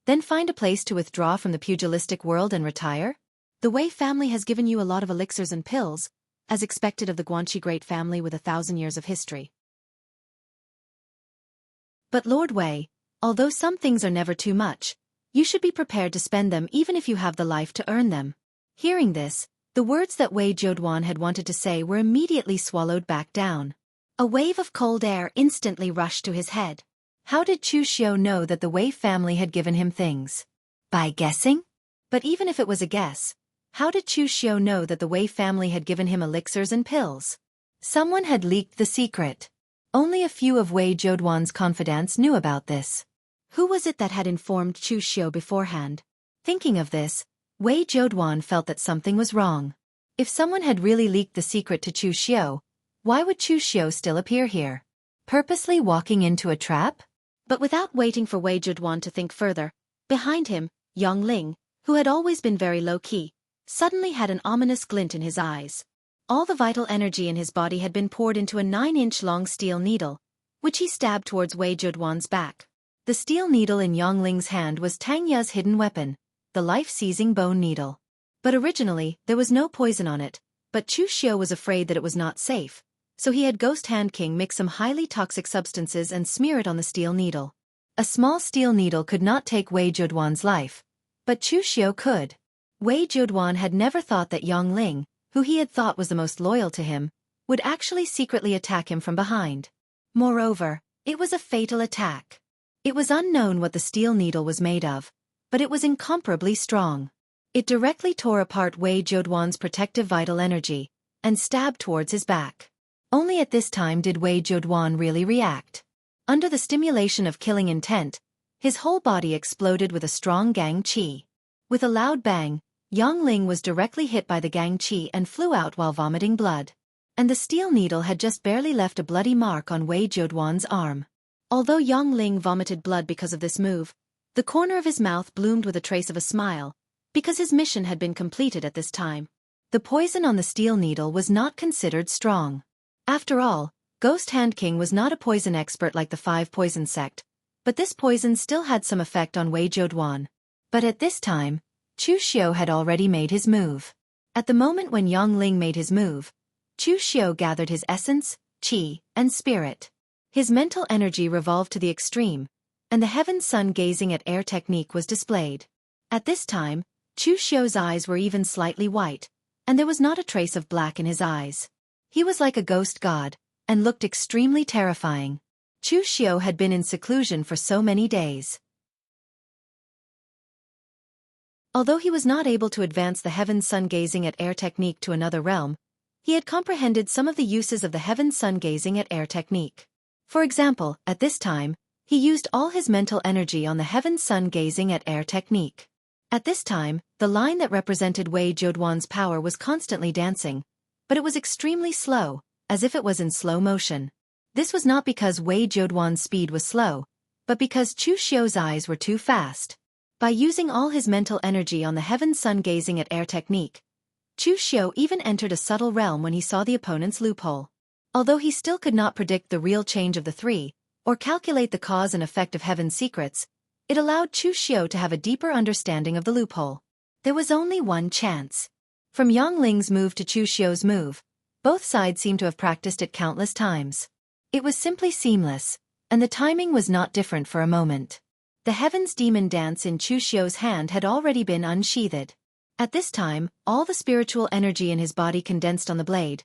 then find a place to withdraw from the pugilistic world and retire? The Wei family has given you a lot of elixirs and pills, as expected of the Guanxi great family with 1,000 years of history. But Lord Wei, although some things are never too much, you should be prepared to spend them even if you have the life to earn them. Hearing this, the words that Wei Juduan had wanted to say were immediately swallowed back down. A wave of cold air instantly rushed to his head. How did Chu Xiao know that the Wei family had given him things? By guessing? But even if it was a guess, how did Chu Xiao know that the Wei family had given him elixirs and pills? Someone had leaked the secret. Only a few of Wei Juduan's confidants knew about this. Who was it that had informed Chu Xiao beforehand? Thinking of this, Wei Juduan felt that something was wrong. If someone had really leaked the secret to Chu Xiao, why would Chu Xiao still appear here? Purposely walking into a trap? But without waiting for Wei Juduan to think further, behind him, Yongling, who had always been very low-key, suddenly had an ominous glint in his eyes. All the vital energy in his body had been poured into a 9-inch-long steel needle, which he stabbed towards Wei Juduan's back. The steel needle in Yongling's hand was Tang Ya's hidden weapon, the life-seizing bone needle. But originally, there was no poison on it, but Chu Xiao was afraid that it was not safe, so he had Ghost Hand King mix some highly toxic substances and smear it on the steel needle. A small steel needle could not take Wei Juduan's life, but Chu Xiao could. Wei Juduan had never thought that Yongling, who he had thought was the most loyal to him, would actually secretly attack him from behind. Moreover, it was a fatal attack. It was unknown what the steel needle was made of, but it was incomparably strong. It directly tore apart Wei Zhouduan's protective vital energy and stabbed towards his back. Only at this time did Wei Zhouduan really react. Under the stimulation of killing intent, his whole body exploded with a strong gang qi. With a loud bang, Yang Ling was directly hit by the gang qi and flew out while vomiting blood. And the steel needle had just barely left a bloody mark on Wei Zhouduan's arm. Although Yang Ling vomited blood because of this move, the corner of his mouth bloomed with a trace of a smile, because his mission had been completed at this time. The poison on the steel needle was not considered strong. After all, Ghost Hand King was not a poison expert like the Five Poison sect, but this poison still had some effect on Wei Zhouduan. But at this time, Chu Xiu had already made his move. At the moment when Yang Ling made his move, Chu Xiu gathered his essence, qi, and spirit. His mental energy revolved to the extreme, and the heaven sun gazing at air technique was displayed. At this time, Chu Xiu's eyes were even slightly white, and there was not a trace of black in his eyes. He was like a ghost god, and looked extremely terrifying. Chu Xiu had been in seclusion for so many days. Although he was not able to advance the heaven sun gazing at air technique to another realm, he had comprehended some of the uses of the heaven sun gazing at air technique. For example, at this time, he used all his mental energy on the heaven sun gazing at air technique. At this time, the line that represented Wei Zhouduan's power was constantly dancing, but it was extremely slow, as if it was in slow motion. This was not because Wei Zhouduan's speed was slow, but because Chu Xiu's eyes were too fast. By using all his mental energy on the heaven sun gazing at air technique, Chu Xiu even entered a subtle realm when he saw the opponent's loophole. Although he still could not predict the real change of the three, or calculate the cause and effect of heaven's secrets, it allowed Chu Xiu to have a deeper understanding of the loophole. There was only one chance. From Yang Ling's move to Chu Xiu's move, both sides seemed to have practiced it countless times. It was simply seamless, and the timing was not different for a moment. The heaven's demon dance in Chu Xiu's hand had already been unsheathed. At this time, all the spiritual energy in his body condensed on the blade,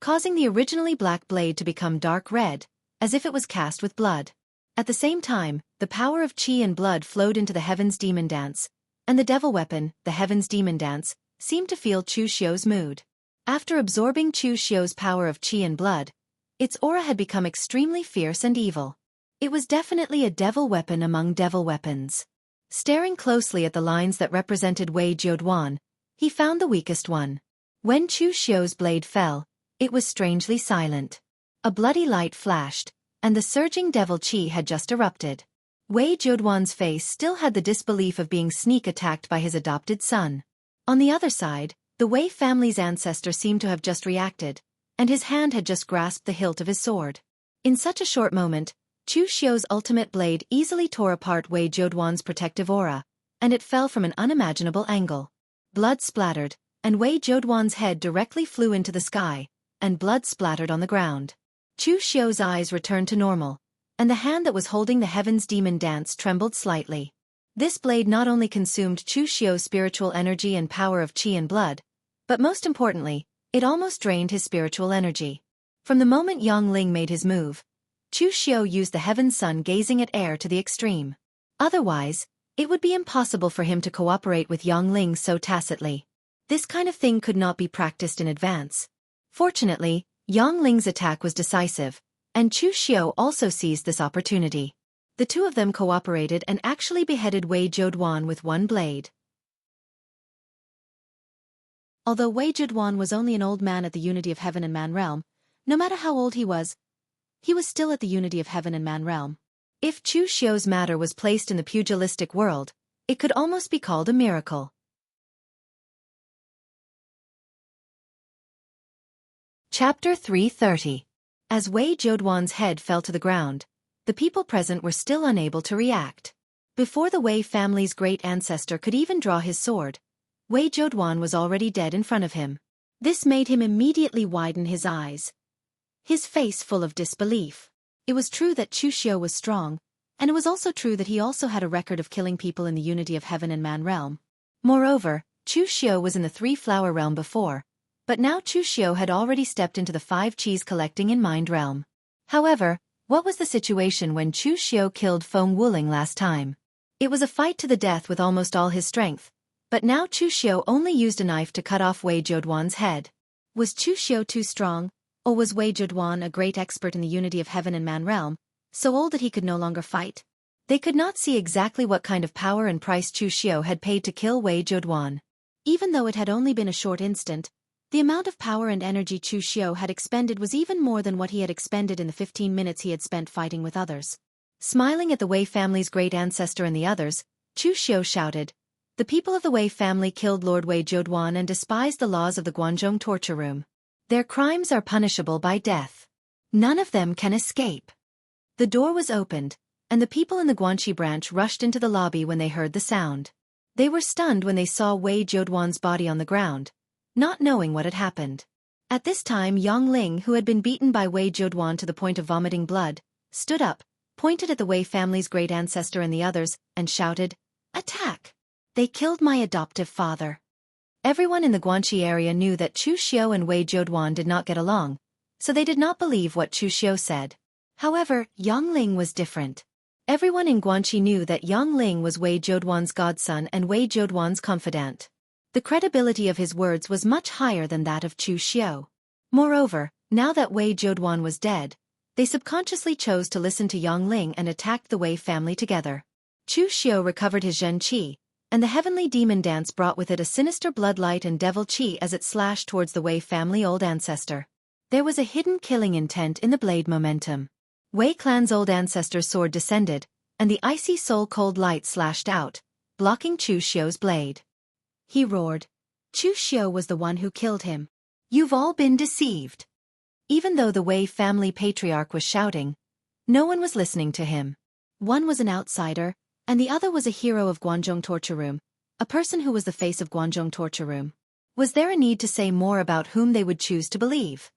causing the originally black blade to become dark red, as if it was cast with blood. At the same time, the power of qi and blood flowed into the heaven's demon dance, and the devil weapon, the heaven's demon dance, seemed to feel Chu Xiu's mood. After absorbing Chu Xiu's power of qi and blood, its aura had become extremely fierce and evil. It was definitely a devil weapon among devil weapons. Staring closely at the lines that represented Wei Zhouduan, he found the weakest one. When Chu Xiu's blade fell, it was strangely silent. A bloody light flashed, and the surging devil qi had just erupted. Wei Zhouduan's face still had the disbelief of being sneak attacked by his adopted son. On the other side, the Wei family's ancestor seemed to have just reacted, and his hand had just grasped the hilt of his sword. In such a short moment, Chu Xiu's ultimate blade easily tore apart Wei Zhouduan's protective aura, and it fell from an unimaginable angle. Blood splattered, and Wei Zhouduan's head directly flew into the sky, and blood splattered on the ground. Chu Xiu's eyes returned to normal, and the hand that was holding the heaven's demon dance trembled slightly. This blade not only consumed Chu Xiu's spiritual energy and power of qi and blood, but most importantly, it almost drained his spiritual energy. From the moment Yang Ling made his move, Chu Xiu used the heaven sun gazing at air to the extreme. Otherwise, it would be impossible for him to cooperate with Yang Ling so tacitly. This kind of thing could not be practiced in advance. Fortunately, Yang Ling's attack was decisive, and Chu Xiu also seized this opportunity. The two of them cooperated and actually beheaded Wei Zhouduan with one blade. Although Wei Zhouduan was only an old man at the unity of heaven and man realm, no matter how old he was still at the unity of heaven and man realm. If Chu Xiu's matter was placed in the pugilistic world, it could almost be called a miracle. Chapter 330. As Wei Zhouduan's head fell to the ground, the people present were still unable to react. Before the Wei family's great ancestor could even draw his sword, Wei Zhouduan was already dead in front of him. This made him immediately widen his eyes, his face full of disbelief. It was true that Chu Xiu was strong, and it was also true that he also had a record of killing people in the unity of heaven and man realm. Moreover, Chu Xiu was in the three-flower realm before, but now Chu Xiu had already stepped into the five cheese collecting in mind realm. However, what was the situation when Chu Xiu killed Feng Wuling last time? It was a fight to the death with almost all his strength, But now Chu Xiu only used a knife to cut off Wei Zhouduan's head. Was Chu Xiu too strong, or was Wei Zhouduan a great expert in the unity of heaven and man realm, so old that he could no longer fight? They could not see exactly what kind of power and price Chu Xiu had paid to kill Wei Zhouduan. Even though it had only been a short instant, the amount of power and energy Chu Xiu had expended was even more than what he had expended in the 15 minutes he had spent fighting with others. Smiling at the Wei family's great ancestor and the others, Chu Xiu shouted, "The people of the Wei family killed Lord Wei Zhouduan and despised the laws of the Guanzhong torture room. Their crimes are punishable by death. None of them can escape." The door was opened, and the people in the Guanxi branch rushed into the lobby when they heard the sound. They were stunned when they saw Wei Zhouduan's body on the ground, not knowing what had happened. At this time Yang Ling, who had been beaten by Wei Zhouduan to the point of vomiting blood, stood up, pointed at the Wei family's great ancestor and the others, and shouted, "Attack! They killed my adoptive father." Everyone in the Guanxi area knew that Chu Xiu and Wei Zhouduan did not get along, so they did not believe what Chu Xiu said. However, Yang Ling was different. Everyone in Guanxi knew that Yang Ling was Wei Zhouduan's godson and Wei Zhouduan's confidant. The credibility of his words was much higher than that of Chu Xiu. Moreover, now that Wei Zhouduan was dead, they subconsciously chose to listen to Yang Ling and attacked the Wei family together. Chu Xiu recovered his Zhen Qi, and the heavenly demon dance brought with it a sinister bloodlight and devil Qi as it slashed towards the Wei family old ancestor. There was a hidden killing intent in the blade momentum. Wei clan's old ancestor's sword descended, and the icy soul-cold light slashed out, blocking Chu Xiu's blade. He roared. Chu Xiu was the one who killed him. "You've all been deceived." Even though the Wei family patriarch was shouting, no one was listening to him. One was an outsider, and the other was a hero of Guanzhong torture room, a person who was the face of Guanzhong torture room. Was there a need to say more about whom they would choose to believe?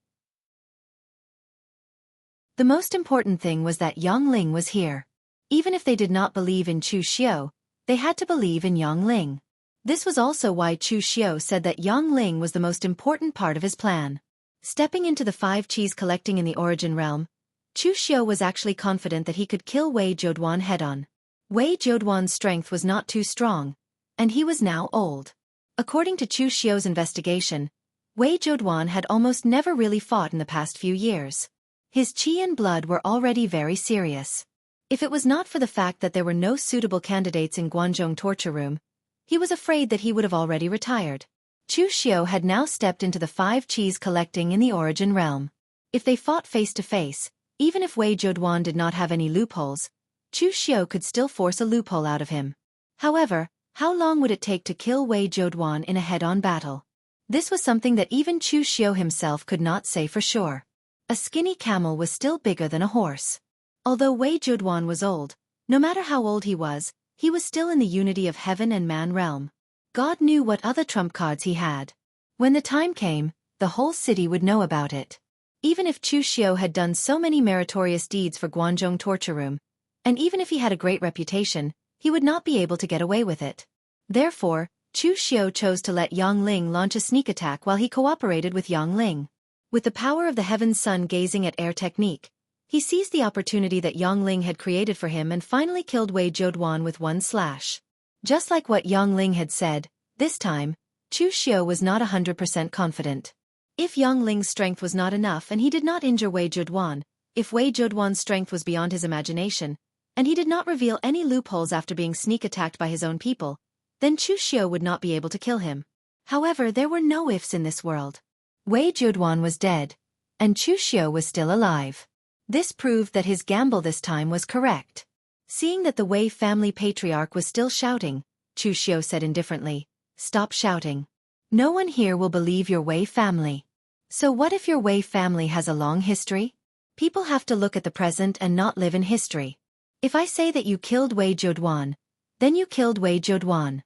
The most important thing was that Yang Ling was here. Even if they did not believe in Chu Xiu, they had to believe in Yang Ling. This was also why Chu Xiu said that Yang Ling was the most important part of his plan. Stepping into the 5 Qis collecting in the origin realm, Chu Xiu was actually confident that he could kill Wei Zhouduan head-on. Wei Zhouduan's strength was not too strong, and he was now old. According to Chu Xiu's investigation, Wei Zhouduan had almost never really fought in the past few years. His qi and blood were already very serious. If it was not for the fact that there were no suitable candidates in Guanzhong torture room, he was afraid that he would have already retired. Chu Xiu had now stepped into the 5 Qis collecting in the origin realm. If they fought face to face, even if Wei Zhouduan did not have any loopholes, Chu Xiu could still force a loophole out of him. However, how long would it take to kill Wei Zhouduan in a head-on battle? This was something that even Chu Xiu himself could not say for sure. A skinny camel was still bigger than a horse. Although Wei Zhouduan was old, no matter how old he was still in the unity of heaven and man realm. God knew what other trump cards he had. When the time came, the whole city would know about it. Even if Chu Xiu had done so many meritorious deeds for Guanzhong torture room, and even if he had a great reputation, he would not be able to get away with it. Therefore, Chu Xiu chose to let Yang Ling launch a sneak attack while he cooperated with Yang Ling. With the power of the heaven's sun gazing at air technique, he seized the opportunity that Yang Ling had created for him and finally killed Wei Zhouduan with one slash. Just like what Yang Ling had said, this time, Chu Xiu was not 100% confident. If Yang Ling's strength was not enough and he did not injure Wei Zhouduan, if Wei Zhouduan's strength was beyond his imagination, and he did not reveal any loopholes after being sneak attacked by his own people, then Chu Xiu would not be able to kill him. However, there were no ifs in this world. Wei Zhouduan was dead, and Chu Xiu was still alive. This proved that his gamble this time was correct. Seeing that the Wei family patriarch was still shouting, Chu Xiu said indifferently, "Stop shouting. No one here will believe your Wei family." So what if your Wei family has a long history? People have to look at the present and not live in history. If I say that you killed Wei Zhouduan, then you killed Wei Zhouduan.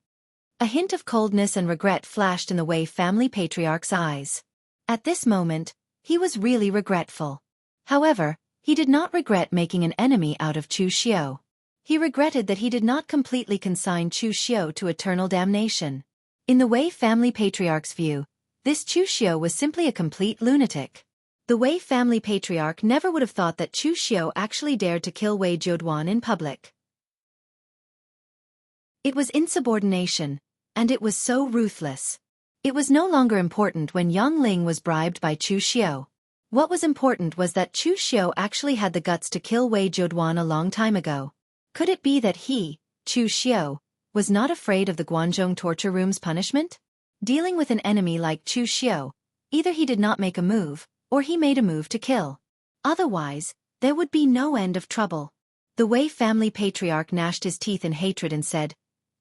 A hint of coldness and regret flashed in the Wei family patriarch's eyes. At this moment, he was really regretful. However, he did not regret making an enemy out of Chu Xiu. He regretted that he did not completely consign Chu Xiu to eternal damnation. In the Wei family patriarch's view, this Chu Xiu was simply a complete lunatic. The Wei family patriarch never would have thought that Chu Xiu actually dared to kill Wei Zhouduan in public. It was insubordination, And it was so ruthless. It was no longer important when Yang Ling was bribed by Chu Xiao. What was important was that Chu Xiao actually had the guts to kill Wei Zhoduan a long time ago. Could it be that he, Chu Xiao, was not afraid of the Guanzhong torture room's punishment? Dealing with an enemy like Chu Xiao, either he did not make a move, or he made a move to kill. Otherwise, there would be no end of trouble. The Wei family patriarch gnashed his teeth in hatred and said,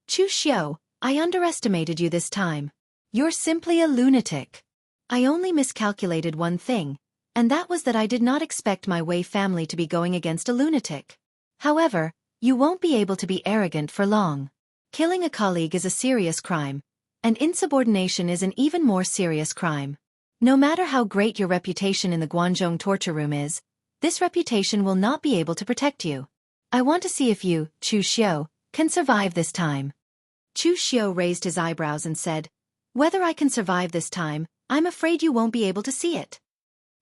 "Chu Xiao, I underestimated you this time. You're simply a lunatic. I only miscalculated one thing, and that was that I did not expect my Wei family to be going against a lunatic. However, you won't be able to be arrogant for long. Killing a colleague is a serious crime, and insubordination is an even more serious crime. No matter how great your reputation in the Guanzhong torture room is, this reputation will not be able to protect you. I want to see if you, Chu Xiao, can survive this time." Chu Xiao raised his eyebrows and said, "Whether I can survive this time, I'm afraid you won't be able to see it."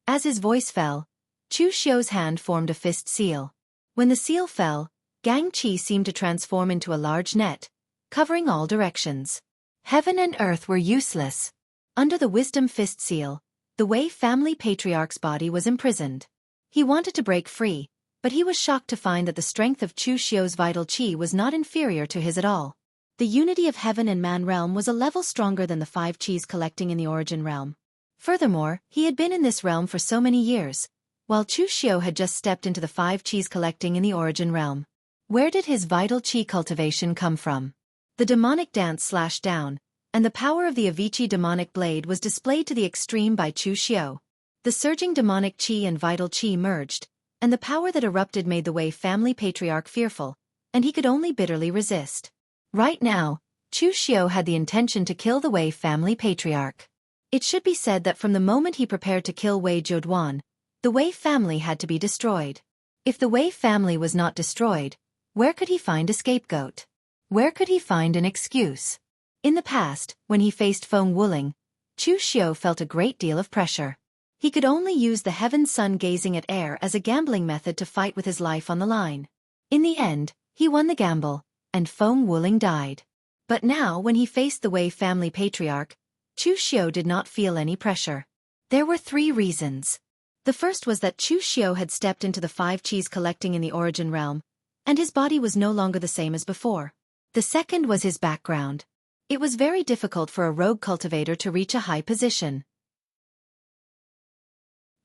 As his voice fell, Chu Xiao's hand formed a fist seal. When the seal fell, Gang Qi seemed to transform into a large net, covering all directions. Heaven and earth were useless. Under the wisdom fist seal, the Wei family patriarch's body was imprisoned. He wanted to break free, but he was shocked to find that the strength of Chu Xiao's vital qi was not inferior to his at all. The unity of heaven and man realm was a level stronger than the 5 qis collecting in the origin realm. Furthermore, he had been in this realm for so many years, while Chu Xiao had just stepped into the 5 qis collecting in the origin realm. Where did his vital qi cultivation come from? The demonic dance slashed down, and the power of the Avicii demonic blade was displayed to the extreme by Chu Xiao. The surging demonic qi and vital qi merged, and the power that erupted made the Wei family patriarch fearful, and he could only bitterly resist. Right now, Chu Xiao had the intention to kill the Wei family patriarch. It should be said that from the moment he prepared to kill Wei Zhoduan, the Wei family had to be destroyed. If the Wei family was not destroyed, where could he find a scapegoat? Where could he find an excuse? In the past, when he faced Feng Wuling, Chu Xiao felt a great deal of pressure. He could only use the heaven sun gazing at air as a gambling method to fight with his life on the line. In the end, he won the gamble, and Feng Wuling died. But now when he faced the Wei family patriarch, Chu Xiao did not feel any pressure. There were 3 reasons. The first was that Chu Xiao had stepped into the 5 qis collecting in the origin realm, and his body was no longer the same as before. The second was his background. It was very difficult for a rogue cultivator to reach a high position.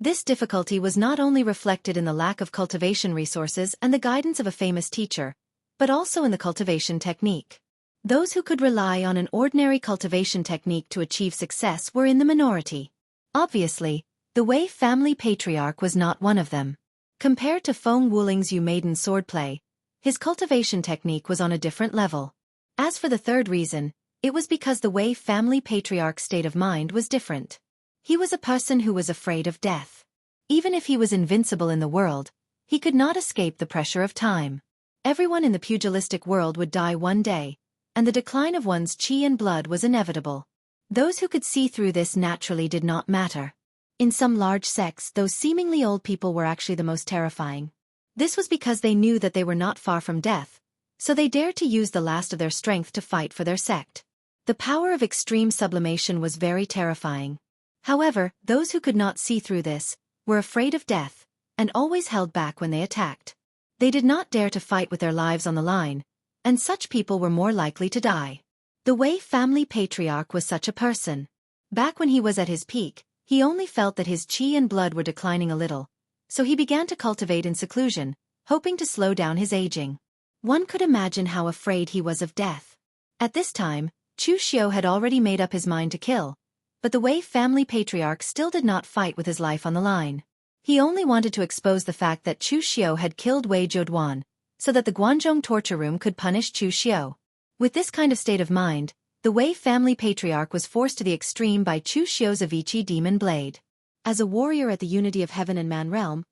This difficulty was not only reflected in the lack of cultivation resources and the guidance of a famous teacher, but also in the cultivation technique. Those who could rely on an ordinary cultivation technique to achieve success were in the minority. Obviously, the Wei family patriarch was not one of them. Compared to Feng Wuling's Yu maiden swordplay, his cultivation technique was on a different level. As for the third reason, it was because the Wei family patriarch's state of mind was different. He was a person who was afraid of death. Even if he was invincible in the world, he could not escape the pressure of time. Everyone in the pugilistic world would die one day, and the decline of one's qi and blood was inevitable. Those who could see through this naturally did not matter. In some large sects, those seemingly old people were actually the most terrifying. This was because they knew that they were not far from death, so they dared to use the last of their strength to fight for their sect. The power of extreme sublimation was very terrifying. However, those who could not see through this were afraid of death, and always held back when they attacked. They did not dare to fight with their lives on the line, and such people were more likely to die. The Wei family patriarch was such a person. Back when he was at his peak, he only felt that his qi and blood were declining a little, so he began to cultivate in seclusion, hoping to slow down his aging. One could imagine how afraid he was of death. At this time, Chu Xiao had already made up his mind to kill, but the Wei family patriarch still did not fight with his life on the line. He only wanted to expose the fact that Chu Xiao had killed Wei Zhoduan, so that the Guanzhong torture room could punish Chu Xiao. With this kind of state of mind, the Wei family patriarch was forced to the extreme by Chu Xiao's Avicii demon blade. As a warrior at the unity of heaven and man realm,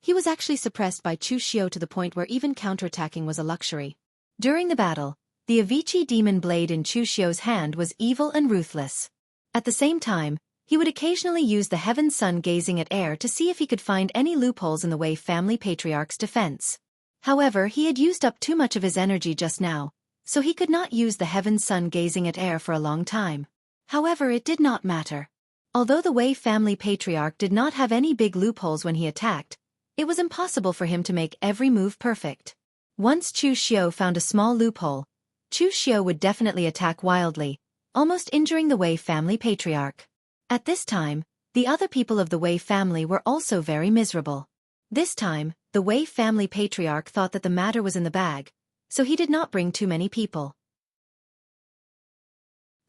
he was actually suppressed by Chu Xiao to the point where even counterattacking was a luxury. During the battle, the Avicii demon blade in Chu Xiao's hand was evil and ruthless. At the same time, he would occasionally use the heaven sun gazing at air to see if he could find any loopholes in the Wei family patriarch's defense. However, he had used up too much of his energy just now, so he could not use the heaven's sun gazing at air for a long time. However, it did not matter. Although the Wei family patriarch did not have any big loopholes when he attacked, it was impossible for him to make every move perfect. Once Chu Xiao found a small loophole, Chu Xiao would definitely attack wildly, almost injuring the Wei family patriarch. At this time, the other people of the Wei family were also very miserable. This time, the Wei family patriarch thought that the matter was in the bag, so he did not bring too many people.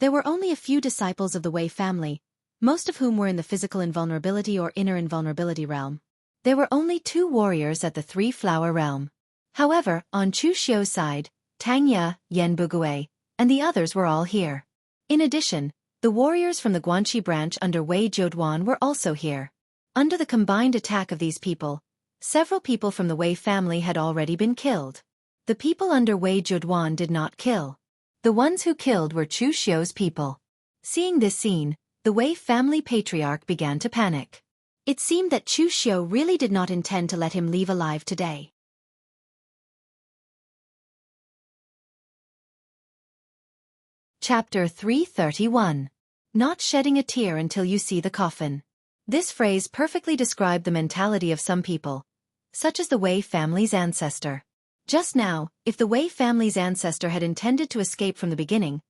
There were only a few disciples of the Wei family, most of whom were in the physical invulnerability or inner invulnerability realm. There were only 2 warriors at the 3-flower realm. However, on Chu Xiao's side, Tang Ye, Yan Bugui, and the others were all here. In addition, the warriors from the Guanxi branch under Wei Zhouduan were also here. Under the combined attack of these people, several people from the Wei family had already been killed. The people under Wei Zhouduan did not kill. The ones who killed were Chu Xiao's people. Seeing this scene, the Wei family patriarch began to panic. It seemed that Chu Xiao really did not intend to let him leave alive today. Chapter 331. Not shedding a tear until you see the coffin. This phrase perfectly described the mentality of some people, such as the Wei family's ancestor. Just now, if the Wei family's ancestor had intended to escape from the beginning,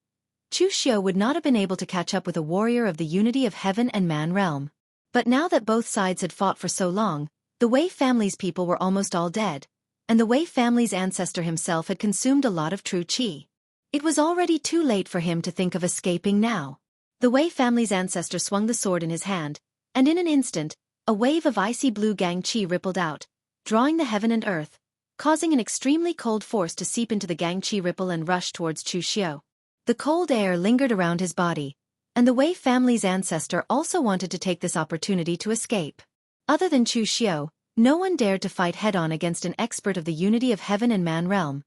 Chu Xiao would not have been able to catch up with a warrior of the unity of heaven and man realm. But now that both sides had fought for so long, the Wei family's people were almost all dead, and the Wei family's ancestor himself had consumed a lot of true qi. It was already too late for him to think of escaping now. The Wei family's ancestor swung the sword in his hand, and in an instant, a wave of icy blue gang qi rippled out, drawing the heaven and earth, causing an extremely cold force to seep into the gang qi ripple and rush towards Chu Xiao. The cold air lingered around his body, and the Wei family's ancestor also wanted to take this opportunity to escape. Other than Chu Xiao, no one dared to fight head-on against an expert of the unity of heaven and man realm.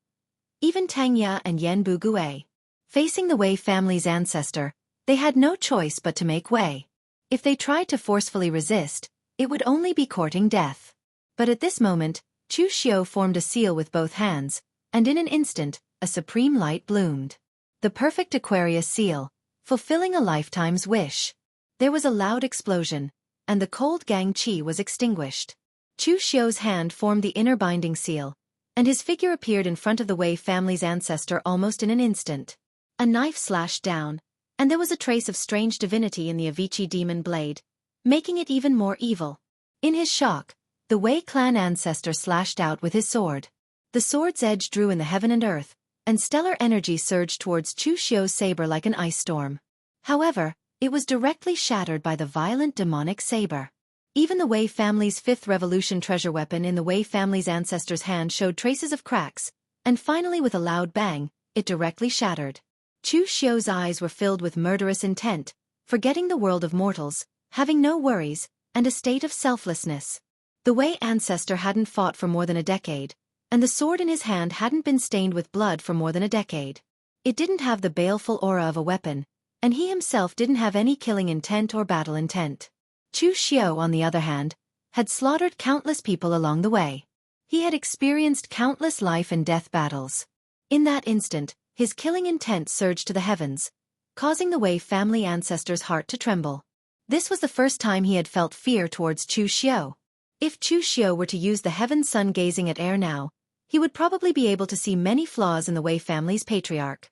Even Tang Ye and Yan Bugui. Facing the Wei family's ancestor, they had no choice but to make way. If they tried to forcefully resist, it would only be courting death. But at this moment, Chu Xiao formed a seal with both hands, and in an instant, a supreme light bloomed. The perfect Aquarius seal, fulfilling a lifetime's wish. There was a loud explosion, and the cold gang qi was extinguished. Chu Xiao's hand formed the inner binding seal, and his figure appeared in front of the Wei family's ancestor almost in an instant. A knife slashed down, and there was a trace of strange divinity in the Avicii demon blade, making it even more evil. In his shock, the Wei clan ancestor slashed out with his sword. The sword's edge drew in the heaven and earth, and stellar energy surged towards Chu Xiao's saber like an ice storm. However, it was directly shattered by the violent demonic saber. Even the Wei family's 5th revolution treasure weapon in the Wei family's ancestor's hand showed traces of cracks, and finally with a loud bang, it directly shattered. Chu Xiao's eyes were filled with murderous intent, forgetting the world of mortals, having no worries, and a state of selflessness. The Wei ancestor hadn't fought for more than a decade, and the sword in his hand hadn't been stained with blood for more than a decade. It didn't have the baleful aura of a weapon, and he himself didn't have any killing intent or battle intent. Chu Xiao, on the other hand, had slaughtered countless people along the way. He had experienced countless life and death battles. In that instant, his killing intent surged to the heavens, causing the Wei family ancestor's heart to tremble. This was the first time he had felt fear towards Chu Xiao. If Chu Xiao were to use the heaven's sun gazing at air now, he would probably be able to see many flaws in the Wei family's patriarch.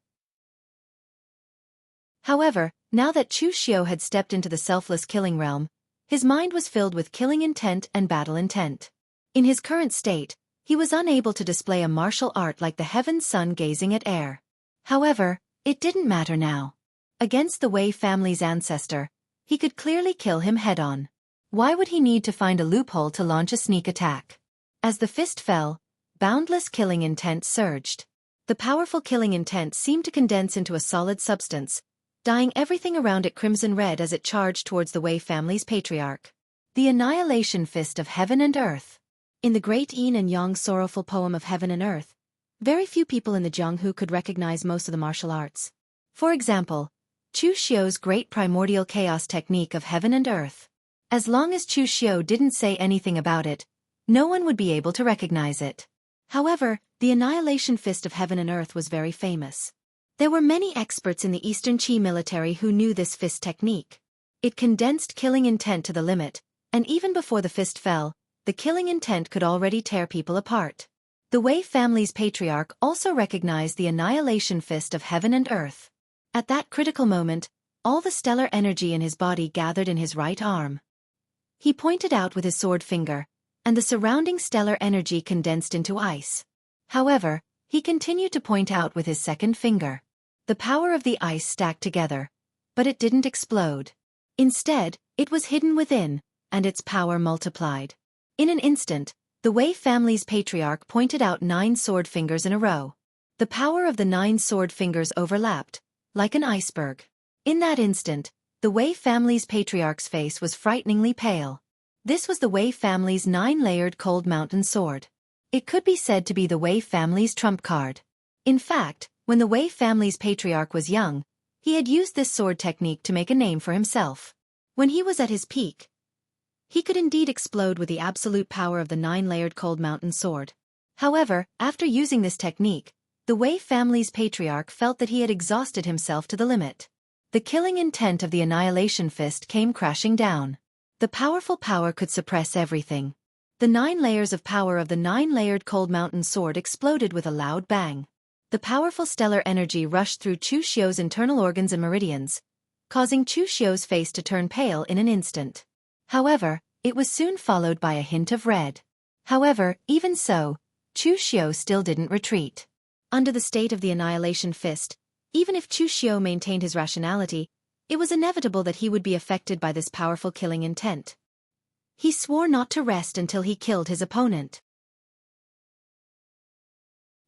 However, now that Chu Xiao had stepped into the selfless killing realm, his mind was filled with killing intent and battle intent. In his current state, he was unable to display a martial art like the heaven's sun gazing at air. However, it didn't matter now. Against the Wei family's ancestor, he could clearly kill him head-on. Why would he need to find a loophole to launch a sneak attack? As the fist fell, boundless killing intent surged. The powerful killing intent seemed to condense into a solid substance, dyeing everything around it crimson red as it charged towards the Wei family's patriarch. The annihilation fist of heaven and earth. In the great yin and yang sorrowful poem of Heaven and Earth, very few people in the Jianghu could recognize most of the martial arts. For example, Chu Xiao's great primordial chaos technique of Heaven and Earth. As long as Chu Xiao didn't say anything about it, no one would be able to recognize it. However, the annihilation fist of heaven and earth was very famous. There were many experts in the Eastern Qi military who knew this fist technique. It condensed killing intent to the limit, and even before the fist fell, the killing intent could already tear people apart. The Wei family's patriarch also recognized the annihilation fist of heaven and earth. At that critical moment, all the stellar energy in his body gathered in his right arm. He pointed out with his sword finger, and the surrounding stellar energy condensed into ice. However, he continued to point out with his second finger. The power of the ice stacked together, but it didn't explode. Instead, it was hidden within, and its power multiplied. In an instant, the Wei family's patriarch pointed out 9 sword fingers in a row. The power of the 9 sword fingers overlapped, like an iceberg. In that instant, the Wei family's patriarch's face was frighteningly pale. This was the Wei family's 9-layered cold mountain sword. It could be said to be the Wei family's trump card. In fact, when the Wei family's patriarch was young, he had used this sword technique to make a name for himself. When he was at his peak, he could indeed explode with the absolute power of the 9-layered cold mountain sword. However, after using this technique, the Wei family's patriarch felt that he had exhausted himself to the limit. The killing intent of the annihilation fist came crashing down. The powerful power could suppress everything. The 9 layers of power of the 9-layered cold mountain sword exploded with a loud bang. The powerful stellar energy rushed through Chu Xiu's internal organs and meridians, causing Chu Xiu's face to turn pale in an instant. However, it was soon followed by a hint of red. However, even so, Chu Xiu still didn't retreat. Under the state of the annihilation fist, even if Chu Xiu maintained his rationality, it was inevitable that he would be affected by this powerful killing intent. He swore not to rest until he killed his opponent.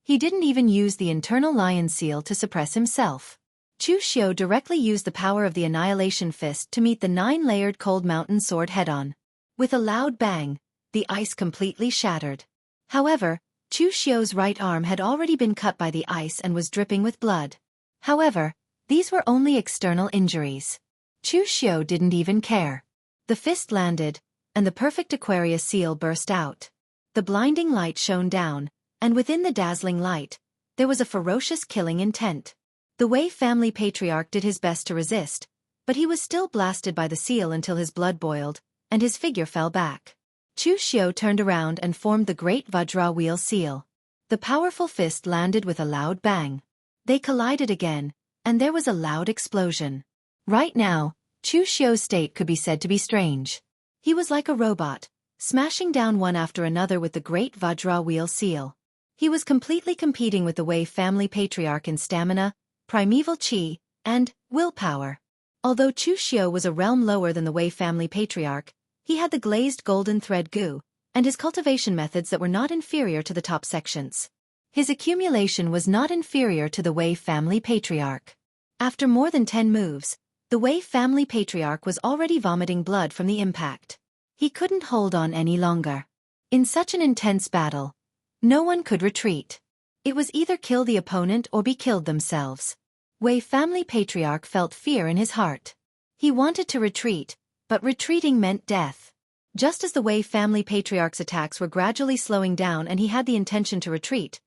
He didn't even use the internal lion seal to suppress himself. Chu Xiu directly used the power of the annihilation fist to meet the 9-layered cold mountain sword head-on. With a loud bang, the ice completely shattered. However, Chu Xiu's right arm had already been cut by the ice and was dripping with blood. However, these were only external injuries. Chu Xiu didn't even care. The fist landed, and the perfect Aquarius seal burst out. The blinding light shone down, and within the dazzling light, there was a ferocious killing intent. The Wei family patriarch did his best to resist, but he was still blasted by the seal until his blood boiled, and his figure fell back. Chu Xiu turned around and formed the great Vajra wheel seal. The powerful fist landed with a loud bang. They collided again, and there was a loud explosion. Right now, Chu Xiu's state could be said to be strange. He was like a robot, smashing down one after another with the great Vajra wheel seal. He was completely competing with the Wei family patriarch in stamina, primeval qi, and willpower. Although Chu Xiu was a realm lower than the Wei family patriarch, he had the glazed golden thread gu, and his cultivation methods that were not inferior to the top sections. His accumulation was not inferior to the Wei family patriarch. After more than 10 moves, the Wei family patriarch was already vomiting blood from the impact. He couldn't hold on any longer. In such an intense battle, no one could retreat. It was either kill the opponent or be killed themselves. Wei family patriarch felt fear in his heart. He wanted to retreat, but retreating meant death. Just as the Wei family patriarch's attacks were gradually slowing down and he had the intention to retreat,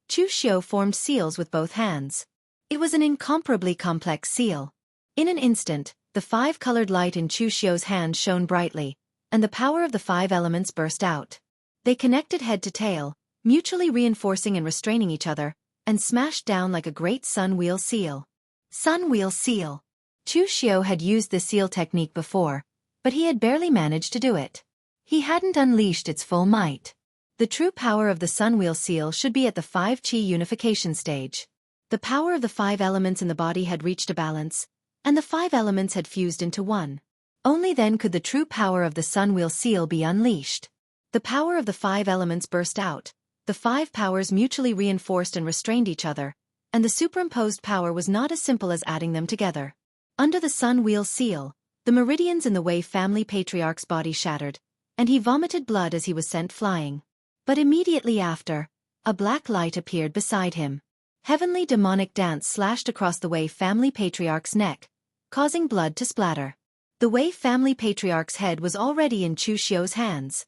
Chu Xiu formed seals with both hands. It was an incomparably complex seal. In an instant, the 5-colored light in Chu Xiu's hand shone brightly, and the power of the 5 elements burst out. They connected head to tail, mutually reinforcing and restraining each other, and smashed down like a great sun wheel seal. Sun wheel seal. Chu Xiu had used the seal technique before, but he had barely managed to do it. He hadn't unleashed its full might. The true power of the sun wheel seal should be at the 5 qi unification stage. The power of the 5 elements in the body had reached a balance, and the 5 elements had fused into one. Only then could the true power of the sun wheel seal be unleashed. The power of the 5 elements burst out, the 5 powers mutually reinforced and restrained each other, and the superimposed power was not as simple as adding them together. Under the sun wheel seal, the meridians in the Wei family patriarch's body shattered, and he vomited blood as he was sent flying. But immediately after, a black light appeared beside him. Heavenly demonic dance slashed across the Wei family patriarch's neck, causing blood to splatter. The Wei family patriarch's head was already in Chu Xiu's hands.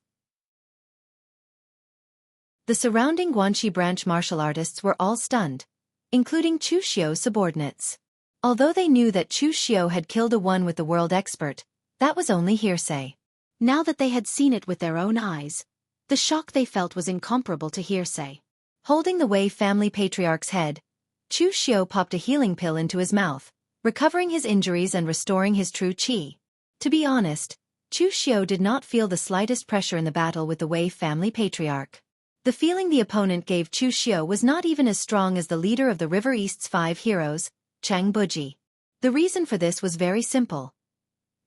The surrounding Guanxi branch martial artists were all stunned, including Chu Xiu's subordinates. Although they knew that Chu Xiu had killed a one with the world expert, that was only hearsay. Now that they had seen it with their own eyes, the shock they felt was incomparable to hearsay. Holding the Wei family patriarch's head, Chu Xiu popped a healing pill into his mouth, recovering his injuries and restoring his true qi. To be honest, Chu Xiu did not feel the slightest pressure in the battle with the Wei family patriarch. The feeling the opponent gave Chu Xiu was not even as strong as the leader of the River East's 5 heroes, Chang Buji. The reason for this was very simple.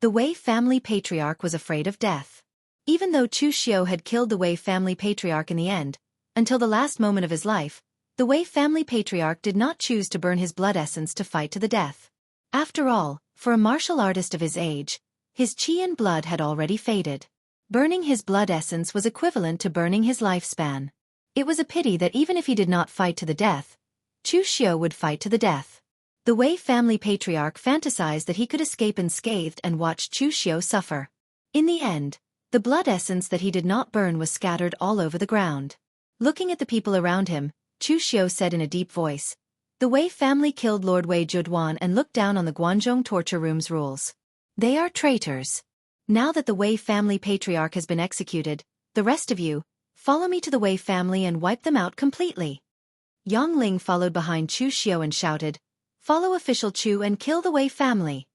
The Wei family patriarch was afraid of death. Even though Chu Xiu had killed the Wei family patriarch in the end, until the last moment of his life, the Wei family patriarch did not choose to burn his blood essence to fight to the death. After all, for a martial artist of his age, his qi and blood had already faded. Burning his blood essence was equivalent to burning his lifespan. It was a pity that even if he did not fight to the death, Chu Xiu would fight to the death. The Wei family patriarch fantasized that he could escape unscathed and watch Chu Xiu suffer. In the end, the blood essence that he did not burn was scattered all over the ground. Looking at the people around him, Chu Xiu said in a deep voice, "The Wei family killed Lord Wei Zhuduan and looked down on the Guanzhong torture room's rules. They are traitors. Now that the Wei family patriarch has been executed, the rest of you, follow me to the Wei family and wipe them out completely." Yang Ling followed behind Chu Xiu and shouted, "Follow official Chu and kill the Wei family."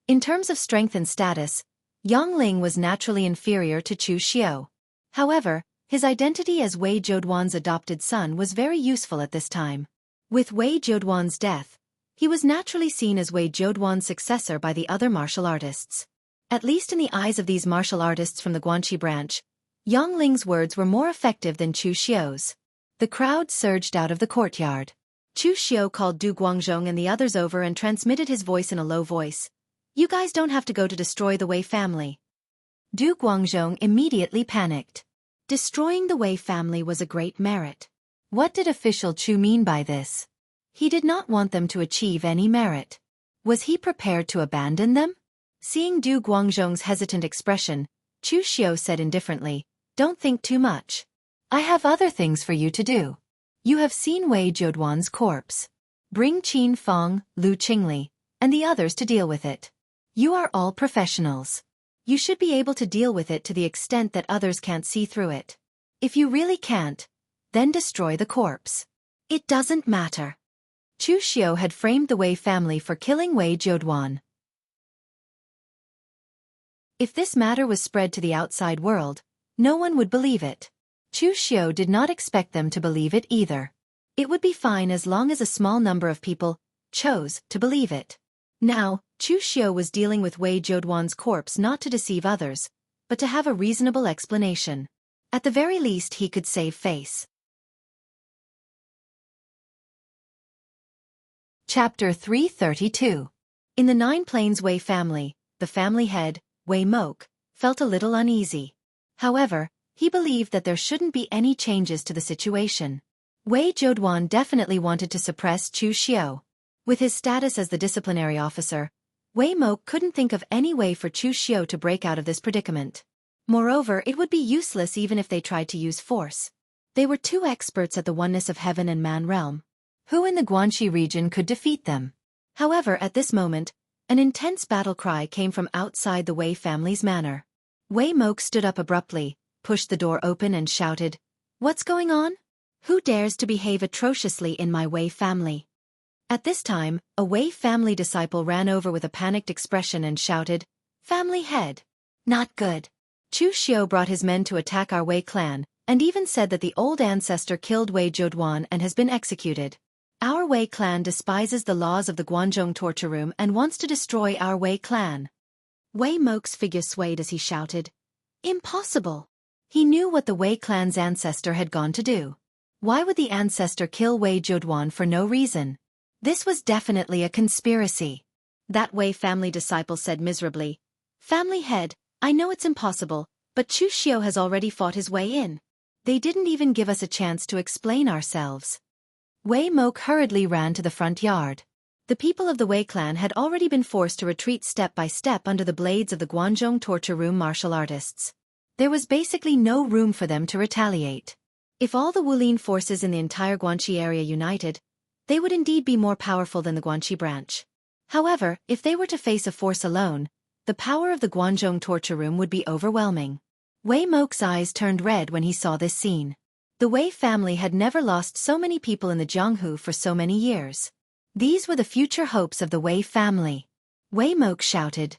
In terms of strength and status, Yang Ling was naturally inferior to Chu Xiu. However, his identity as Wei Zhuduan's adopted son was very useful at this time. With Wei Zhuduan's death, he was naturally seen as Wei Zhuduan's successor by the other martial artists. At least in the eyes of these martial artists from the Guanxi branch, Yang Ling's words were more effective than Chu Xiu's. The crowd surged out of the courtyard. Chu Xiu called Du Guangzhong and the others over and transmitted his voice in a low voice. "You guys don't have to go to destroy the Wei family." Du Guangzhong immediately panicked. Destroying the Wei family was a great merit. What did official Chu mean by this? He did not want them to achieve any merit. Was he prepared to abandon them? Seeing Du Guangzhong's hesitant expression, Chu Xiu said indifferently, "Don't think too much. I have other things for you to do. You have seen Wei Zhuduan's corpse. Bring Qin Feng, Lu Qingli, and the others to deal with it. You are all professionals. You should be able to deal with it to the extent that others can't see through it. If you really can't, then destroy the corpse. It doesn't matter." Chu Xiu had framed the Wei family for killing Wei Zhuduan. If this matter was spread to the outside world, no one would believe it. Chu Xiu did not expect them to believe it either. It would be fine as long as a small number of people chose to believe it. Now, Chu Xiu was dealing with Wei Zhuduan's corpse not to deceive others, but to have a reasonable explanation. At the very least he could save face. Chapter 332. In the Nine Plains Wei family, the family head, Wei Mok, felt a little uneasy. However, he believed that there shouldn't be any changes to the situation. Wei Zhuduan definitely wanted to suppress Chu Xiu. With his status as the disciplinary officer, Wei Mok couldn't think of any way for Chu Xiu to break out of this predicament. Moreover, it would be useless even if they tried to use force. They were two experts at the oneness of heaven and man realm. Who in the Guanxi region could defeat them? However, at this moment, an intense battle cry came from outside the Wei family's manor. Wei Mok stood up abruptly, pushed the door open and shouted, "What's going on? Who dares to behave atrociously in my Wei family?" At this time, a Wei family disciple ran over with a panicked expression and shouted, "Family head! Not good. Chu Xiu brought his men to attack our Wei clan, and even said that the old ancestor killed Wei Zhuduan and has been executed. Our Wei clan despises the laws of the Guanzhong torture room and wants to destroy our Wei clan." Wei Mok's figure swayed as he shouted, "Impossible!" He knew what the Wei clan's ancestor had gone to do. Why would the ancestor kill Wei Zhuduan for no reason? This was definitely a conspiracy. That Wei family disciple said miserably, "Family head, I know it's impossible, but Chu Xiu has already fought his way in. They didn't even give us a chance to explain ourselves." Wei Mok hurriedly ran to the front yard. The people of the Wei clan had already been forced to retreat step by step under the blades of the Guanzhong torture room martial artists. There was basically no room for them to retaliate. If all the Wulin forces in the entire Guanxi area united, they would indeed be more powerful than the Guanxi branch. However, if they were to face a force alone, the power of the Guanzhong torture room would be overwhelming. Wei Mok's eyes turned red when he saw this scene. The Wei family had never lost so many people in the Jianghu for so many years. These were the future hopes of the Wei family. Wei Mok shouted,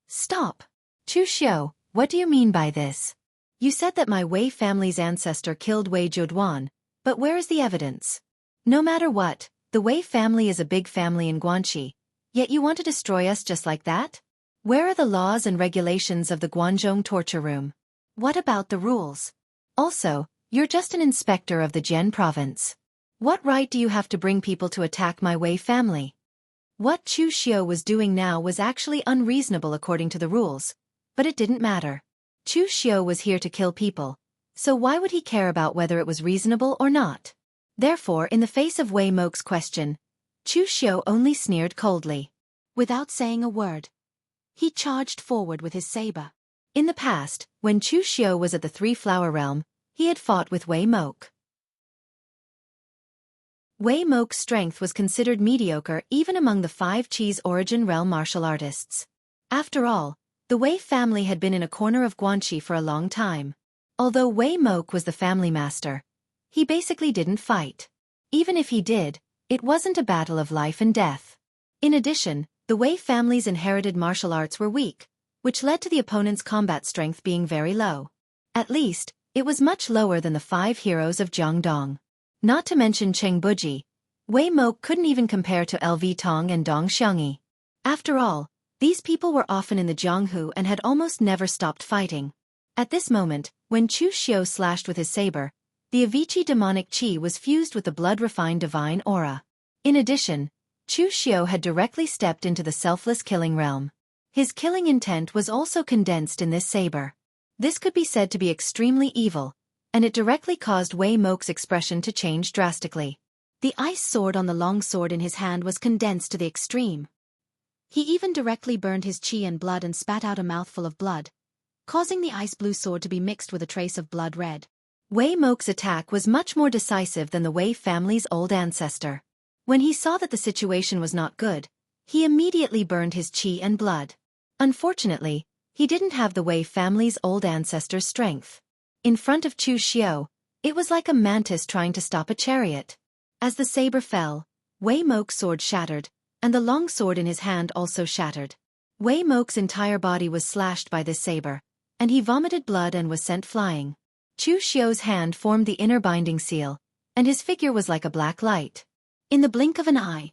"Stop! Chu Xiu, what do you mean by this? You said that my Wei family's ancestor killed Wei Zhouduan, but where is the evidence? No matter what, the Wei family is a big family in Guanxi, yet you want to destroy us just like that? Where are the laws and regulations of the Guanzhong torture room? What about the rules? Also, you're just an inspector of the Jian province. What right do you have to bring people to attack my Wei family?" What Chu Xiu was doing now was actually unreasonable according to the rules, but it didn't matter. Chu Xiu was here to kill people, so why would he care about whether it was reasonable or not? Therefore, in the face of Wei Mok's question, Chu Xiu only sneered coldly. Without saying a word, he charged forward with his saber. In the past, when Chu Xiu was at the Three-Flower Realm, he had fought with Wei Mok. Wei Mok's strength was considered mediocre even among the 5 Qis origin realm martial artists. After all, the Wei family had been in a corner of Guanxi for a long time. Although Wei Mok was the family master, he basically didn't fight. Even if he did, it wasn't a battle of life and death. In addition, the Wei family's inherited martial arts were weak, which led to the opponent's combat strength being very low. At least, it was much lower than the 5 heroes of Jiangdong. Not to mention Cheng Buji, Wei Mok couldn't even compare to LV Tong and Dong Xiangyi. After all, these people were often in the Jianghu and had almost never stopped fighting. At this moment, when Chu Xiu slashed with his saber, the Avicii demonic qi was fused with the blood-refined divine aura. In addition, Chu Xiu had directly stepped into the selfless killing realm. His killing intent was also condensed in this saber. This could be said to be extremely evil, and it directly caused Wei Mok's expression to change drastically. The ice sword on the long sword in his hand was condensed to the extreme. He even directly burned his qi and blood and spat out a mouthful of blood, causing the ice blue sword to be mixed with a trace of blood red. Wei Mok's attack was much more decisive than the Wei family's old ancestor. When he saw that the situation was not good, he immediately burned his qi and blood. Unfortunately, he didn't have the Wei family's old ancestor's strength. In front of Chu Xiu, it was like a mantis trying to stop a chariot. As the saber fell, Wei Mok's sword shattered, and the long sword in his hand also shattered. Wei Mok's entire body was slashed by this saber, and he vomited blood and was sent flying. Chu Xiu's hand formed the inner binding seal, and his figure was like a black light. In the blink of an eye,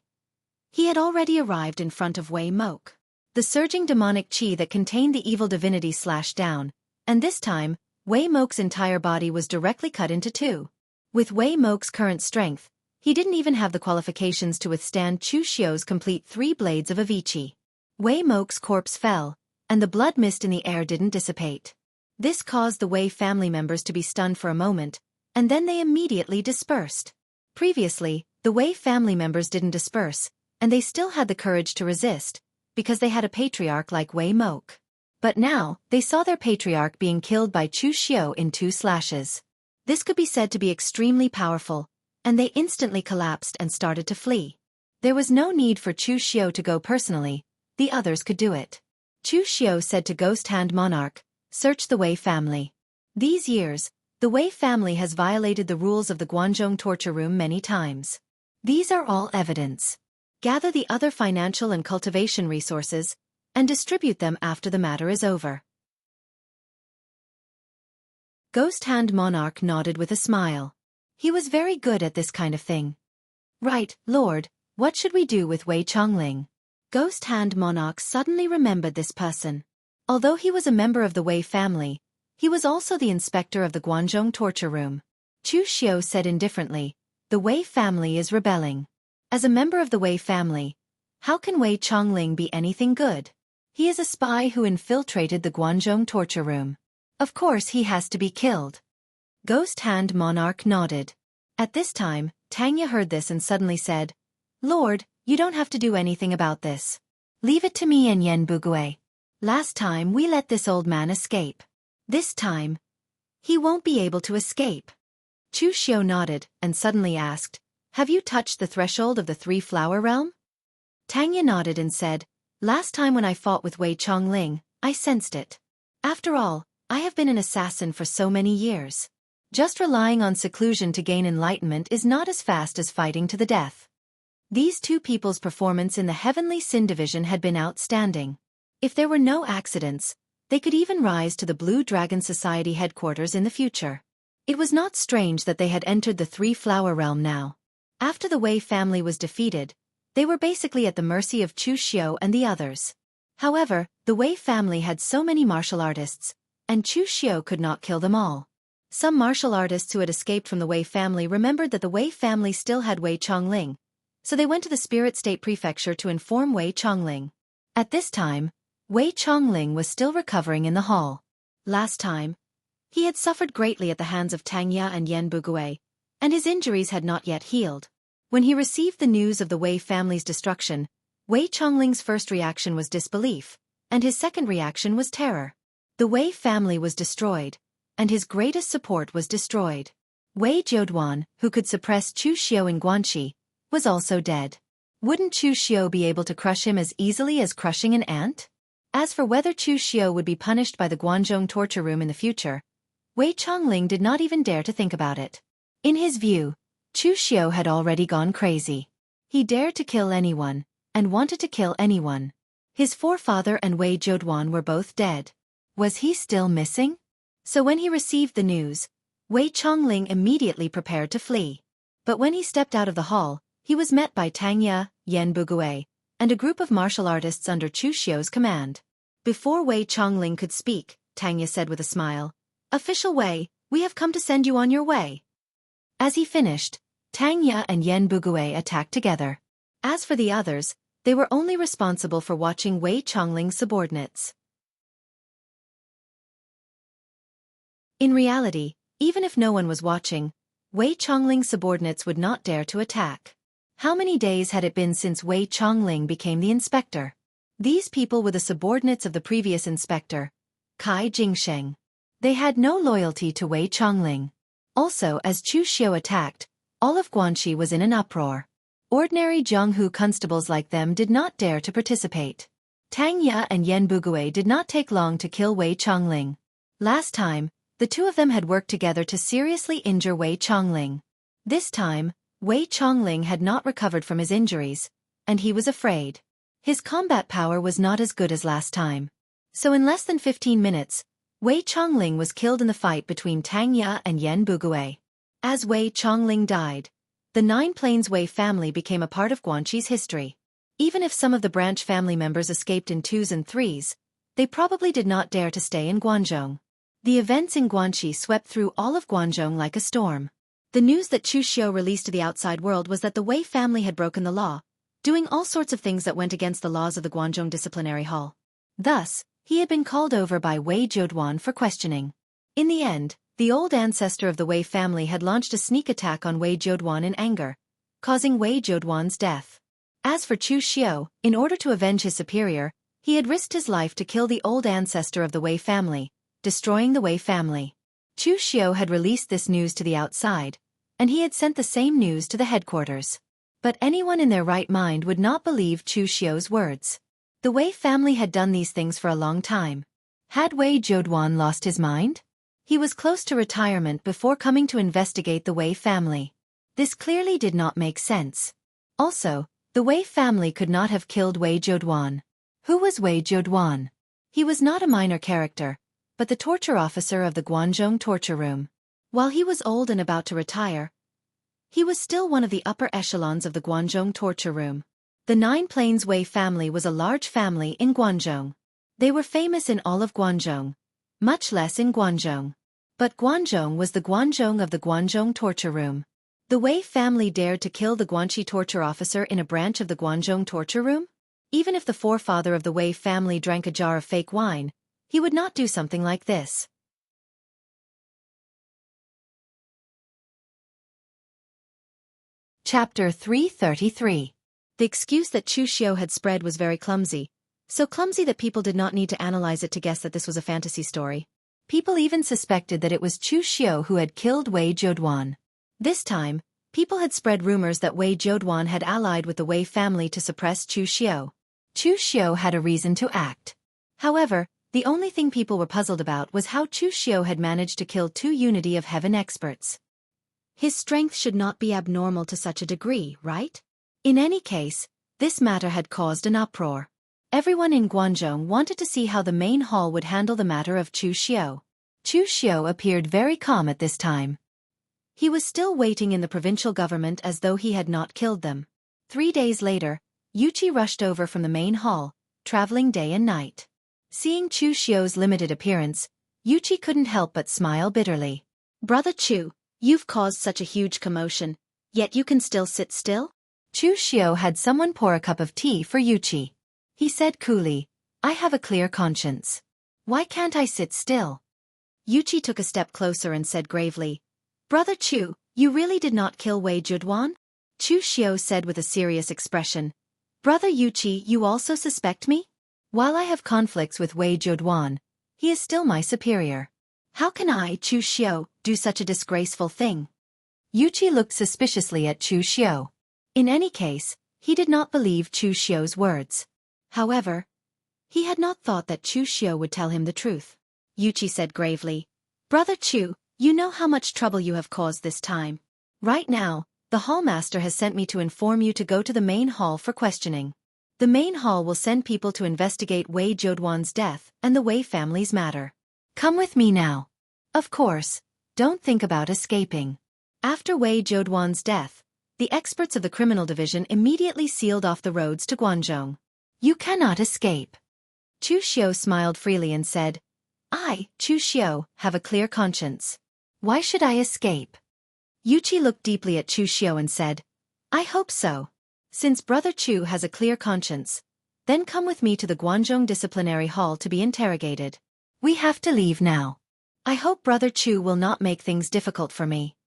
he had already arrived in front of Wei Mok. The surging demonic qi that contained the evil divinity slashed down, and this time, Wei Mok's entire body was directly cut into 2. With Wei Mok's current strength, he didn't even have the qualifications to withstand Chu Xiu's complete 3 blades of Avicii. Wei Mok's corpse fell, and the blood mist in the air didn't dissipate. This caused the Wei family members to be stunned for a moment, and then they immediately dispersed. Previously, the Wei family members didn't disperse, and they still had the courage to resist, because they had a patriarch like Wei Mok. But now, they saw their patriarch being killed by Chu Xiu in 2 slashes. This could be said to be extremely powerful, and they instantly collapsed and started to flee. There was no need for Chu Xiu to go personally, the others could do it. Chu Xiu said to Ghost Hand Monarch, "Search the Wei family. These years, the Wei family has violated the rules of the Guanzhong torture room many times. These are all evidence. Gather the other financial and cultivation resources, and distribute them after the matter is over." Ghost Hand Monarch nodded with a smile. He was very good at this kind of thing. "Right, Lord, what should we do with Wei Chongling?" Ghost Hand Monarch suddenly remembered this person. Although he was a member of the Wei family, he was also the inspector of the Guanzhong torture room. Chu Xiu said indifferently, "The Wei family is rebelling. As a member of the Wei family, how can Wei Chongling be anything good? He is a spy who infiltrated the Guanzhong torture room. Of course he has to be killed." Ghost Hand Monarch nodded. At this time, Tanya heard this and suddenly said, "Lord, you don't have to do anything about this. Leave it to me and Yen Bugui. Last time we let this old man escape. This time, he won't be able to escape." Chu Xiu nodded and suddenly asked, "Have you touched the threshold of the three-flower realm?" Tang Ye nodded and said, "Last time when I fought with Wei Chongling, I sensed it. After all, I have been an assassin for so many years. Just relying on seclusion to gain enlightenment is not as fast as fighting to the death." These two people's performance in the Heavenly Sin Division had been outstanding. If there were no accidents, they could even rise to the Blue Dragon Society headquarters in the future. It was not strange that they had entered the three-flower realm now. After the Wei family was defeated, they were basically at the mercy of Chu Xiu and the others. However, the Wei family had so many martial artists, and Chu Xiu could not kill them all. Some martial artists who had escaped from the Wei family remembered that the Wei family still had Wei Chongling, so they went to the Spirit State Prefecture to inform Wei Chongling. At this time, Wei Chongling was still recovering in the hall. Last time, he had suffered greatly at the hands of Tang Ya and Yen Bugui, and his injuries had not yet healed. When he received the news of the Wei family's destruction, Wei Chongling's first reaction was disbelief, and his second reaction was terror. The Wei family was destroyed, and his greatest support was destroyed. Wei Jiuduan, who could suppress Chu Xiu in Guanxi, was also dead. Wouldn't Chu Xiu be able to crush him as easily as crushing an ant? As for whether Chu Xiu would be punished by the Guanzhong torture room in the future, Wei Chongling did not even dare to think about it. In his view, Chu Xiu had already gone crazy. He dared to kill anyone, and wanted to kill anyone. His forefather and Wei Jiuduan were both dead. Was he still missing? So when he received the news, Wei Chongling immediately prepared to flee. But when he stepped out of the hall, he was met by Tang Ya, Yen Bugui, and a group of martial artists under Chu Xiu's command. Before Wei Chongling could speak, Tang Ya said with a smile, "Official Wei, we have come to send you on your way." As he finished, Tang Ya and Yen Bugui attacked together. As for the others, they were only responsible for watching Wei Chongling's subordinates. In reality, even if no one was watching, Wei Chongling's subordinates would not dare to attack. How many days had it been since Wei Chongling became the inspector? These people were the subordinates of the previous inspector, Kai Jingsheng. They had no loyalty to Wei Chongling. Also, as Chu Xiu attacked, all of Guanxi was in an uproar. Ordinary Jianghu constables like them did not dare to participate. Tang Ya and Yen Bugui did not take long to kill Wei Chongling. Last time, the two of them had worked together to seriously injure Wei Chongling. This time, Wei Chongling had not recovered from his injuries, and he was afraid. His combat power was not as good as last time. So in less than 15 minutes, Wei Chongling was killed in the fight between Tang Ya and Yen Bugui. As Wei Chongling died, the Nine Plains Wei family became a part of Guanxi's history. Even if some of the branch family members escaped in 2s and 3s, they probably did not dare to stay in Guanzhong. The events in Guanxi swept through all of Guanzhong like a storm. The news that Chu Xiu released to the outside world was that the Wei family had broken the law, doing all sorts of things that went against the laws of the Guanzhong Disciplinary Hall. Thus, he had been called over by Wei Jiuduan for questioning. In the end, the old ancestor of the Wei family had launched a sneak attack on Wei Jiuduan in anger, causing Wei Jiuduan's death. As for Chu Xiu, in order to avenge his superior, he had risked his life to kill the old ancestor of the Wei family, destroying the Wei family. Chu Xiu had released this news to the outside, and he had sent the same news to the headquarters. But anyone in their right mind would not believe Chu Xiu's words. The Wei family had done these things for a long time. Had Wei Jiuduan lost his mind? He was close to retirement before coming to investigate the Wei family. This clearly did not make sense. Also, the Wei family could not have killed Wei Jiuduan. Who was Wei Jiuduan? He was not a minor character, but the torture officer of the Guanzhong torture room. While he was old and about to retire, he was still one of the upper echelons of the Guanzhong torture room. The Nine Plains Wei family was a large family in Guanzhong. They were famous in all of Guanzhong, much less in Guanzhong. But Guanzhong was the Guanzhong of the Guanzhong torture room. The Wei family dared to kill the Guanxi torture officer in a branch of the Guanzhong torture room? Even if the forefather of the Wei family drank a jar of fake wine, he would not do something like this. Chapter 333. The excuse that Chu Xiu had spread was very clumsy, so clumsy that people did not need to analyze it to guess that this was a fantasy story. People even suspected that it was Chu Xiu who had killed Wei Zhouduan. This time, people had spread rumors that Wei Zhouduan had allied with the Wei family to suppress Chu Xiu. Chu Xiu had a reason to act. However, the only thing people were puzzled about was how Chu Xiu had managed to kill 2 Unity of Heaven experts. His strength should not be abnormal to such a degree, right? In any case, this matter had caused an uproar. Everyone in Guangzhou wanted to see how the main hall would handle the matter of Chu Xiu. Chu Xiu appeared very calm at this time. He was still waiting in the provincial government as though he had not killed them. 3 days later, Yuqi rushed over from the main hall, traveling day and night. Seeing Chu Xiu's limited appearance, Yuqi couldn't help but smile bitterly. "Brother Chu, you've caused such a huge commotion, yet you can still sit still?" Chu Xiu had someone pour a cup of tea for Yuqi. He said coolly, "I have a clear conscience. Why can't I sit still?" Yuqi took a step closer and said gravely, "Brother Chu, you really did not kill Wei Zhouduan?" Chu Xiu said with a serious expression, "Brother Yuqi, you also suspect me? While I have conflicts with Wei Zhouduan, he is still my superior. How can I, Chu Xiu, do such a disgraceful thing?" Yuqi looked suspiciously at Chu Xiu. In any case, he did not believe Chu Xiu's words. However, he had not thought that Chu Xiu would tell him the truth. Yuqi said gravely, "Brother Chu, you know how much trouble you have caused this time. Right now, the hallmaster has sent me to inform you to go to the main hall for questioning. The main hall will send people to investigate Wei Zhouduan's death and the Wei family's matter. Come with me now. Of course, don't think about escaping." After Wei Zhouduan's death, the experts of the criminal division immediately sealed off the roads to Guangzhou. "You cannot escape." Chu Xiu smiled freely and said, "I, Chu Xiu, have a clear conscience. Why should I escape?" Yuqi looked deeply at Chu Xiu and said, "I hope so. Since Brother Chu has a clear conscience, then come with me to the Guangzhou Disciplinary Hall to be interrogated. We have to leave now. I hope Brother Chu will not make things difficult for me."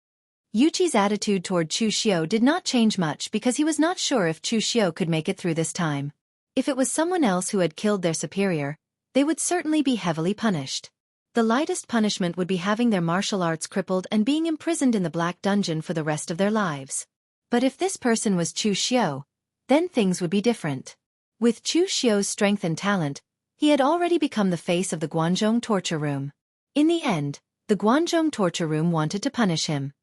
Yuqi's attitude toward Chu Xiu did not change much because he was not sure if Chu Xiu could make it through this time. If it was someone else who had killed their superior, they would certainly be heavily punished. The lightest punishment would be having their martial arts crippled and being imprisoned in the Black Dungeon for the rest of their lives. But if this person was Chu Xiu, then things would be different. With Chu Xiu's strength and talent, he had already become the face of the Guangzhou torture room. In the end, the Guangzhou torture room wanted to punish him.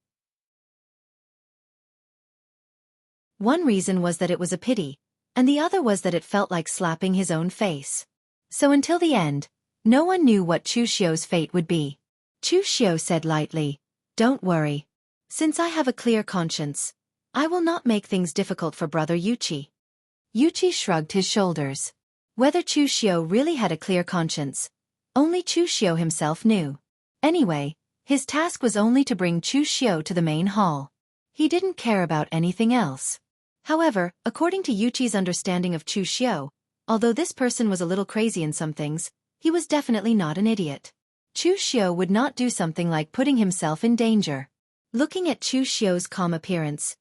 One reason was that it was a pity, and the other was that it felt like slapping his own face. So until the end, no one knew what Chu Xiu's fate would be. Chu Xiu said lightly, "Don't worry. Since I have a clear conscience, I will not make things difficult for Brother Yuqi." Yuqi shrugged his shoulders. Whether Chu Xiu really had a clear conscience, only Chu Xiu himself knew. Anyway, his task was only to bring Chu Xiu to the main hall. He didn't care about anything else. However, according to Yuqi's understanding of Chu Xiu, although this person was a little crazy in some things, he was definitely not an idiot. Chu Xiu would not do something like putting himself in danger. Looking at Chu Xiu's calm appearance,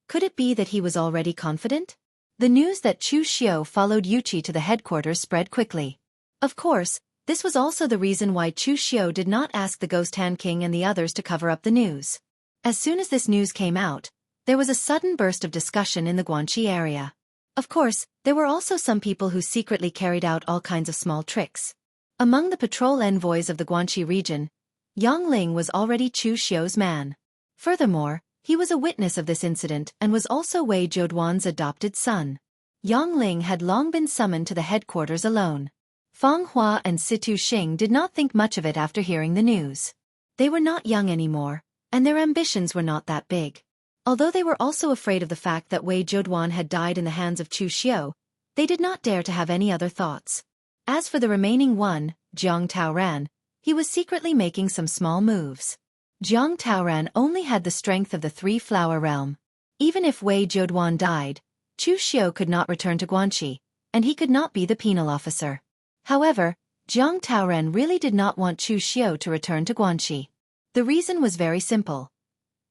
could it be that he was already confident? The news that Chu Xiu followed Yuqi to the headquarters spread quickly. Of course, this was also the reason why Chu Xiu did not ask the Ghost Hand King and the others to cover up the news. As soon as this news came out, there was a sudden burst of discussion in the Guanxi area. Of course, there were also some people who secretly carried out all kinds of small tricks. Among the patrol envoys of the Guanxi region, Yang Ling was already Chu Xiu's man. Furthermore, he was a witness of this incident and was also Wei Zhouduan's adopted son. Yang Ling had long been summoned to the headquarters alone. Fang Hua and Situ Xing did not think much of it after hearing the news. They were not young anymore, and their ambitions were not that big. Although they were also afraid of the fact that Wei Zhouduan had died in the hands of Chu Xiu, they did not dare to have any other thoughts. As for the remaining one, Jiang Taoran, he was secretly making some small moves. Jiang Taoran only had the strength of the Three-Flower Realm. Even if Wei Zhouduan died, Chu Xiu could not return to Guanxi, and he could not be the penal officer. However, Jiang Taoran really did not want Chu Xiu to return to Guanxi. The reason was very simple.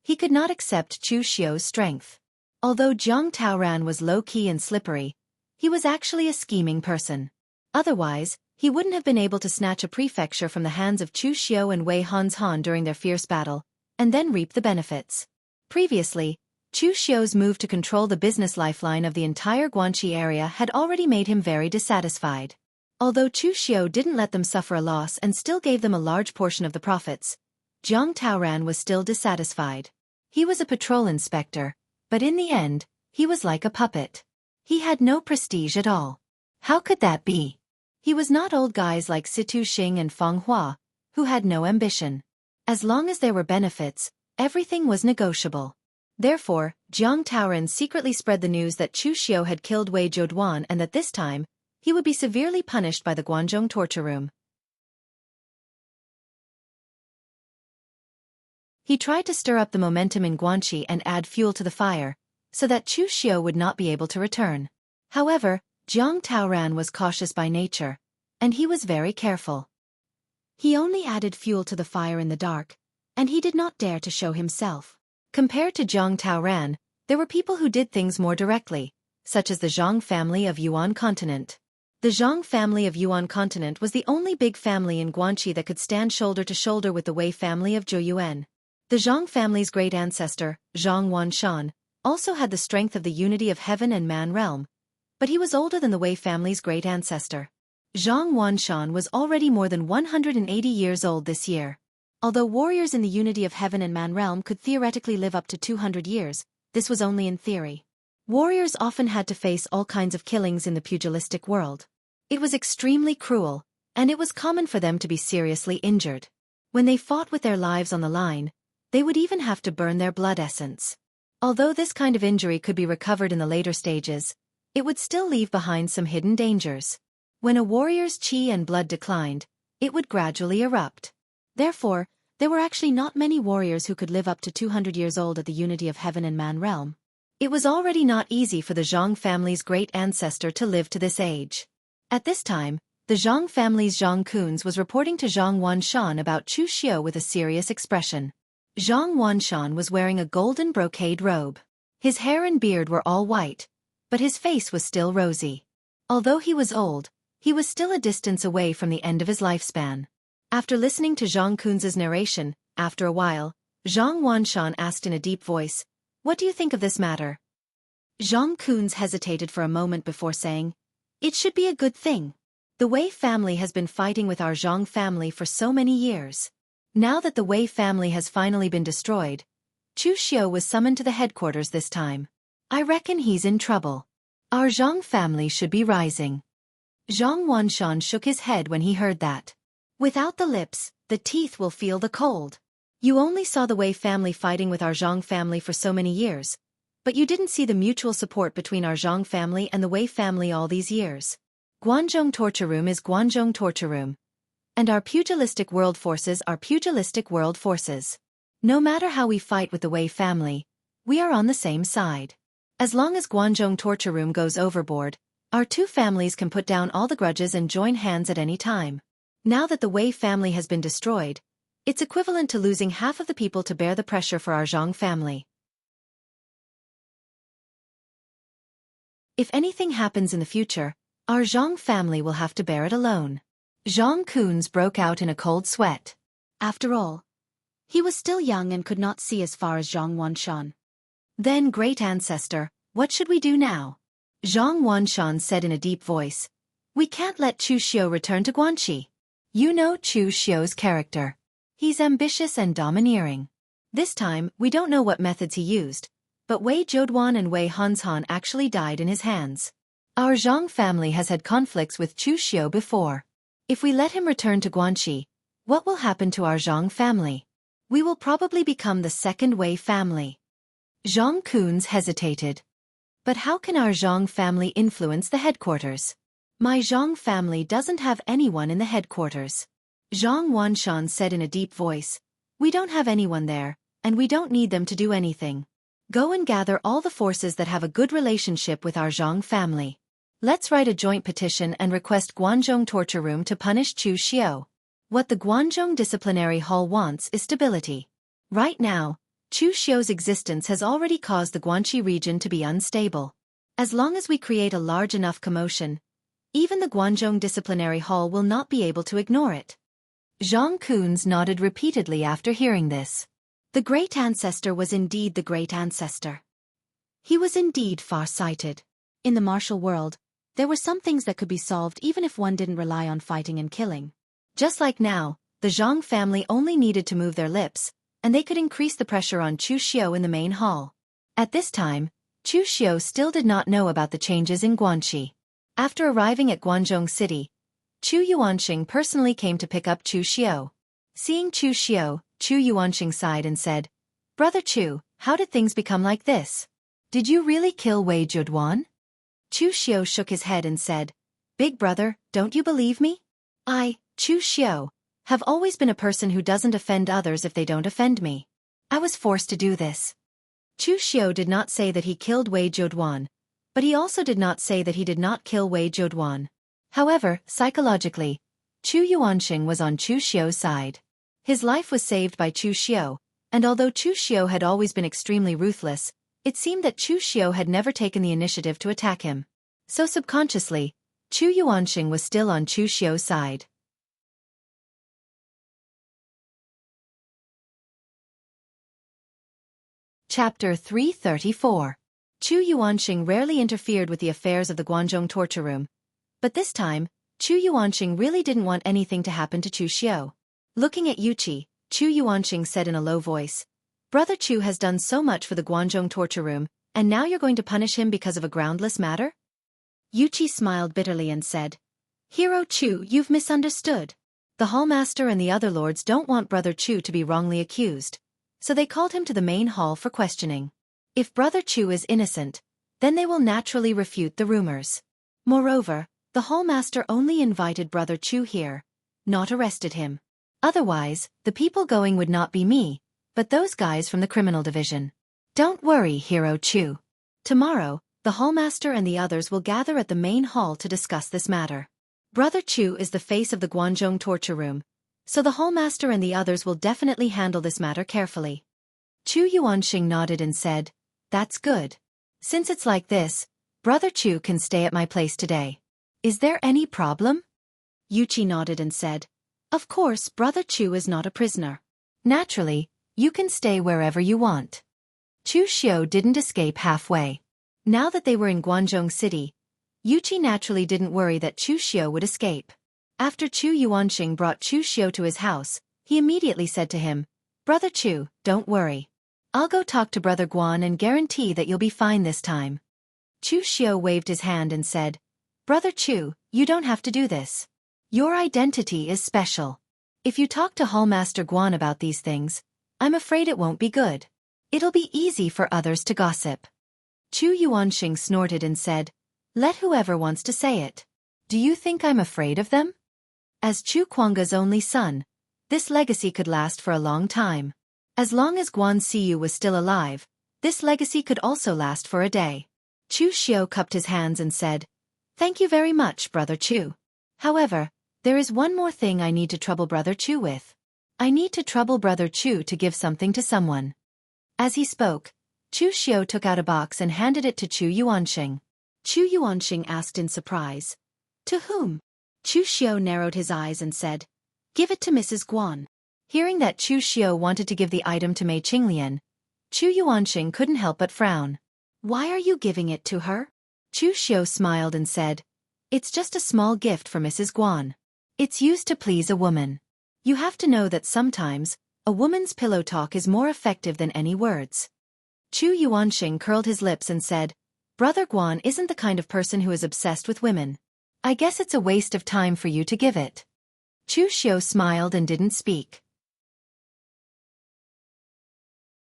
He could not accept Chu Xiu's strength. Although Jiang Taoran was low-key and slippery, he was actually a scheming person. Otherwise, He wouldn't have been able to snatch a prefecture from the hands of Chu Xiu and Wei Han during their fierce battle, and then reap the benefits. Previously, Chu Xiu's move to control the business lifeline of the entire Guanxi area had already made him very dissatisfied. Although Chu Xiu didn't let them suffer a loss and still gave them a large portion of the profits, Jiang Taoran was still dissatisfied. He was a patrol inspector, but in the end, he was like a puppet. He had no prestige at all. How could that be? He was not old guys like Situ Xing and Feng Hua, who had no ambition. As long as there were benefits, everything was negotiable. Therefore, Jiang Taoran secretly spread the news that Chu Xiu had killed Wei Zhouduan and that this time, he would be severely punished by the Guanzhong torture room. He tried to stir up the momentum in Guanxi and add fuel to the fire, so that Chu Xiu would not be able to return. However, Jiang Taoran was cautious by nature, and he was very careful. He only added fuel to the fire in the dark, and he did not dare to show himself. Compared to Jiang Taoran, there were people who did things more directly, such as the Zhang family of Yuan Continent. The Zhang family of Yuan Continent was the only big family in Guanxi that could stand shoulder to shoulder with the Wei family of Zhouyuan. The Zhang family's great ancestor, Zhang Wanshan, also had the strength of the unity of heaven and man realm, but he was older than the Wei family's great ancestor. Zhang Wanshan was already more than 180 years old this year. Although warriors in the unity of heaven and man realm could theoretically live up to 200 years, this was only in theory. Warriors often had to face all kinds of killings in the pugilistic world. It was extremely cruel, and it was common for them to be seriously injured. When they fought with their lives on the line, they would even have to burn their blood essence. Although this kind of injury could be recovered in the later stages, it would still leave behind some hidden dangers. When a warrior's qi and blood declined, it would gradually erupt. Therefore, there were actually not many warriors who could live up to 200 years old at the unity of heaven and man realm. It was already not easy for the Zhang family's great ancestor to live to this age. At this time, the Zhang family's Zhang Kunz was reporting to Zhang Wanshan about Chu Xiu with a serious expression. Zhang Wanshan was wearing a golden brocade robe. His hair and beard were all white, but his face was still rosy. Although he was old, he was still a distance away from the end of his lifespan. After listening to Zhang Kunz's narration, after a while, Zhang Wanshan asked in a deep voice, "What do you think of this matter?" Zhang Kunz hesitated for a moment before saying, "It should be a good thing. The Wei family has been fighting with our Zhang family for so many years. Now that the Wei family has finally been destroyed, Chu Xiu was summoned to the headquarters this time. I reckon he's in trouble. Our Zhang family should be rising." Zhang Wanshan shook his head when he heard that. "Without the lips, the teeth will feel the cold. You only saw the Wei family fighting with our Zhang family for so many years, but you didn't see the mutual support between our Zhang family and the Wei family all these years. Guanzhong torture room is Guanzhong torture room, and our pugilistic world forces are pugilistic world forces. No matter how we fight with the Wei family, we are on the same side. As long as Guanzhong torture room goes overboard, our two families can put down all the grudges and join hands at any time. Now that the Wei family has been destroyed, it's equivalent to losing half of the people to bear the pressure for our Zhang family. If anything happens in the future, our Zhang family will have to bear it alone." Zhang Kunz broke out in a cold sweat. After all, he was still young and could not see as far as Zhang Wanshan. "Then, great ancestor, what should we do now?" Zhang Wanshan said in a deep voice. "We can't let Chu Xiu return to Guanxi. You know Chu Xiu's character. He's ambitious and domineering. This time, we don't know what methods he used, but Wei Zhouduan and Wei Han actually died in his hands. Our Zhang family has had conflicts with Chu Xiu before. If we let him return to Guanxi, what will happen to our Zhang family? We will probably become the second Wei family." Zhang Kunz hesitated. "But how can our Zhang family influence the headquarters? My Zhang family doesn't have anyone in the headquarters." Zhang Wanshan said in a deep voice, "We don't have anyone there, and we don't need them to do anything. Go and gather all the forces that have a good relationship with our Zhang family. Let's write a joint petition and request Guanzhong torture room to punish Chu Xiu. What the Guanzhong disciplinary hall wants is stability. Right now, Chu Xiu's existence has already caused the Guanxi region to be unstable. As long as we create a large enough commotion, Even the Guanzhong Disciplinary Hall will not be able to ignore it. Zhang Kunz nodded repeatedly after hearing this. The great ancestor was indeed the great ancestor. He was indeed far-sighted. In the martial world, there were some things that could be solved even if one didn't rely on fighting and killing. Just like now, the Zhang family only needed to move their lips, and they could increase the pressure on Chu Xiu in the main hall. At this time, Chu Xiu still did not know about the changes in Guanxi. After arriving at Guangzhou City, Chu Yuanxing personally came to pick up Chu Xiu. Seeing Chu Xiu, Chu Yuanxing sighed and said, "Brother Chu, how did things become like this? Did you really kill Wei Juduan?" Chu Xiu shook his head and said, "Big brother, don't you believe me? I, Chu Xiu, have always been a person who doesn't offend others if they don't offend me. I was forced to do this." Chu Xiu did not say that he killed Wei Juduan, but he also did not say that he did not kill Wei Juduan. However, psychologically, Chu Yuanxing was on Chu Xiu's side. His life was saved by Chu Xiu, and although Chu Xiu had always been extremely ruthless, it seemed that Chu Xiu had never taken the initiative to attack him. So subconsciously, Chu Yuanxing was still on Chu Xiu's side. Chapter 334. Chu Yuanxing rarely interfered with the affairs of the Guangzhong torture room, but this time, Chu Yuanxing really didn't want anything to happen to Chu Xiu. Looking at Yuqi, Chu Yuanxing said in a low voice, "Brother Chu has done so much for the Guangzhong torture room, and now you're going to punish him because of a groundless matter?" Yuqi smiled bitterly and said, "Hero Chu, you've misunderstood. The hallmaster and the other lords don't want Brother Chu to be wrongly accused, so they called him to the main hall for questioning. If Brother Chu is innocent, then they will naturally refute the rumors. Moreover, the hallmaster only invited Brother Chu here, not arrested him. Otherwise, the people going would not be me, but those guys from the criminal division. Don't worry, Hero Chu. Tomorrow, the hallmaster and the others will gather at the main hall to discuss this matter. Brother Chu is the face of the Guangzhong torture room, so the hallmaster and the others will definitely handle this matter carefully." Chu Yuanxing nodded and said, "That's good. Since it's like this, Brother Chu can stay at my place today. Is there any problem?" Yuqi nodded and said, "Of course, Brother Chu is not a prisoner. Naturally, you can stay wherever you want." Chu Xiu didn't escape halfway. Now that they were in Guangzhou City, Yuqi naturally didn't worry that Chu Xiu would escape. After Chu Yuanxing brought Chu Xiu to his house, he immediately said to him, "Brother Chu, don't worry. I'll go talk to Brother Guan and guarantee that you'll be fine this time." Chu Xiu waved his hand and said, "Brother Chu, you don't have to do this. Your identity is special. If you talk to Hallmaster Guan about these things, I'm afraid it won't be good. It'll be easy for others to gossip." Chu Yuanxing snorted and said, "Let whoever wants to say it. Do you think I'm afraid of them?" As Chu Kuangga's only son, this legacy could last for a long time. As long as Guan Siyu was still alive, this legacy could also last for a day. Chu Xiu cupped his hands and said, "Thank you very much, Brother Chu. However, there is one more thing I need to trouble Brother Chu with. I need to trouble Brother Chu to give something to someone." As he spoke, Chu Xiu took out a box and handed it to Chu Yuanxing. Chu Yuanxing asked in surprise, "To whom?" Chu Xiu narrowed his eyes and said, "Give it to Mrs. Guan." Hearing that Chu Xiu wanted to give the item to Mei Qinglian, Chu Yuanxing couldn't help but frown. "Why are you giving it to her?" Chu Xiu smiled and said, "It's just a small gift for Mrs. Guan. It's used to please a woman. You have to know that sometimes, a woman's pillow talk is more effective than any words." Chu Yuanxing curled his lips and said, "Brother Guan isn't the kind of person who is obsessed with women. I guess it's a waste of time for you to give it." Chu Xiu smiled and didn't speak.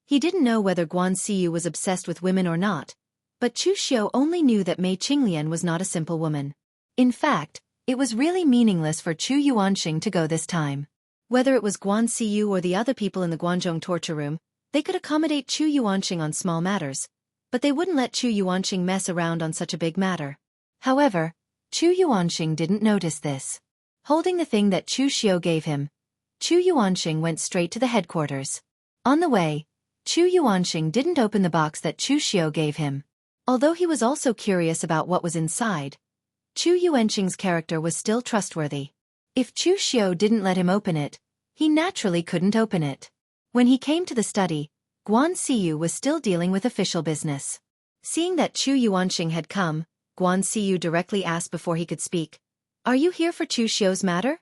He didn't know whether Guan Siyu was obsessed with women or not, but Chu Xiu only knew that Mei Qinglian was not a simple woman. In fact, it was really meaningless for Chu Yuanxing to go this time. Whether it was Guan Siyu or the other people in the Guangzhong torture room, they could accommodate Chu Yuanxing on small matters, but they wouldn't let Chu Yuanxing mess around on such a big matter. However, Chu Yuanxing didn't notice this. Holding the thing that Chu Xiu gave him, Chu Yuanxing went straight to the headquarters. On the way, Chu Yuanxing didn't open the box that Chu Xiu gave him. Although he was also curious about what was inside, Chu Yuanqing's character was still trustworthy. If Chu Xiu didn't let him open it, he naturally couldn't open it. When he came to the study, Guan Siyu was still dealing with official business. Seeing that Chu Yuanqing had come, Guan Siyu directly asked before he could speak, "Are you here for Chu Xiu's matter?"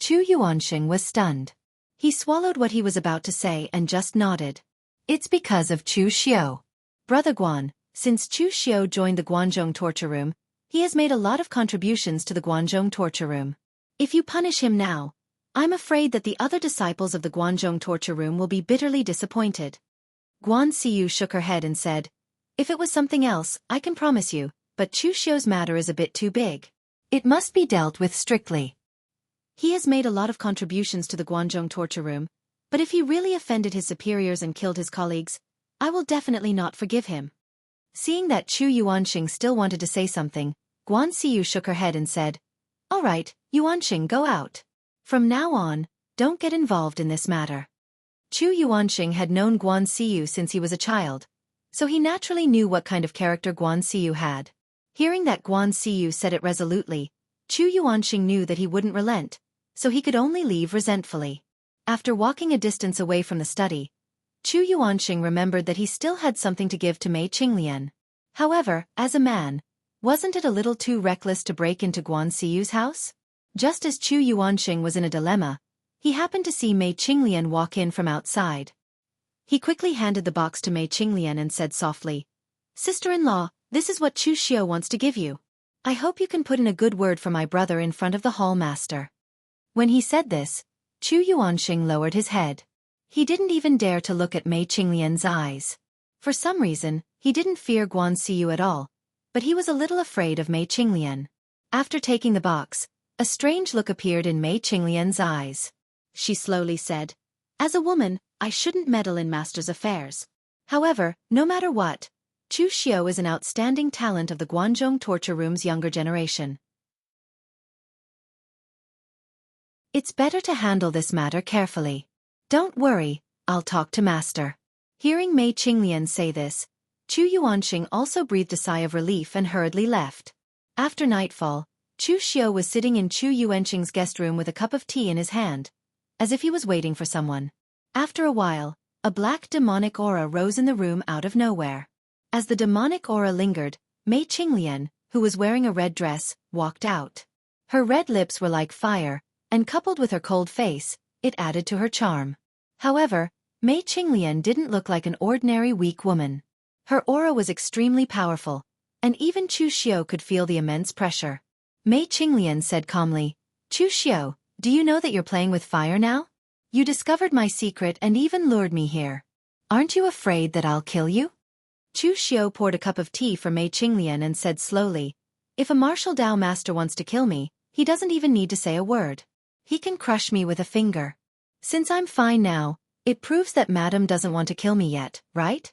Chu Yuanqing was stunned. He swallowed what he was about to say and just nodded. "It's because of Chu Xiu. Brother Guan, since Chu Xiu joined the Guanzhong torture room, he has made a lot of contributions to the Guanzhong torture room. If you punish him now, I'm afraid that the other disciples of the Guanzhong torture room will be bitterly disappointed." Guan Siyu shook her head and said, "If it was something else, I can promise you, but Chu Xiu's matter is a bit too big. It must be dealt with strictly. He has made a lot of contributions to the Guanzhong torture room, but if he really offended his superiors and killed his colleagues, I will definitely not forgive him." Seeing that Chu Yuanqing still wanted to say something, Guan Siyu shook her head and said, "All right, Yuanqing, go out. From now on, don't get involved in this matter." Chu Yuanqing had known Guan Siyu since he was a child, so he naturally knew what kind of character Guan Siyu had. Hearing that Guan Siyu said it resolutely, Chu Yuanqing knew that he wouldn't relent, so he could only leave resentfully. After walking a distance away from the study, Chu Yuanqing remembered that he still had something to give to Mei Qinglian. However, as a man, wasn't it a little too reckless to break into Guan Siyu's house? Just as Chu Yuanqing was in a dilemma, he happened to see Mei Qinglian walk in from outside. He quickly handed the box to Mei Qinglian and said softly, "Sister-in-law, this is what Chu Xiu wants to give you. I hope you can put in a good word for my brother in front of the hall master." When he said this, Chu Yuanqing lowered his head. He didn't even dare to look at Mei Qinglian's eyes. For some reason, he didn't fear Guan Siyu at all, but he was a little afraid of Mei Qinglian. After taking the box, a strange look appeared in Mei Qinglian's eyes. She slowly said, "As a woman, I shouldn't meddle in master's affairs. However, no matter what, Chu Xiu is an outstanding talent of the Guanzhong torture room's younger generation. It's better to handle this matter carefully. Don't worry, I'll talk to master." Hearing Mei Qinglian say this, Chu Yuanqing also breathed a sigh of relief and hurriedly left. After nightfall, Chu Xiu was sitting in Chu Yuanqing's guest room with a cup of tea in his hand, as if he was waiting for someone. After a while, a black demonic aura rose in the room out of nowhere. As the demonic aura lingered, Mei Qinglian, who was wearing a red dress, walked out. Her red lips were like fire, and coupled with her cold face, it added to her charm. However, Mei Qinglian didn't look like an ordinary weak woman. Her aura was extremely powerful, and even Chu Xiu could feel the immense pressure. Mei Qinglian said calmly, "Chu Xiu, do you know that you're playing with fire now? You discovered my secret and even lured me here. Aren't you afraid that I'll kill you?" Chu Xiu poured a cup of tea for Mei Qinglian and said slowly, "If a martial Dao master wants to kill me, he doesn't even need to say a word. He can crush me with a finger. Since I'm fine now, it proves that Madam doesn't want to kill me yet, right?"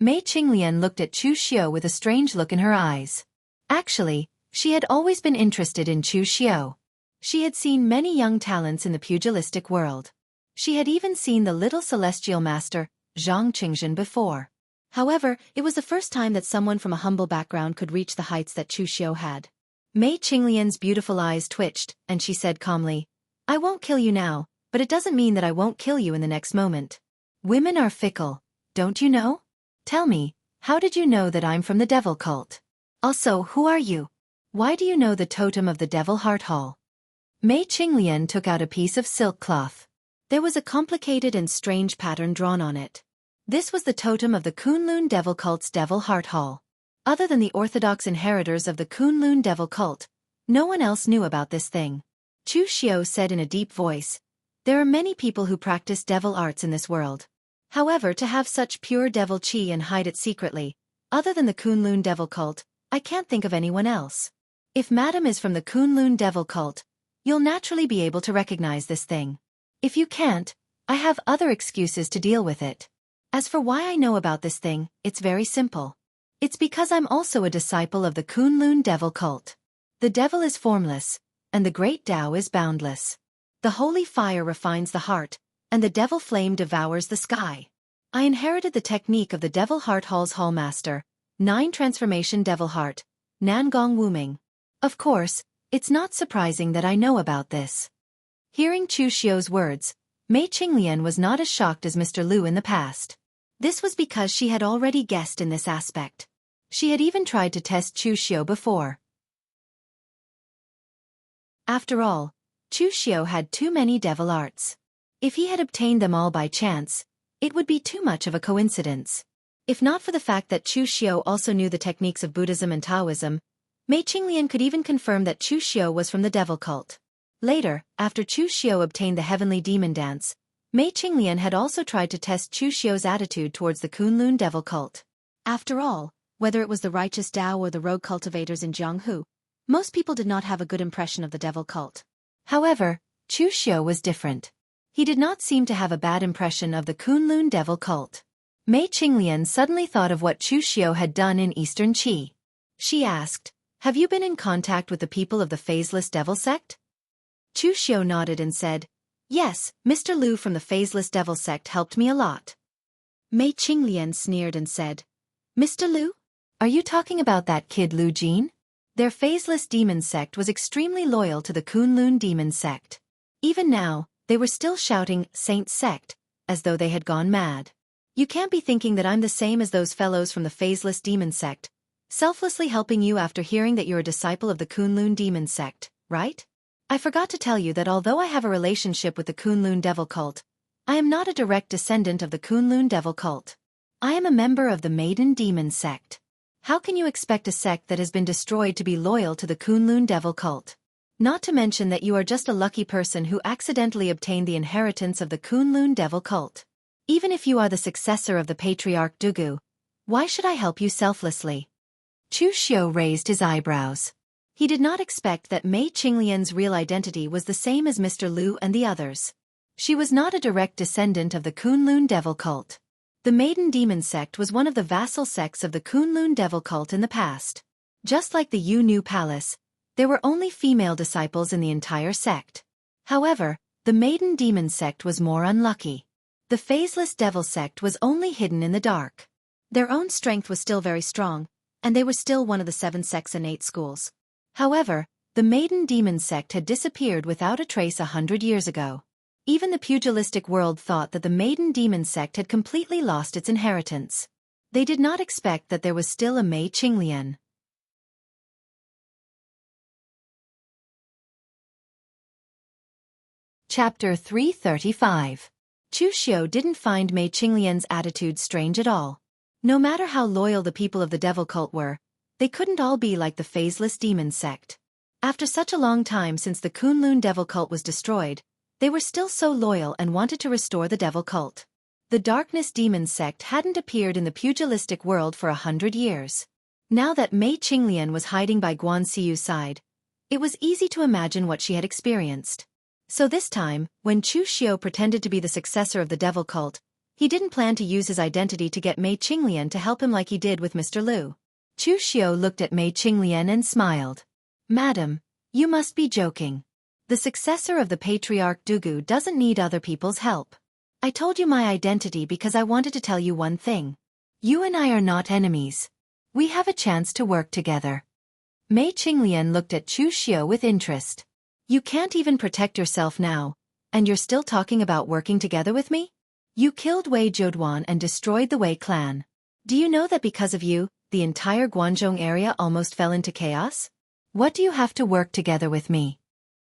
Mei Qinglian looked at Chu Xiu with a strange look in her eyes. Actually, she had always been interested in Chu Xiu. She had seen many young talents in the pugilistic world. She had even seen the little celestial master, Zhang Qingzhen, before. However, it was the first time that someone from a humble background could reach the heights that Chu Xiu had. Mei Qinglian's beautiful eyes twitched, and she said calmly, "I won't kill you now, but it doesn't mean that I won't kill you in the next moment. Women are fickle, don't you know? Tell me, how did you know that I'm from the devil cult? Also, who are you? Why do you know the totem of the Devil Heart Hall?" Mei Qinglian took out a piece of silk cloth. There was a complicated and strange pattern drawn on it. This was the totem of the Kunlun Devil Cult's Devil Heart Hall. Other than the orthodox inheritors of the Kunlun Devil Cult, no one else knew about this thing. Chu Xiu said in a deep voice, "There are many people who practice devil arts in this world. However, to have such pure devil qi and hide it secretly, other than the Kunlun Devil Cult, I can't think of anyone else. If Madam is from the Kunlun Devil Cult, you'll naturally be able to recognize this thing. If you can't, I have other excuses to deal with it. As for why I know about this thing, it's very simple. It's because I'm also a disciple of the Kunlun Devil Cult. The devil is formless, and the great Tao is boundless. The holy fire refines the heart, and the devil flame devours the sky. I inherited the technique of the Devil Heart Hall's Hall Master, 9 Transformation Devil Heart, Nangong Wuming. Of course, it's not surprising that I know about this. Hearing Chu Xiu's words, Mei Qinglian was not as shocked as Mr. Lu in the past. This was because she had already guessed in this aspect. She had even tried to test Chu Xiu before. After all, Chu Xiu had too many devil arts. If he had obtained them all by chance, it would be too much of a coincidence. If not for the fact that Chu Xiu also knew the techniques of Buddhism and Taoism, Mei Qinglian could even confirm that Chu Xiu was from the devil cult. Later, after Chu Xiu obtained the heavenly demon dance, Mei Qinglian had also tried to test Chu Xiu's attitude towards the Kunlun devil cult. After all, whether it was the righteous Tao or the rogue cultivators in Jianghu, most people did not have a good impression of the devil cult. However, Chu Xiu was different. He did not seem to have a bad impression of the Kunlun devil cult. Mei Qinglian suddenly thought of what Chu Xiu had done in Eastern Qi. She asked, "Have you been in contact with the people of the phaseless devil sect?" Chu Xiu nodded and said, "Yes, Mr. Lu from the phaseless devil sect helped me a lot." Mei Qinglian sneered and said, "Mr. Lu? Are you talking about that kid Lu Jin?" Their phaseless demon sect was extremely loyal to the Kunlun demon sect. Even now, they were still shouting, "Saint sect," as though they had gone mad. "You can't be thinking that I'm the same as those fellows from the phaseless demon sect, selflessly helping you after hearing that you're a disciple of the Kunlun demon sect, right? I forgot to tell you that although I have a relationship with the Kunlun devil cult, I am not a direct descendant of the Kunlun devil cult. I am a member of the Maiden Demon sect. How can you expect a sect that has been destroyed to be loyal to the Kunlun devil cult? Not to mention that you are just a lucky person who accidentally obtained the inheritance of the Kunlun devil cult. Even if you are the successor of the patriarch Dugu, why should I help you selflessly?" Chu Xiu raised his eyebrows. He did not expect that Mei Qinglian's real identity was the same as Mr. Lu and the others. She was not a direct descendant of the Kunlun devil cult. The Maiden Demon sect was one of the vassal sects of the Kunlun devil cult in the past. Just like the Yu Nu Palace, there were only female disciples in the entire sect. However, the Maiden Demon sect was more unlucky. The phaseless devil sect was only hidden in the dark. Their own strength was still very strong, and they were still one of the 7 sects and 8 schools. However, the Maiden Demon sect had disappeared without a trace 100 years ago. Even the pugilistic world thought that the Maiden Demon sect had completely lost its inheritance. They did not expect that there was still a Mei Qinglian. Chapter 335. Chu Xiu didn't find Mei Qinglian's attitude strange at all. No matter how loyal the people of the devil cult were, they couldn't all be like the phaseless demon sect. After such a long time since the Kunlun devil cult was destroyed, they were still so loyal and wanted to restore the devil cult. The darkness demon sect hadn't appeared in the pugilistic world for 100 years. Now that Mei Qinglian was hiding by Guan Xiyu's side, it was easy to imagine what she had experienced. So this time, when Chu Xiu pretended to be the successor of the devil cult, he didn't plan to use his identity to get Mei Qinglian to help him like he did with Mr. Lu. Chu Xiu looked at Mei Qinglian and smiled. "Madam, you must be joking. The successor of the patriarch Dugu doesn't need other people's help. I told you my identity because I wanted to tell you one thing. You and I are not enemies. We have a chance to work together." Mei Qinglian looked at Chu Xiu with interest. "You can't even protect yourself now, and you're still talking about working together with me? You killed Wei Zhouduan and destroyed the Wei clan. Do you know that because of you, the entire Guangzhou area almost fell into chaos? What do you have to work together with me?"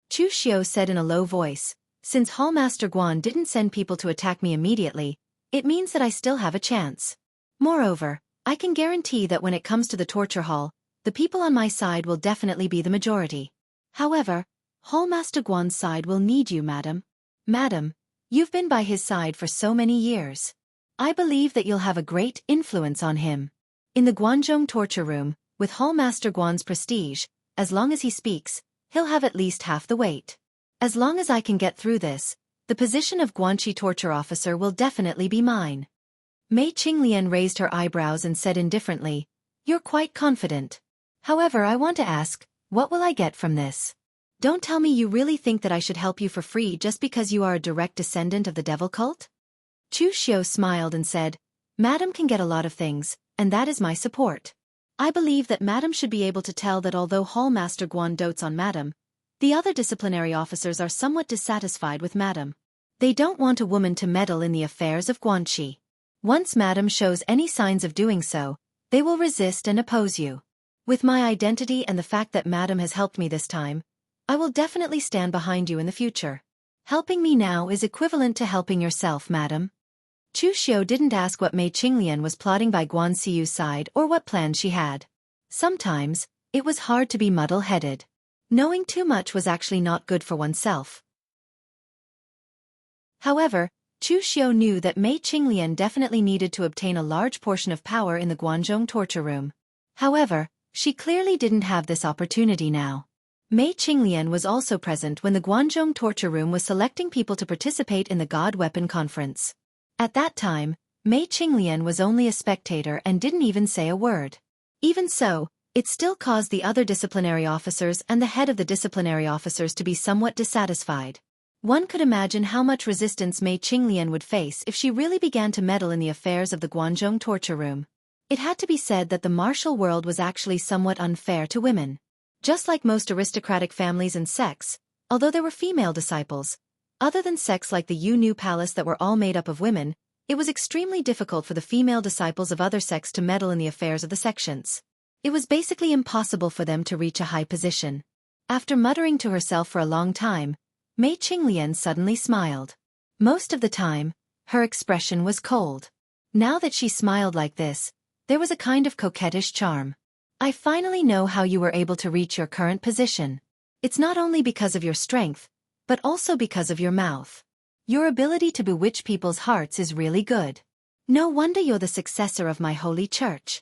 Chu Xiu said in a low voice, "Since Hallmaster Guan didn't send people to attack me immediately, it means that I still have a chance. Moreover, I can guarantee that when it comes to the torture hall, the people on my side will definitely be the majority. However, Hallmaster Guan's side will need you, madam. Madam, you've been by his side for so many years. I believe that you'll have a great influence on him. In the Guangzhou torture room, with Hallmaster Guan's prestige, as long as he speaks, he'll have at least half the weight. As long as I can get through this, the position of Guanxi torture officer will definitely be mine." Mei Qinglian raised her eyebrows and said indifferently, "You're quite confident. However, I want to ask, what will I get from this? Don't tell me you really think that I should help you for free just because you are a direct descendant of the devil cult?" Chu Xiu smiled and said, "Madam can get a lot of things, and that is my support. I believe that Madam should be able to tell that although Hall Master Guan dotes on Madam, the other disciplinary officers are somewhat dissatisfied with Madam. They don't want a woman to meddle in the affairs of Guanxi. Once Madam shows any signs of doing so, they will resist and oppose you. With my identity and the fact that Madam has helped me this time, I will definitely stand behind you in the future. Helping me now is equivalent to helping yourself, Madam. Chu Xiu didn't ask what Mei Qinglian was plotting by Guan Xiyu's side or what plans she had. Sometimes, it was hard to be muddle-headed. Knowing too much was actually not good for oneself. However, Chu Xiu knew that Mei Qinglian definitely needed to obtain a large portion of power in the Guanzhong torture room. However, she clearly didn't have this opportunity now. Mei Qinglian was also present when the Guanzhong torture room was selecting people to participate in the God Weapon Conference. At that time, Mei Qinglian was only a spectator and didn't even say a word. Even so, it still caused the other disciplinary officers and the head of the disciplinary officers to be somewhat dissatisfied. One could imagine how much resistance Mei Qinglian would face if she really began to meddle in the affairs of the Guanzhong torture room. It had to be said that the martial world was actually somewhat unfair to women. Just like most aristocratic families and sects, although there were female disciples, other than sects like the Yu Palace that were all made up of women, it was extremely difficult for the female disciples of other sects to meddle in the affairs of the sections. It was basically impossible for them to reach a high position. After muttering to herself for a long time, Mei Qinglian suddenly smiled. Most of the time, her expression was cold. Now that she smiled like this, there was a kind of coquettish charm. I finally know how you were able to reach your current position. It's not only because of your strength, but also because of your mouth. Your ability to bewitch people's hearts is really good. No wonder you're the successor of my holy church.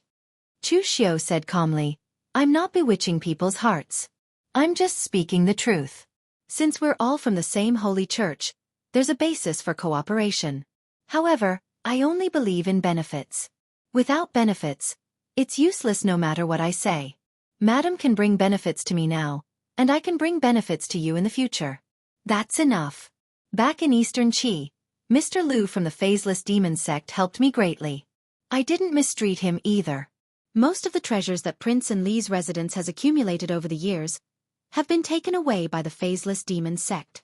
Chu Xiu said calmly, I'm not bewitching people's hearts. I'm just speaking the truth. Since we're all from the same holy church, there's a basis for cooperation. However, I only believe in benefits. Without benefits, it's useless no matter what I say. Madam can bring benefits to me now, and I can bring benefits to you in the future. That's enough. Back in Eastern Qi, Mr. Liu from the Phaseless Demon sect helped me greatly. I didn't mistreat him either. Most of the treasures that Prince and Li's residence has accumulated over the years have been taken away by the Phaseless Demon sect.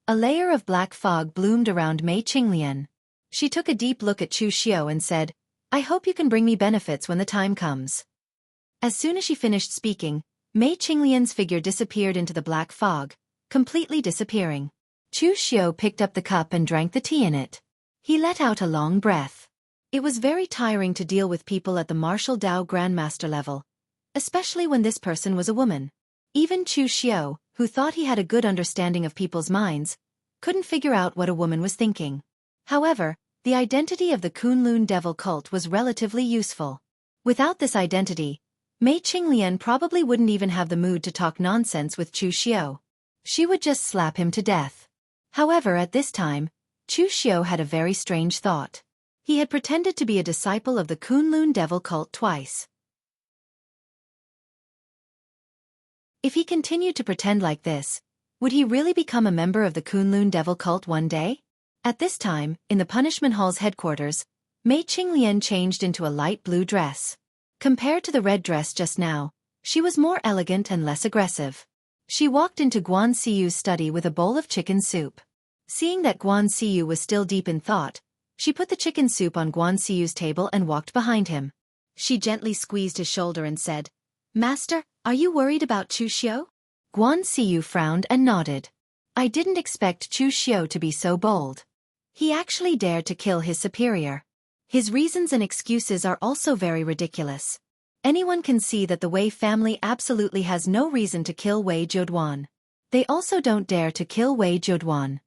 A layer of black fog bloomed around Mei Qinglian. She took a deep look at Chu Xiu and said, I hope you can bring me benefits when the time comes. As soon as she finished speaking, Mei Qinglian's figure disappeared into the black fog, completely disappearing. Chu Xiu picked up the cup and drank the tea in it. He let out a long breath. It was very tiring to deal with people at the martial Dao Grandmaster level, especially when this person was a woman. Even Chu Xiu, who thought he had a good understanding of people's minds, couldn't figure out what a woman was thinking. However, the identity of the Kunlun devil cult was relatively useful. Without this identity, Mei Qinglian probably wouldn't even have the mood to talk nonsense with Chu Xiu. She would just slap him to death. However, at this time, Chu Xiu had a very strange thought. He had pretended to be a disciple of the Kunlun devil cult twice. If he continued to pretend like this, would he really become a member of the Kunlun devil cult one day? At this time, in the punishment hall's headquarters, Mei Qinglian changed into a light blue dress. Compared to the red dress just now, she was more elegant and less aggressive. She walked into Guan Xiyu's study with a bowl of chicken soup. Seeing that Guan Xiyu was still deep in thought, she put the chicken soup on Guan Xiyu's table and walked behind him. She gently squeezed his shoulder and said, Master, are you worried about Chu Xiu? Guan Xiyu frowned and nodded. I didn't expect Chu Xiu to be so bold. He actually dared to kill his superior. His reasons and excuses are also very ridiculous. Anyone can see that the Wei family absolutely has no reason to kill Wei Zhouduan. They also don't dare to kill Wei Zhouduan.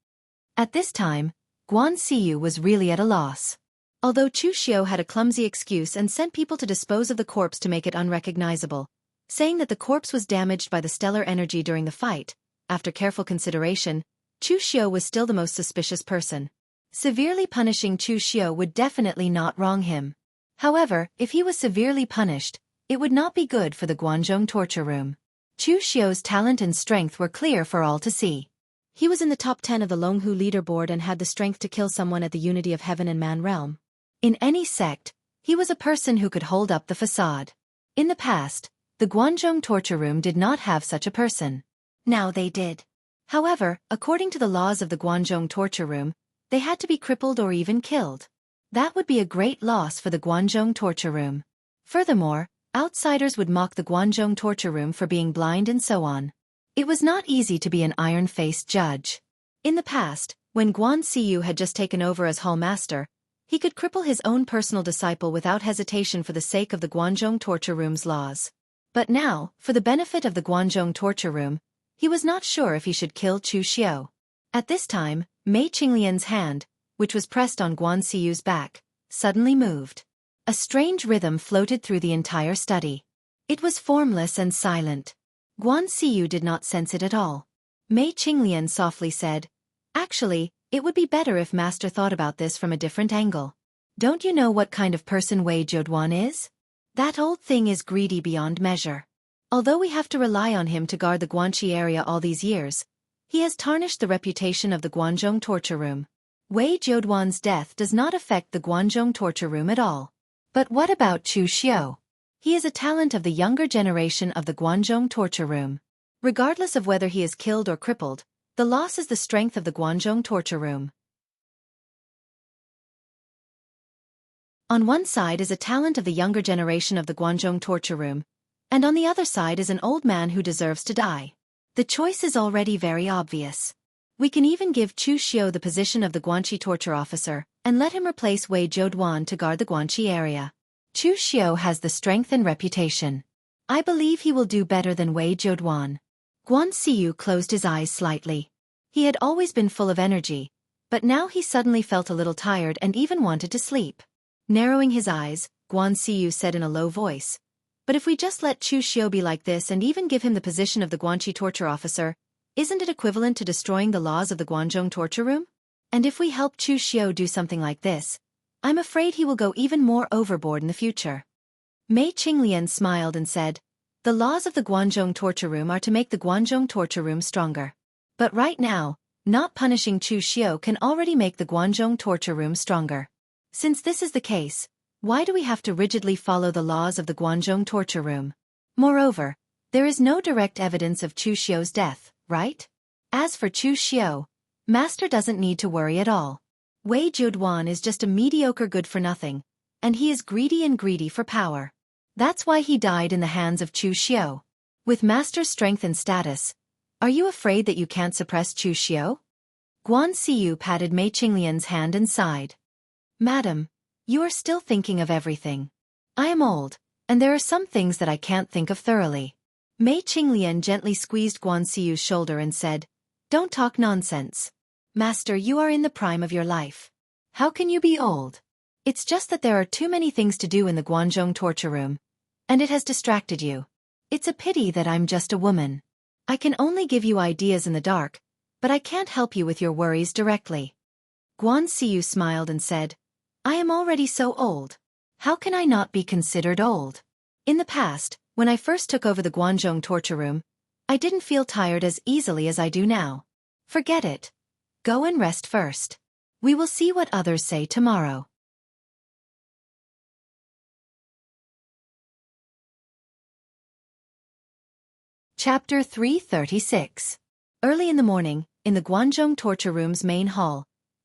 At this time, Guan Xiyu was really at a loss. Although Chu Xiu had a clumsy excuse and sent people to dispose of the corpse to make it unrecognizable, saying that the corpse was damaged by the stellar energy during the fight, after careful consideration, Chu Xiu was still the most suspicious person. Severely punishing Chu Xiu would definitely not wrong him. However, if he was severely punished, it would not be good for the Guanzhong torture room. Chu Xiu's talent and strength were clear for all to see. He was in the top 10 of the Longhu leaderboard and had the strength to kill someone at the Unity of Heaven and Man realm. In any sect, he was a person who could hold up the facade. In the past, the Guanzhong torture room did not have such a person. Now they did. However, according to the laws of the Guanzhong torture room, they had to be crippled or even killed. That would be a great loss for the Guanzhong torture room. Furthermore, outsiders would mock the Guanzhong torture room for being blind and so on. It was not easy to be an iron-faced judge. In the past, when Guan Siyu had just taken over as hall master, he could cripple his own personal disciple without hesitation for the sake of the Guanzhong torture room's laws. But now, for the benefit of the Guanzhong torture room, he was not sure if he should kill Chu Xiu. At this time, Mei Qinglian's hand, which was pressed on Guan Siyu's back, suddenly moved. A strange rhythm floated through the entire study. It was formless and silent. Guan Siyu did not sense it at all. Mei Qinglian softly said, "Actually, it would be better if Master thought about this from a different angle. Don't you know what kind of person Wei Jiuduan is? That old thing is greedy beyond measure. Although we have to rely on him to guard the Guanxi area all these years, he has tarnished the reputation of the Guanzhong torture room. Wei Jiuduan's death does not affect the Guanzhong torture room at all. But what about Chu Xiu? He is a talent of the younger generation of the Guanzhong torture room. Regardless of whether he is killed or crippled, the loss is the strength of the Guanzhong torture room. On one side is a talent of the younger generation of the Guanzhong torture room, and on the other side is an old man who deserves to die. The choice is already very obvious. We can even give Chu Xiu the position of the Guanxi torture officer, and let him replace Wei Jiuduan to guard the Guanxi area. Chu Xiu has the strength and reputation. I believe he will do better than Wei Jiuduan." Guan Siyu closed his eyes slightly. He had always been full of energy, but now he suddenly felt a little tired and even wanted to sleep. Narrowing his eyes, Guan Siyu said in a low voice, "But if we just let Chu Xiu be like this and even give him the position of the Guanxi torture officer, isn't it equivalent to destroying the laws of the Guanzhong torture room? And if we help Chu Xiu do something like this, I'm afraid he will go even more overboard in the future." Mei Qinglian smiled and said, "The laws of the Guanzhong torture room are to make the Guanzhong torture room stronger. But right now, not punishing Chu Xiu can already make the Guanzhong torture room stronger. Since this is the case, why do we have to rigidly follow the laws of the Guanzhong torture room? Moreover, there is no direct evidence of Chu Xiu's death, right? As for Chu Xiu, Master doesn't need to worry at all. Wei Jiuduan is just a mediocre good-for-nothing, and he is greedy for power. That's why he died in the hands of Chu Xiu. With Master's strength and status, are you afraid that you can't suppress Chu Xiu?" Guan Siyu patted Mei Qinglian's hand and sighed. "Madam, you are still thinking of everything. I am old, and there are some things that I can't think of thoroughly." Mei Qinglian gently squeezed Guan Siyu's shoulder and said, "Don't talk nonsense. Master, you are in the prime of your life. How can you be old? It's just that there are too many things to do in the Guanzhong torture room, and it has distracted you. It's a pity that I'm just a woman. I can only give you ideas in the dark, but I can't help you with your worries directly." Guan Siyu smiled and said, "I am already so old. How can I not be considered old? In the past, when I first took over the Guanzhong torture room, I didn't feel tired as easily as I do now. Forget it. Go and rest first. We will see what others say tomorrow." Chapter 336. Early in the morning, in the Guanzhong torture room's main hall,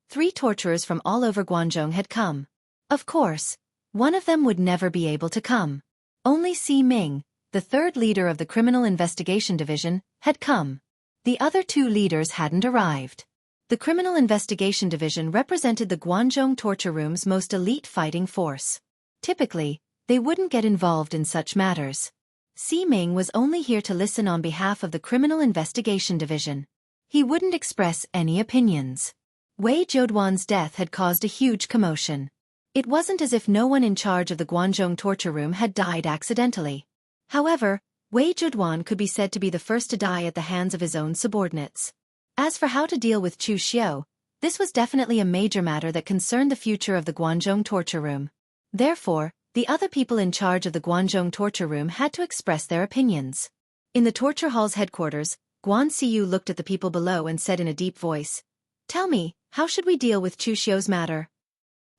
3 torturers from all over Guanzhong had come. Of course, one of them would never be able to come. Only Si Ming, the 3rd leader of the Criminal Investigation Division, had come. The other 2 leaders hadn't arrived. The Criminal Investigation Division represented the Guanzhong torture room's most elite fighting force. Typically, they wouldn't get involved in such matters. Si Ming was only here to listen on behalf of the Criminal Investigation Division. He wouldn't express any opinions. Wei Jiuduan's death had caused a huge commotion. It wasn't as if no one in charge of the Guanzhong torture room had died accidentally. However, Wei Jiuduan could be said to be the first to die at the hands of his own subordinates. As for how to deal with Chu Xiu, this was definitely a major matter that concerned the future of the Guanzhong torture room. Therefore, the other people in charge of the Guanzhong torture room had to express their opinions. In the torture hall's headquarters, Guan Siyu looked at the people below and said in a deep voice, "Tell me, how should we deal with Chu Xiu's matter?"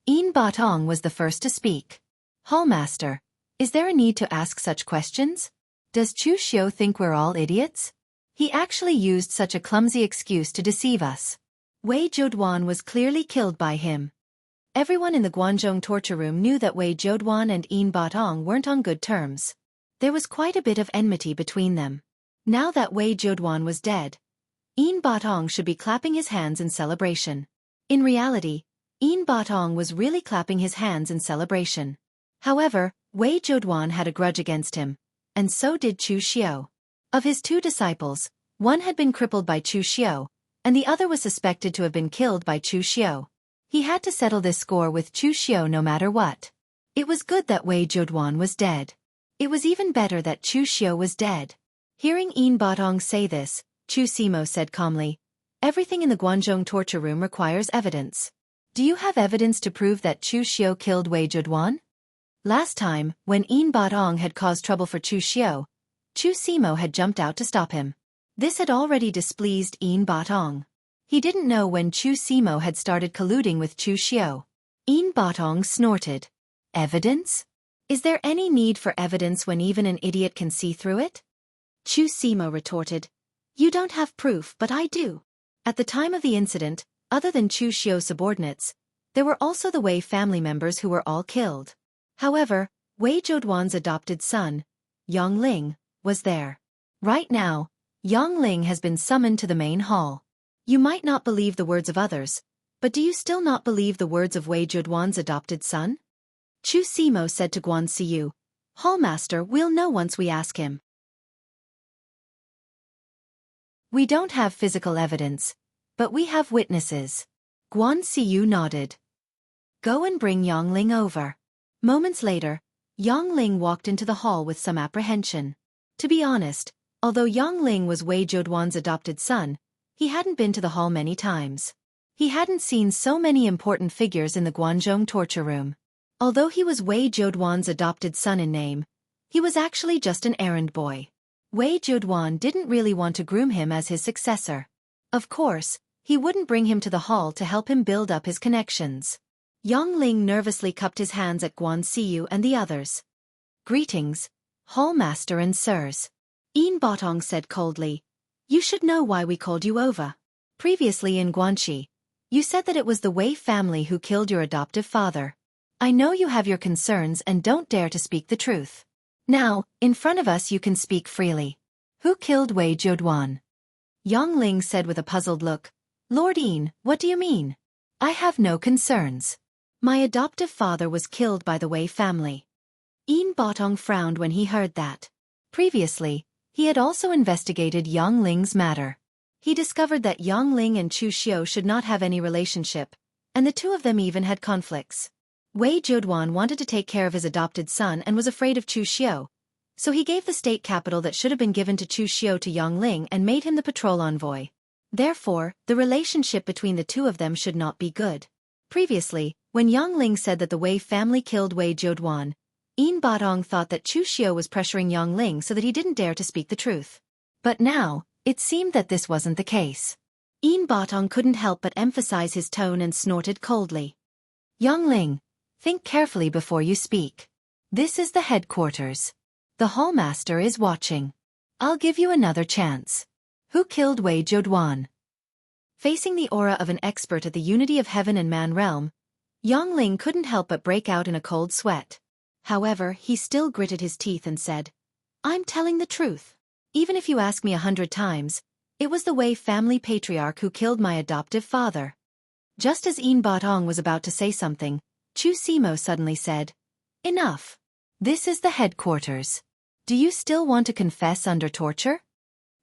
Yin Batong was the first to speak. "Hallmaster, Is there a need to ask such questions? Does Chu Xiu think we're all idiots? He actually used such a clumsy excuse to deceive us. Wei Zhouduan was clearly killed by him. Everyone in the Guanzhong torture room knew that Wei Zhouduan and Yin Batong weren't on good terms. There was quite a bit of enmity between them. Now that Wei Zhouduan was dead, Yin Batong should be clapping his hands in celebration. In reality, Yin Batong was really clapping his hands in celebration. However, Wei Zhouduan had a grudge against him, and so did Chu Xiu. Of his two disciples, one had been crippled by Chu Xiu, and the other was suspected to have been killed by Chu Xiu. He had to settle this score with Chu Xiu no matter what. It was good that Wei Zhouduan was dead. It was even better that Chu Xiu was dead. Hearing Yin Batong say this, Chu Simo said calmly, "Everything in the Guanzhong torture room requires evidence. Do you have evidence to prove that Chu Xiu killed Wei Zhouduan?" Last time, when Yin Batong had caused trouble for Chu Xiu, Chu Simo had jumped out to stop him. This had already displeased Yin Batong. He didn't know when Chu Simo had started colluding with Chu Xiu. Yin Batong snorted. "Evidence? Is there any need for evidence when even an idiot can see through it?" Chu Simo retorted, "You don't have proof, but I do." At the time of the incident, other than Chu Xiu's subordinates, there were also the Wei family members who were all killed. However, Wei Zhouduan's adopted son, Yongling, was there. Right now, Yongling has been summoned to the main hall. You might not believe the words of others, but do you still not believe the words of Wei Zhouduan's adopted son? Chu Simo said to Guan Siyu, "Hallmaster, we'll know once we ask him." "We don't have physical evidence, but we have witnesses." Guan Siyu nodded. "Go and bring Yongling over." Moments later, Yongling walked into the hall with some apprehension. To be honest, although Yongling was Wei Zhouduan's adopted son, he hadn't been to the hall many times. He hadn't seen so many important figures in the Guanzhong torture room. Although he was Wei Zhouduan's adopted son in name, he was actually just an errand boy. Wei Zhouduan didn't really want to groom him as his successor. Of course, he wouldn't bring him to the hall to help him build up his connections. Yongling nervously cupped his hands at Guan Siyu and the others. "Greetings, Hallmaster and sirs." Yin Batong said coldly, "You should know why we called you over. Previously in Guanxi, you said that it was the Wei family who killed your adoptive father. I know you have your concerns and don't dare to speak the truth. Now, in front of us you can speak freely. Who killed Wei Zhouduan?" Yongling said with a puzzled look, "Lord Yin, what do you mean? I have no concerns. My adoptive father was killed by the Wei family." Yin Batong frowned when he heard that. Previously, he had also investigated Yongling's matter. He discovered that Yongling and Chu Xiu should not have any relationship, and the two of them even had conflicts. Wei Zhouduan wanted to take care of his adopted son and was afraid of Chu Xiu, so he gave the state capital that should have been given to Chu Xiu to Yongling and made him the patrol envoy. Therefore, the relationship between the two of them should not be good. Previously, when Yongling said that the Wei family killed Wei Zhouduan, Yin Batong thought that Chu Xiu was pressuring Yongling so that he didn't dare to speak the truth. But now, it seemed that this wasn't the case. Yin Batong couldn't help but emphasize his tone and snorted coldly. "Yongling, think carefully before you speak. This is the headquarters. The hallmaster is watching. I'll give you another chance. Who killed Wei Zhouduan?" Facing the aura of an expert at the unity of heaven and man realm, Yongling couldn't help but break out in a cold sweat. However, he still gritted his teeth and said, "I'm telling the truth. Even if you ask me 100 times, it was the Wei family patriarch who killed my adoptive father." Just as Yin Batong was about to say something, Chu Simo suddenly said, "Enough. This is the headquarters. Do you still want to confess under torture?"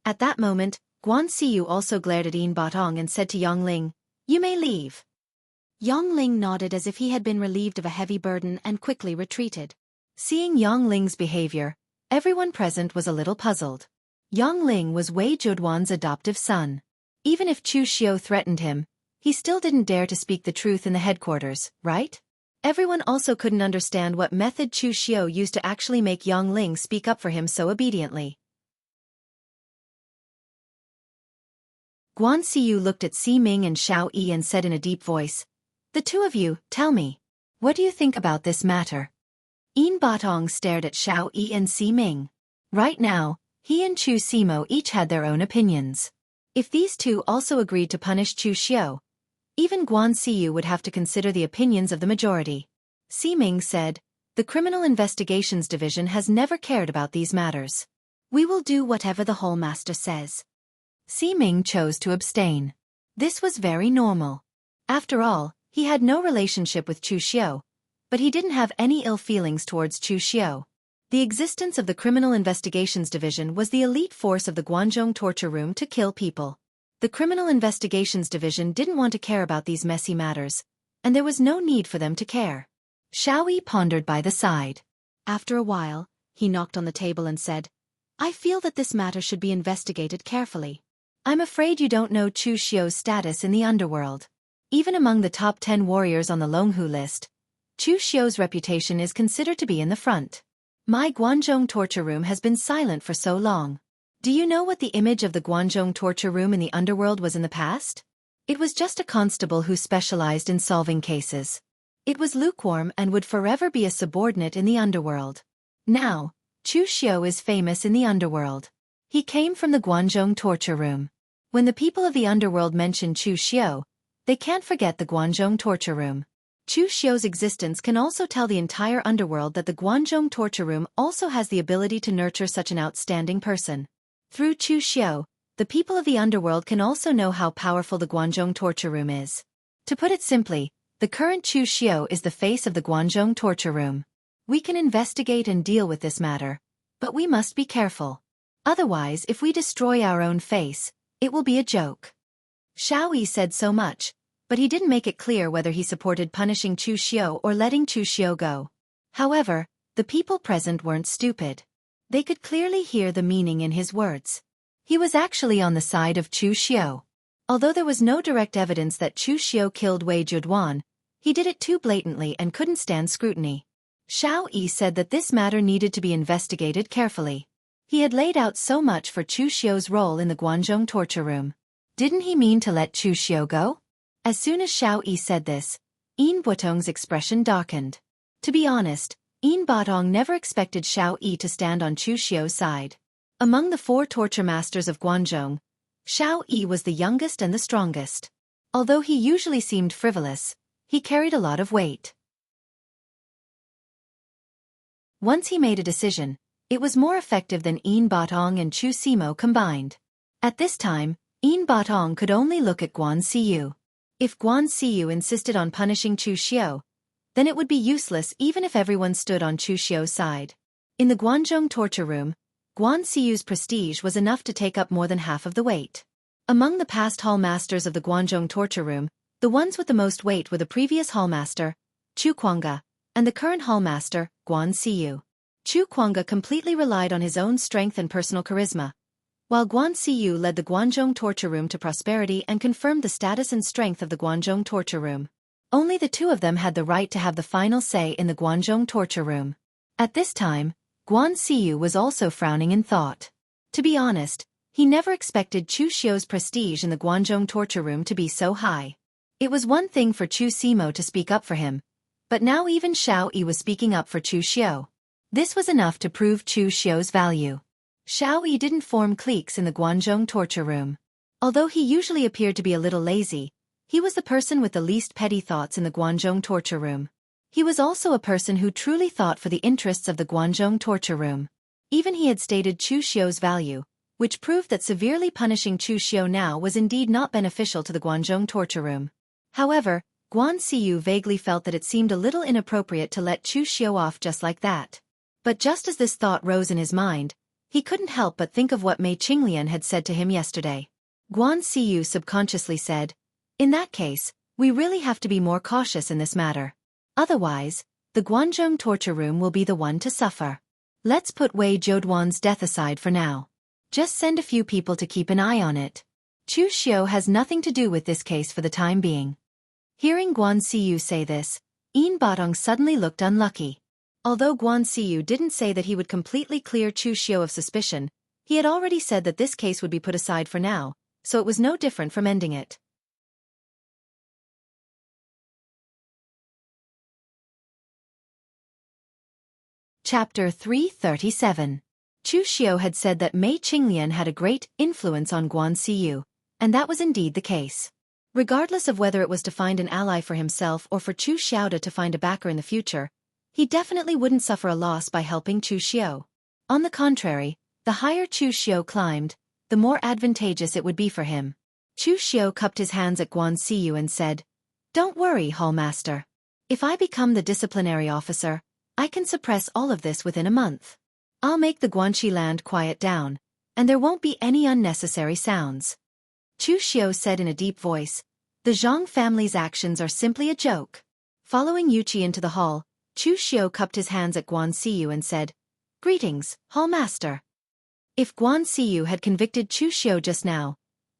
At that moment, Guan Siyu also glared at Yin Batong and said to Yongling, "You may leave." Yongling nodded as if he had been relieved of a heavy burden and quickly retreated. Seeing Yongling's behavior, everyone present was a little puzzled. Yongling was Wei Zhouduan's adoptive son. Even if Chu Xiu threatened him, he still didn't dare to speak the truth in the headquarters, right? Everyone also couldn't understand what method Chu Xiu used to actually make Yongling speak up for him so obediently. Guan Siyu looked at Si Ming and Xiao Yi and said in a deep voice, "The two of you, tell me. What do you think about this matter?" Yin Batong stared at Xiao Yi and Si Ming. Right now, he and Chu Simo each had their own opinions. If these two also agreed to punish Chu Xiu, even Guan Siyu would have to consider the opinions of the majority. Si Ming said, "The Criminal Investigations Division has never cared about these matters. We will do whatever the Hall Master says." Si Ming chose to abstain. This was very normal. After all, he had no relationship with Chu Xiu, but he didn't have any ill feelings towards Chu Xiu. The existence of the Criminal Investigations Division was the elite force of the Guanzhong torture room to kill people. The Criminal Investigations Division didn't want to care about these messy matters, and there was no need for them to care. Xiao Yi pondered by the side. After a while, he knocked on the table and said, "I feel that this matter should be investigated carefully. I'm afraid you don't know Chu Xiu's status in the underworld. Even among the top 10 warriors on the Longhu list, Chu Xiu's reputation is considered to be in the front. My Guanzhong torture room has been silent for so long. Do you know what the image of the Guanzhong torture room in the underworld was in the past? It was just a constable who specialized in solving cases. It was lukewarm and would forever be a subordinate in the underworld. Now, Chu Xiu is famous in the underworld. He came from the Guanzhong torture room. When the people of the underworld mention Chu Xiu, they can't forget the Guanzhong torture room. Chu Xiu's existence can also tell the entire underworld that the Guanzhong torture room also has the ability to nurture such an outstanding person. Through Chu Xiu, the people of the underworld can also know how powerful the Guanzhong torture room is. To put it simply, the current Chu Xiu is the face of the Guanzhong torture room. We can investigate and deal with this matter, but we must be careful. Otherwise, if we destroy our own face, it will be a joke." Xiao Yi said so much, but he didn't make it clear whether he supported punishing Chu Xiu or letting Chu Xiu go. However, the people present weren't stupid. They could clearly hear the meaning in his words. He was actually on the side of Chu Xiu. Although there was no direct evidence that Chu Xiu killed Wei Juduan, he did it too blatantly and couldn't stand scrutiny. Xiao Yi said that this matter needed to be investigated carefully. He had laid out so much for Chu Xiu's role in the Guanzhong torture room. Didn't he mean to let Chu Xiu go? As soon as Xiao Yi said this, Yin Botong's expression darkened. To be honest, Yin Botong never expected Xiao Yi to stand on Chu Xiu's side. Among the 4 torture masters of Guanzhong, Xiao Yi was the youngest and the strongest. Although he usually seemed frivolous, he carried a lot of weight. Once he made a decision, it was more effective than Yin Botong and Chu Simo combined. At this time, Yin Botong could only look at Guan Siyu. If Guan Siyu insisted on punishing Chu Xiu, then it would be useless even if everyone stood on Chu Xiu's side. In the Guanzhong torture room, Guan Siyu's prestige was enough to take up more than half of the weight. Among the past hall masters of the Guanzhong torture room, the ones with the most weight were the previous hall master, Chu Kuanga, and the current hall master, Guan Siyu. Chu Kuanga completely relied on his own strength and personal charisma, while Guan Siyu led the Guanzhong torture room to prosperity and confirmed the status and strength of the Guanzhong torture room. Only the two of them had the right to have the final say in the Guanzhong torture room. At this time, Guan Siyu was also frowning in thought. To be honest, he never expected Chu Xiu's prestige in the Guanzhong torture room to be so high. It was one thing for Chu Simo to speak up for him, but now even Xiao Yi was speaking up for Chu Xiu. This was enough to prove Chu Xiu's value. Xiao Yi didn't form cliques in the Guanzhong torture room. Although he usually appeared to be a little lazy, he was the person with the least petty thoughts in the Guanzhong torture room. He was also a person who truly thought for the interests of the Guanzhong torture room. Even he had stated Chu Xiu's value, which proved that severely punishing Chu Xiu now was indeed not beneficial to the Guanzhong torture room. However, Guan Siyu vaguely felt that it seemed a little inappropriate to let Chu Xiu off just like that. But just as this thought rose in his mind, he couldn't help but think of what Mei Qinglian had said to him yesterday. Guan Siyu subconsciously said, "In that case, we really have to be more cautious in this matter. Otherwise, the Guanzhong torture room will be the one to suffer. Let's put Wei Zhouduan's death aside for now. Just send a few people to keep an eye on it. Chu Xiu has nothing to do with this case for the time being." Hearing Guan Siyu say this, Yin Batong suddenly looked unlucky. Although Guan Siyu didn't say that he would completely clear Chu Xiu of suspicion, he had already said that this case would be put aside for now, so it was no different from ending it. Chapter 337. Chu Xiu had said that Mei Qinglian had a great influence on Guan Siyu, and that was indeed the case. Regardless of whether it was to find an ally for himself or for Chu Xiaoda to find a backer in the future, he definitely wouldn't suffer a loss by helping Chu Xiu. On the contrary, the higher Chu Xiu climbed, the more advantageous it would be for him. Chu Xiu cupped his hands at Guan Siyu and said, "Don't worry, Hallmaster. If I become the disciplinary officer, I can suppress all of this within a month. I'll make the Guanxi land quiet down, and there won't be any unnecessary sounds." Chu Xiu said in a deep voice, "The Zhang family's actions are simply a joke." Following Yuqi into the hall, Chu Xiu cupped his hands at Guan Siyu and said, "Greetings, Hallmaster." If Guan Siyu had convicted Chu Xiu just now,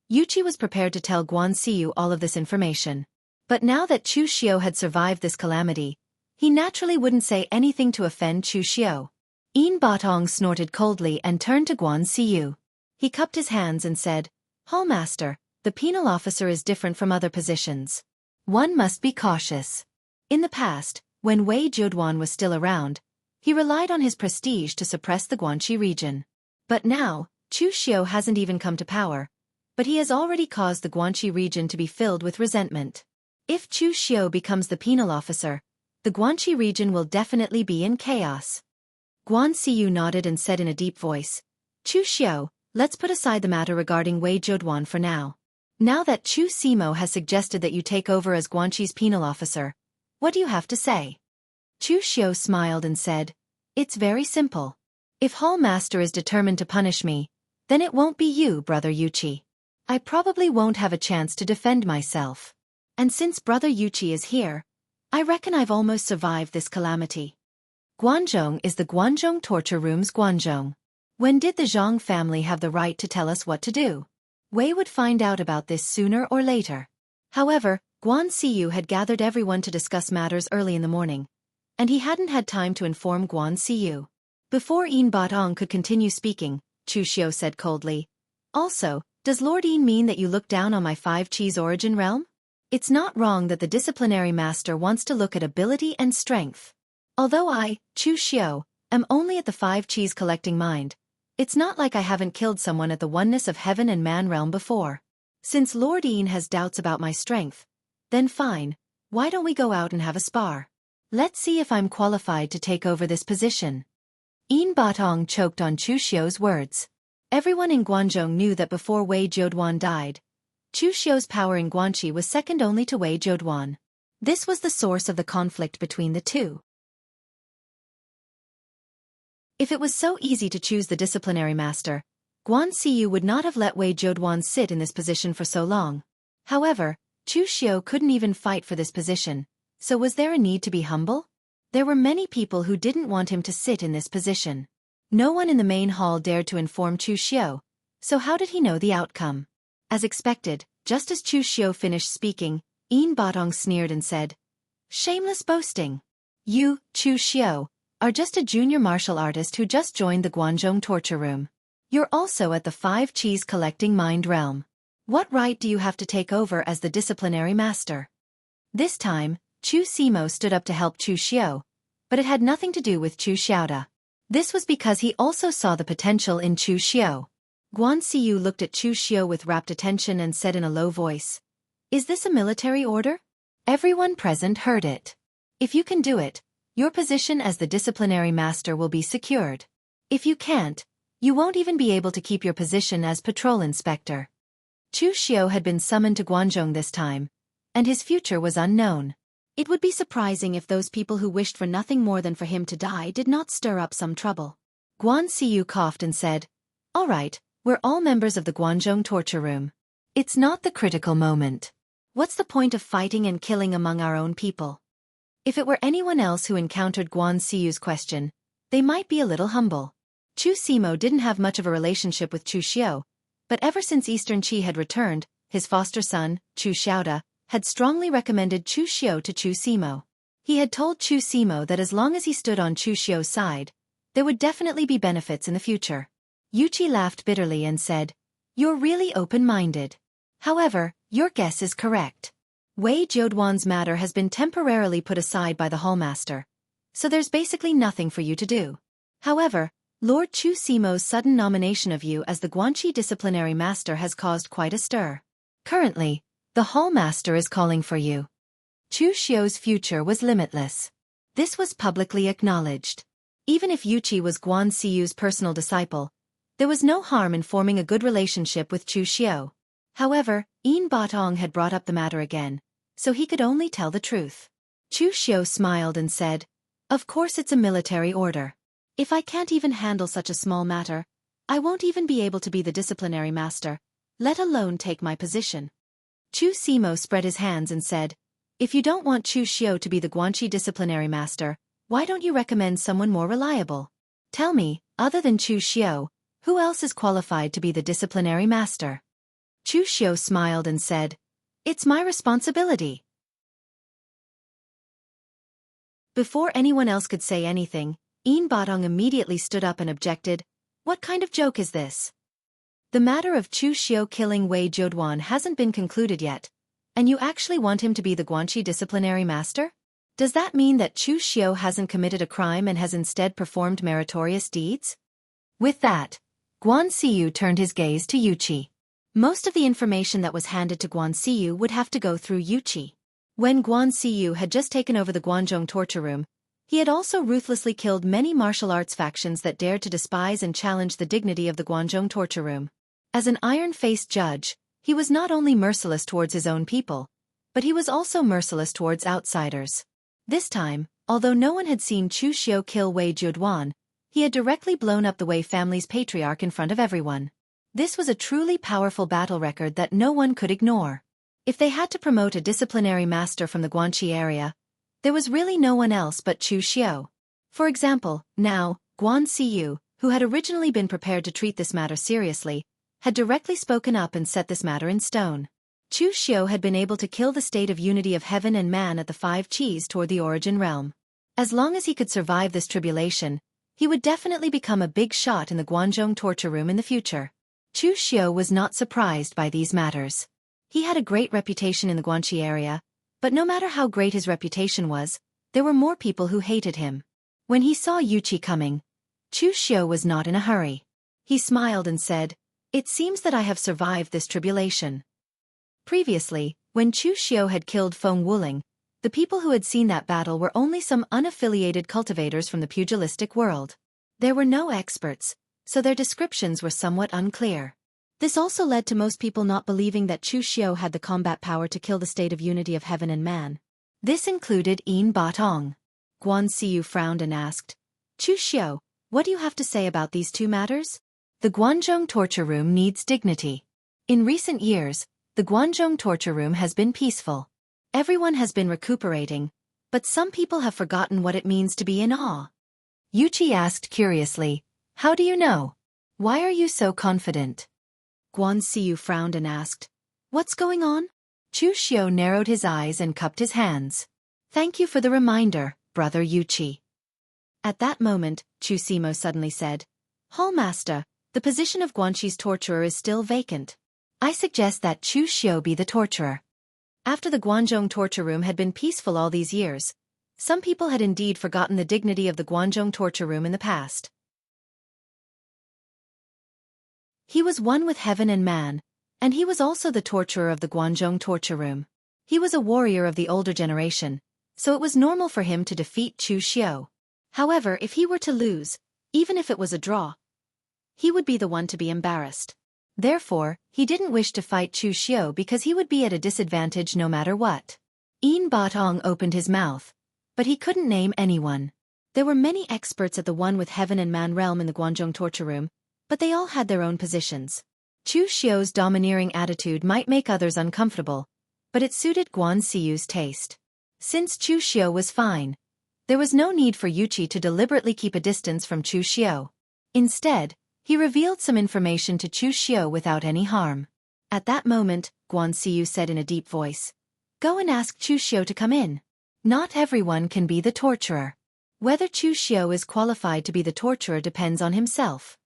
Yuqi was prepared to tell Guan Siyu all of this information. But now that Chu Xiu had survived this calamity, he naturally wouldn't say anything to offend Chu Xiu. Yin Batong snorted coldly and turned to Guan Siyu. He cupped his hands and said, "Hallmaster, the penal officer is different from other positions. One must be cautious." In the past, when Wei Zhuoduan was still around, he relied on his prestige to suppress the Guanxi region. But now, Chu Xiu hasn't even come to power, but he has already caused the Guanxi region to be filled with resentment. If Chu Xiu becomes the penal officer, the Guanxi region will definitely be in chaos. Guan Siyu nodded and said in a deep voice, "Chu Xiu, let's put aside the matter regarding Wei Zhuoduan for now. Now that Chu Simo has suggested that you take over as Guanxi's penal officer, what do you have to say?" Chu Xiu smiled and said, "It's very simple. If Hallmaster is determined to punish me, then it won't be you, Brother Yuqi. I probably won't have a chance to defend myself. And since Brother Yuqi is here, I reckon I've almost survived this calamity." Guanzhong is the Guanzhong torture room's Guanzhong. When did the Zhang family have the right to tell us what to do? Wei would find out about this sooner or later. However, Guan Siyu had gathered everyone to discuss matters early in the morning, and he hadn't had time to inform Guan Siyu. Before Yin Batong could continue speaking, Chu Xiu said coldly, "Also, does Lord Yin mean that you look down on my 5-cheese origin realm? It's not wrong that the disciplinary master wants to look at ability and strength. Although I, Chu Xiu, am only at the 5-cheese collecting mind, it's not like I haven't killed someone at the oneness of heaven and man realm before. Since Lord Yin has doubts about my strength, then fine, why don't we go out and have a spar? Let's see if I'm qualified to take over this position." Yin Batong choked on Chu Xiu's words. Everyone in Guanzhong knew that before Wei Zhuoduan died, Chu Xiu's power in Guanxi was second only to Wei Zhuoduan. This was the source of the conflict between the two. If it was so easy to choose the disciplinary master, Guan Siyu would not have let Wei Zhuoduan sit in this position for so long. However, Chu Xiu couldn't even fight for this position, so was there a need to be humble? There were many people who didn't want him to sit in this position. No one in the main hall dared to inform Chu Xiu, so how did he know the outcome? As expected, just as Chu Xiu finished speaking, Yin Batong sneered and said, "Shameless boasting. You, Chu Xiu, are just a junior martial artist who just joined the Guanzhong torture room. You're also at the 5-cheese collecting mind realm. What right do you have to take over as the disciplinary master?" This time, Chu Simo stood up to help Chu Xiu, but it had nothing to do with Chu Xiaoda. This was because he also saw the potential in Chu Xiu. Guan Siyu looked at Chu Xiu with rapt attention and said in a low voice, "Is this a military order?" Everyone present heard it. "If you can do it, your position as the disciplinary master will be secured. If you can't, you won't even be able to keep your position as patrol inspector." Chu Xiu had been summoned to Guanzhong this time, and his future was unknown. It would be surprising if those people who wished for nothing more than for him to die did not stir up some trouble. Guan Siyu coughed and said, "All right, we're all members of the Guanzhong torture room. It's not the critical moment. What's the point of fighting and killing among our own people?" If it were anyone else who encountered Guan Siyu's question, they might be a little humble. Chu Simo didn't have much of a relationship with Chu Xiu, but ever since Eastern Qi had returned, his foster son, Chu Xiaoda, had strongly recommended Chu Xiu to Chu Simo. He had told Chu Simo that as long as he stood on Chu Xiu's side, there would definitely be benefits in the future. Yuqi laughed bitterly and said, "You're really open-minded. However, your guess is correct. Wei Zhuoduan's matter has been temporarily put aside by the hallmaster, so there's basically nothing for you to do. However, Lord Chu Simo's sudden nomination of you as the Guanxi disciplinary master has caused quite a stir. Currently, the hall master is calling for you. Chu Xiu's future was limitless. This was publicly acknowledged. Even if Yuqi was Guan Xiyu's personal disciple, there was no harm in forming a good relationship with Chu Xiu. However, Yin Batong had brought up the matter again, so he could only tell the truth. Chu Xiu smiled and said, "Of course it's a military order. If I can't even handle such a small matter, I won't even be able to be the disciplinary master, let alone take my position." Chu Simo spread his hands and said, "If you don't want Chu Xiu to be the Guanxi disciplinary master, why don't you recommend someone more reliable? Tell me, other than Chu Xiu, who else is qualified to be the disciplinary master?" Chu Xiu smiled and said, "It's my responsibility." Before anyone else could say anything, Yin Batong immediately stood up and objected, "What kind of joke is this? The matter of Chu Xiu killing Wei Jiuduan hasn't been concluded yet, and you actually want him to be the Guanxi disciplinary master? Does that mean that Chu Xiu hasn't committed a crime and has instead performed meritorious deeds?" With that, Guan Xiyu turned his gaze to Yuqi. Most of the information that was handed to Guan Xiyu would have to go through Yuqi. When Guan Xiyu had just taken over the Guanzhong torture room, he had also ruthlessly killed many martial arts factions that dared to despise and challenge the dignity of the Guanzhong torture room. As an iron-faced judge, he was not only merciless towards his own people, but he was also merciless towards outsiders. This time, although no one had seen Chu Xiu kill Wei Jiuduan, he had directly blown up the Wei family's patriarch in front of everyone. This was a truly powerful battle record that no one could ignore. If they had to promote a disciplinary master from the Guanxi area, there was really no one else but Chu Xiu. For example, now, Guan Xiyu, who had originally been prepared to treat this matter seriously, had directly spoken up and set this matter in stone. Chu Xiu had been able to kill the state of unity of heaven and man at the Five Qis toward the origin realm. As long as he could survive this tribulation, he would definitely become a big shot in the Guanzhong torture room in the future. Chu Xiu was not surprised by these matters. He had a great reputation in the Guanxi area, but no matter how great his reputation was, there were more people who hated him. When he saw Yuqi coming, Chu Xiu was not in a hurry. He smiled and said, "It seems that I have survived this tribulation." Previously, when Chu Xiu had killed Feng Wuling, the people who had seen that battle were only some unaffiliated cultivators from the pugilistic world. There were no experts, so their descriptions were somewhat unclear. This also led to most people not believing that Chu Xiu had the combat power to kill the state of unity of heaven and man. This included Yin Batong. Guan Xiyu frowned and asked, "Chu Xiu, what do you have to say about these two matters?" The Guanzhong torture room needs dignity. In recent years, the Guanzhong torture room has been peaceful. Everyone has been recuperating, but some people have forgotten what it means to be in awe. Yuqi asked curiously, "How do you know? Why are you so confident?" Guan Xiyu frowned and asked, "What's going on?" Chu Xiu narrowed his eyes and cupped his hands. "Thank you for the reminder, brother Yuqi." At that moment, Chu Simo suddenly said, "Hall Master, the position of Guanxi's torturer is still vacant. I suggest that Chu Xiu be the torturer." After the Guanzhong torture room had been peaceful all these years, some people had indeed forgotten the dignity of the Guanzhong torture room in the past. He was one with heaven and man, and he was also the torturer of the Guanzhong torture room. He was a warrior of the older generation, so it was normal for him to defeat Chu Xiu. However, if he were to lose, even if it was a draw, he would be the one to be embarrassed. Therefore, he didn't wish to fight Chu Xiu because he would be at a disadvantage no matter what. Yin Batong opened his mouth, but he couldn't name anyone. There were many experts at the one with heaven and man realm in the Guanzhong torture room, but they all had their own positions. Chu Xiu's domineering attitude might make others uncomfortable, but it suited Guan Xiyu's taste. Since Chu Xiu was fine, there was no need for Yuqi to deliberately keep a distance from Chu Xiu. Instead, he revealed some information to Chu Xiu without any harm. At that moment, Guan Xiyu said in a deep voice, "Go and ask Chu Xiu to come in. Not everyone can be the torturer. Whether Chu Xiu is qualified to be the torturer depends on himself."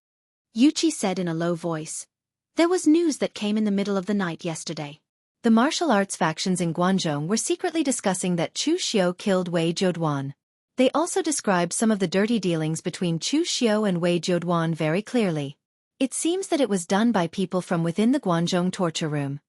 Yuqi said in a low voice, "There was news that came in the middle of the night yesterday. The martial arts factions in Guanzhong were secretly discussing that Chu Xiu killed Wei Jiuduan. They also described some of the dirty dealings between Chu Xiu and Wei Jiuduan very clearly. It seems that it was done by people from within the Guanzhong torture room.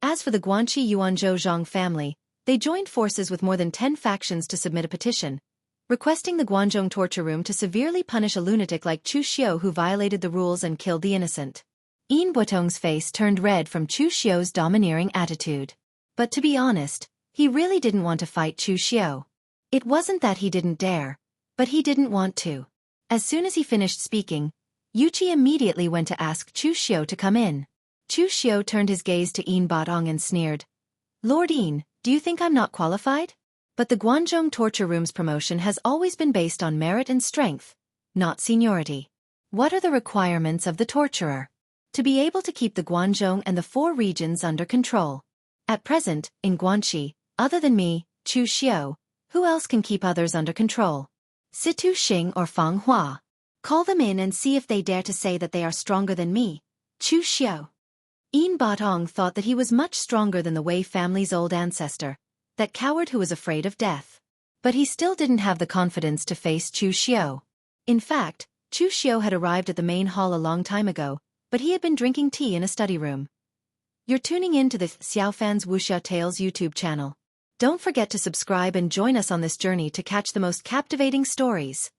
As for the Guanxi Yuanzhou Zhang family, they joined forces with more than 10 factions to submit a petition, requesting the Guanzhong torture room to severely punish a lunatic like Chu Xiu who violated the rules and killed the innocent. Yin Buotong's face turned red from Chu Xiu's domineering attitude. But to be honest, he really didn't want to fight Chu Xiu. It wasn't that he didn't dare, but he didn't want to. As soon as he finished speaking, Yuqi immediately went to ask Chu Xiu to come in. Chu Xiu turned his gaze to Yin Batong and sneered. Lord Yin, do you think I'm not qualified? But the Guanzhong torture room's promotion has always been based on merit and strength, not seniority. What are the requirements of the torturer? To be able to keep the Guanzhong and the 4 regions under control. At present, in Guanxi, other than me, Chu Xiu, who else can keep others under control? Situ Xing or Fang Hua. Call them in and see if they dare to say that they are stronger than me, Chu Xiu. Yin Batong thought that he was much stronger than the Wei family's old ancestor, that coward who was afraid of death. But he still didn't have the confidence to face Chu Xiu. In fact, Chu Xiu had arrived at the main hall a long time ago, but he had been drinking tea in a study room. You're tuning in to the Xiaofan's Wuxia Tales YouTube channel. Don't forget to subscribe and join us on this journey to catch the most captivating stories.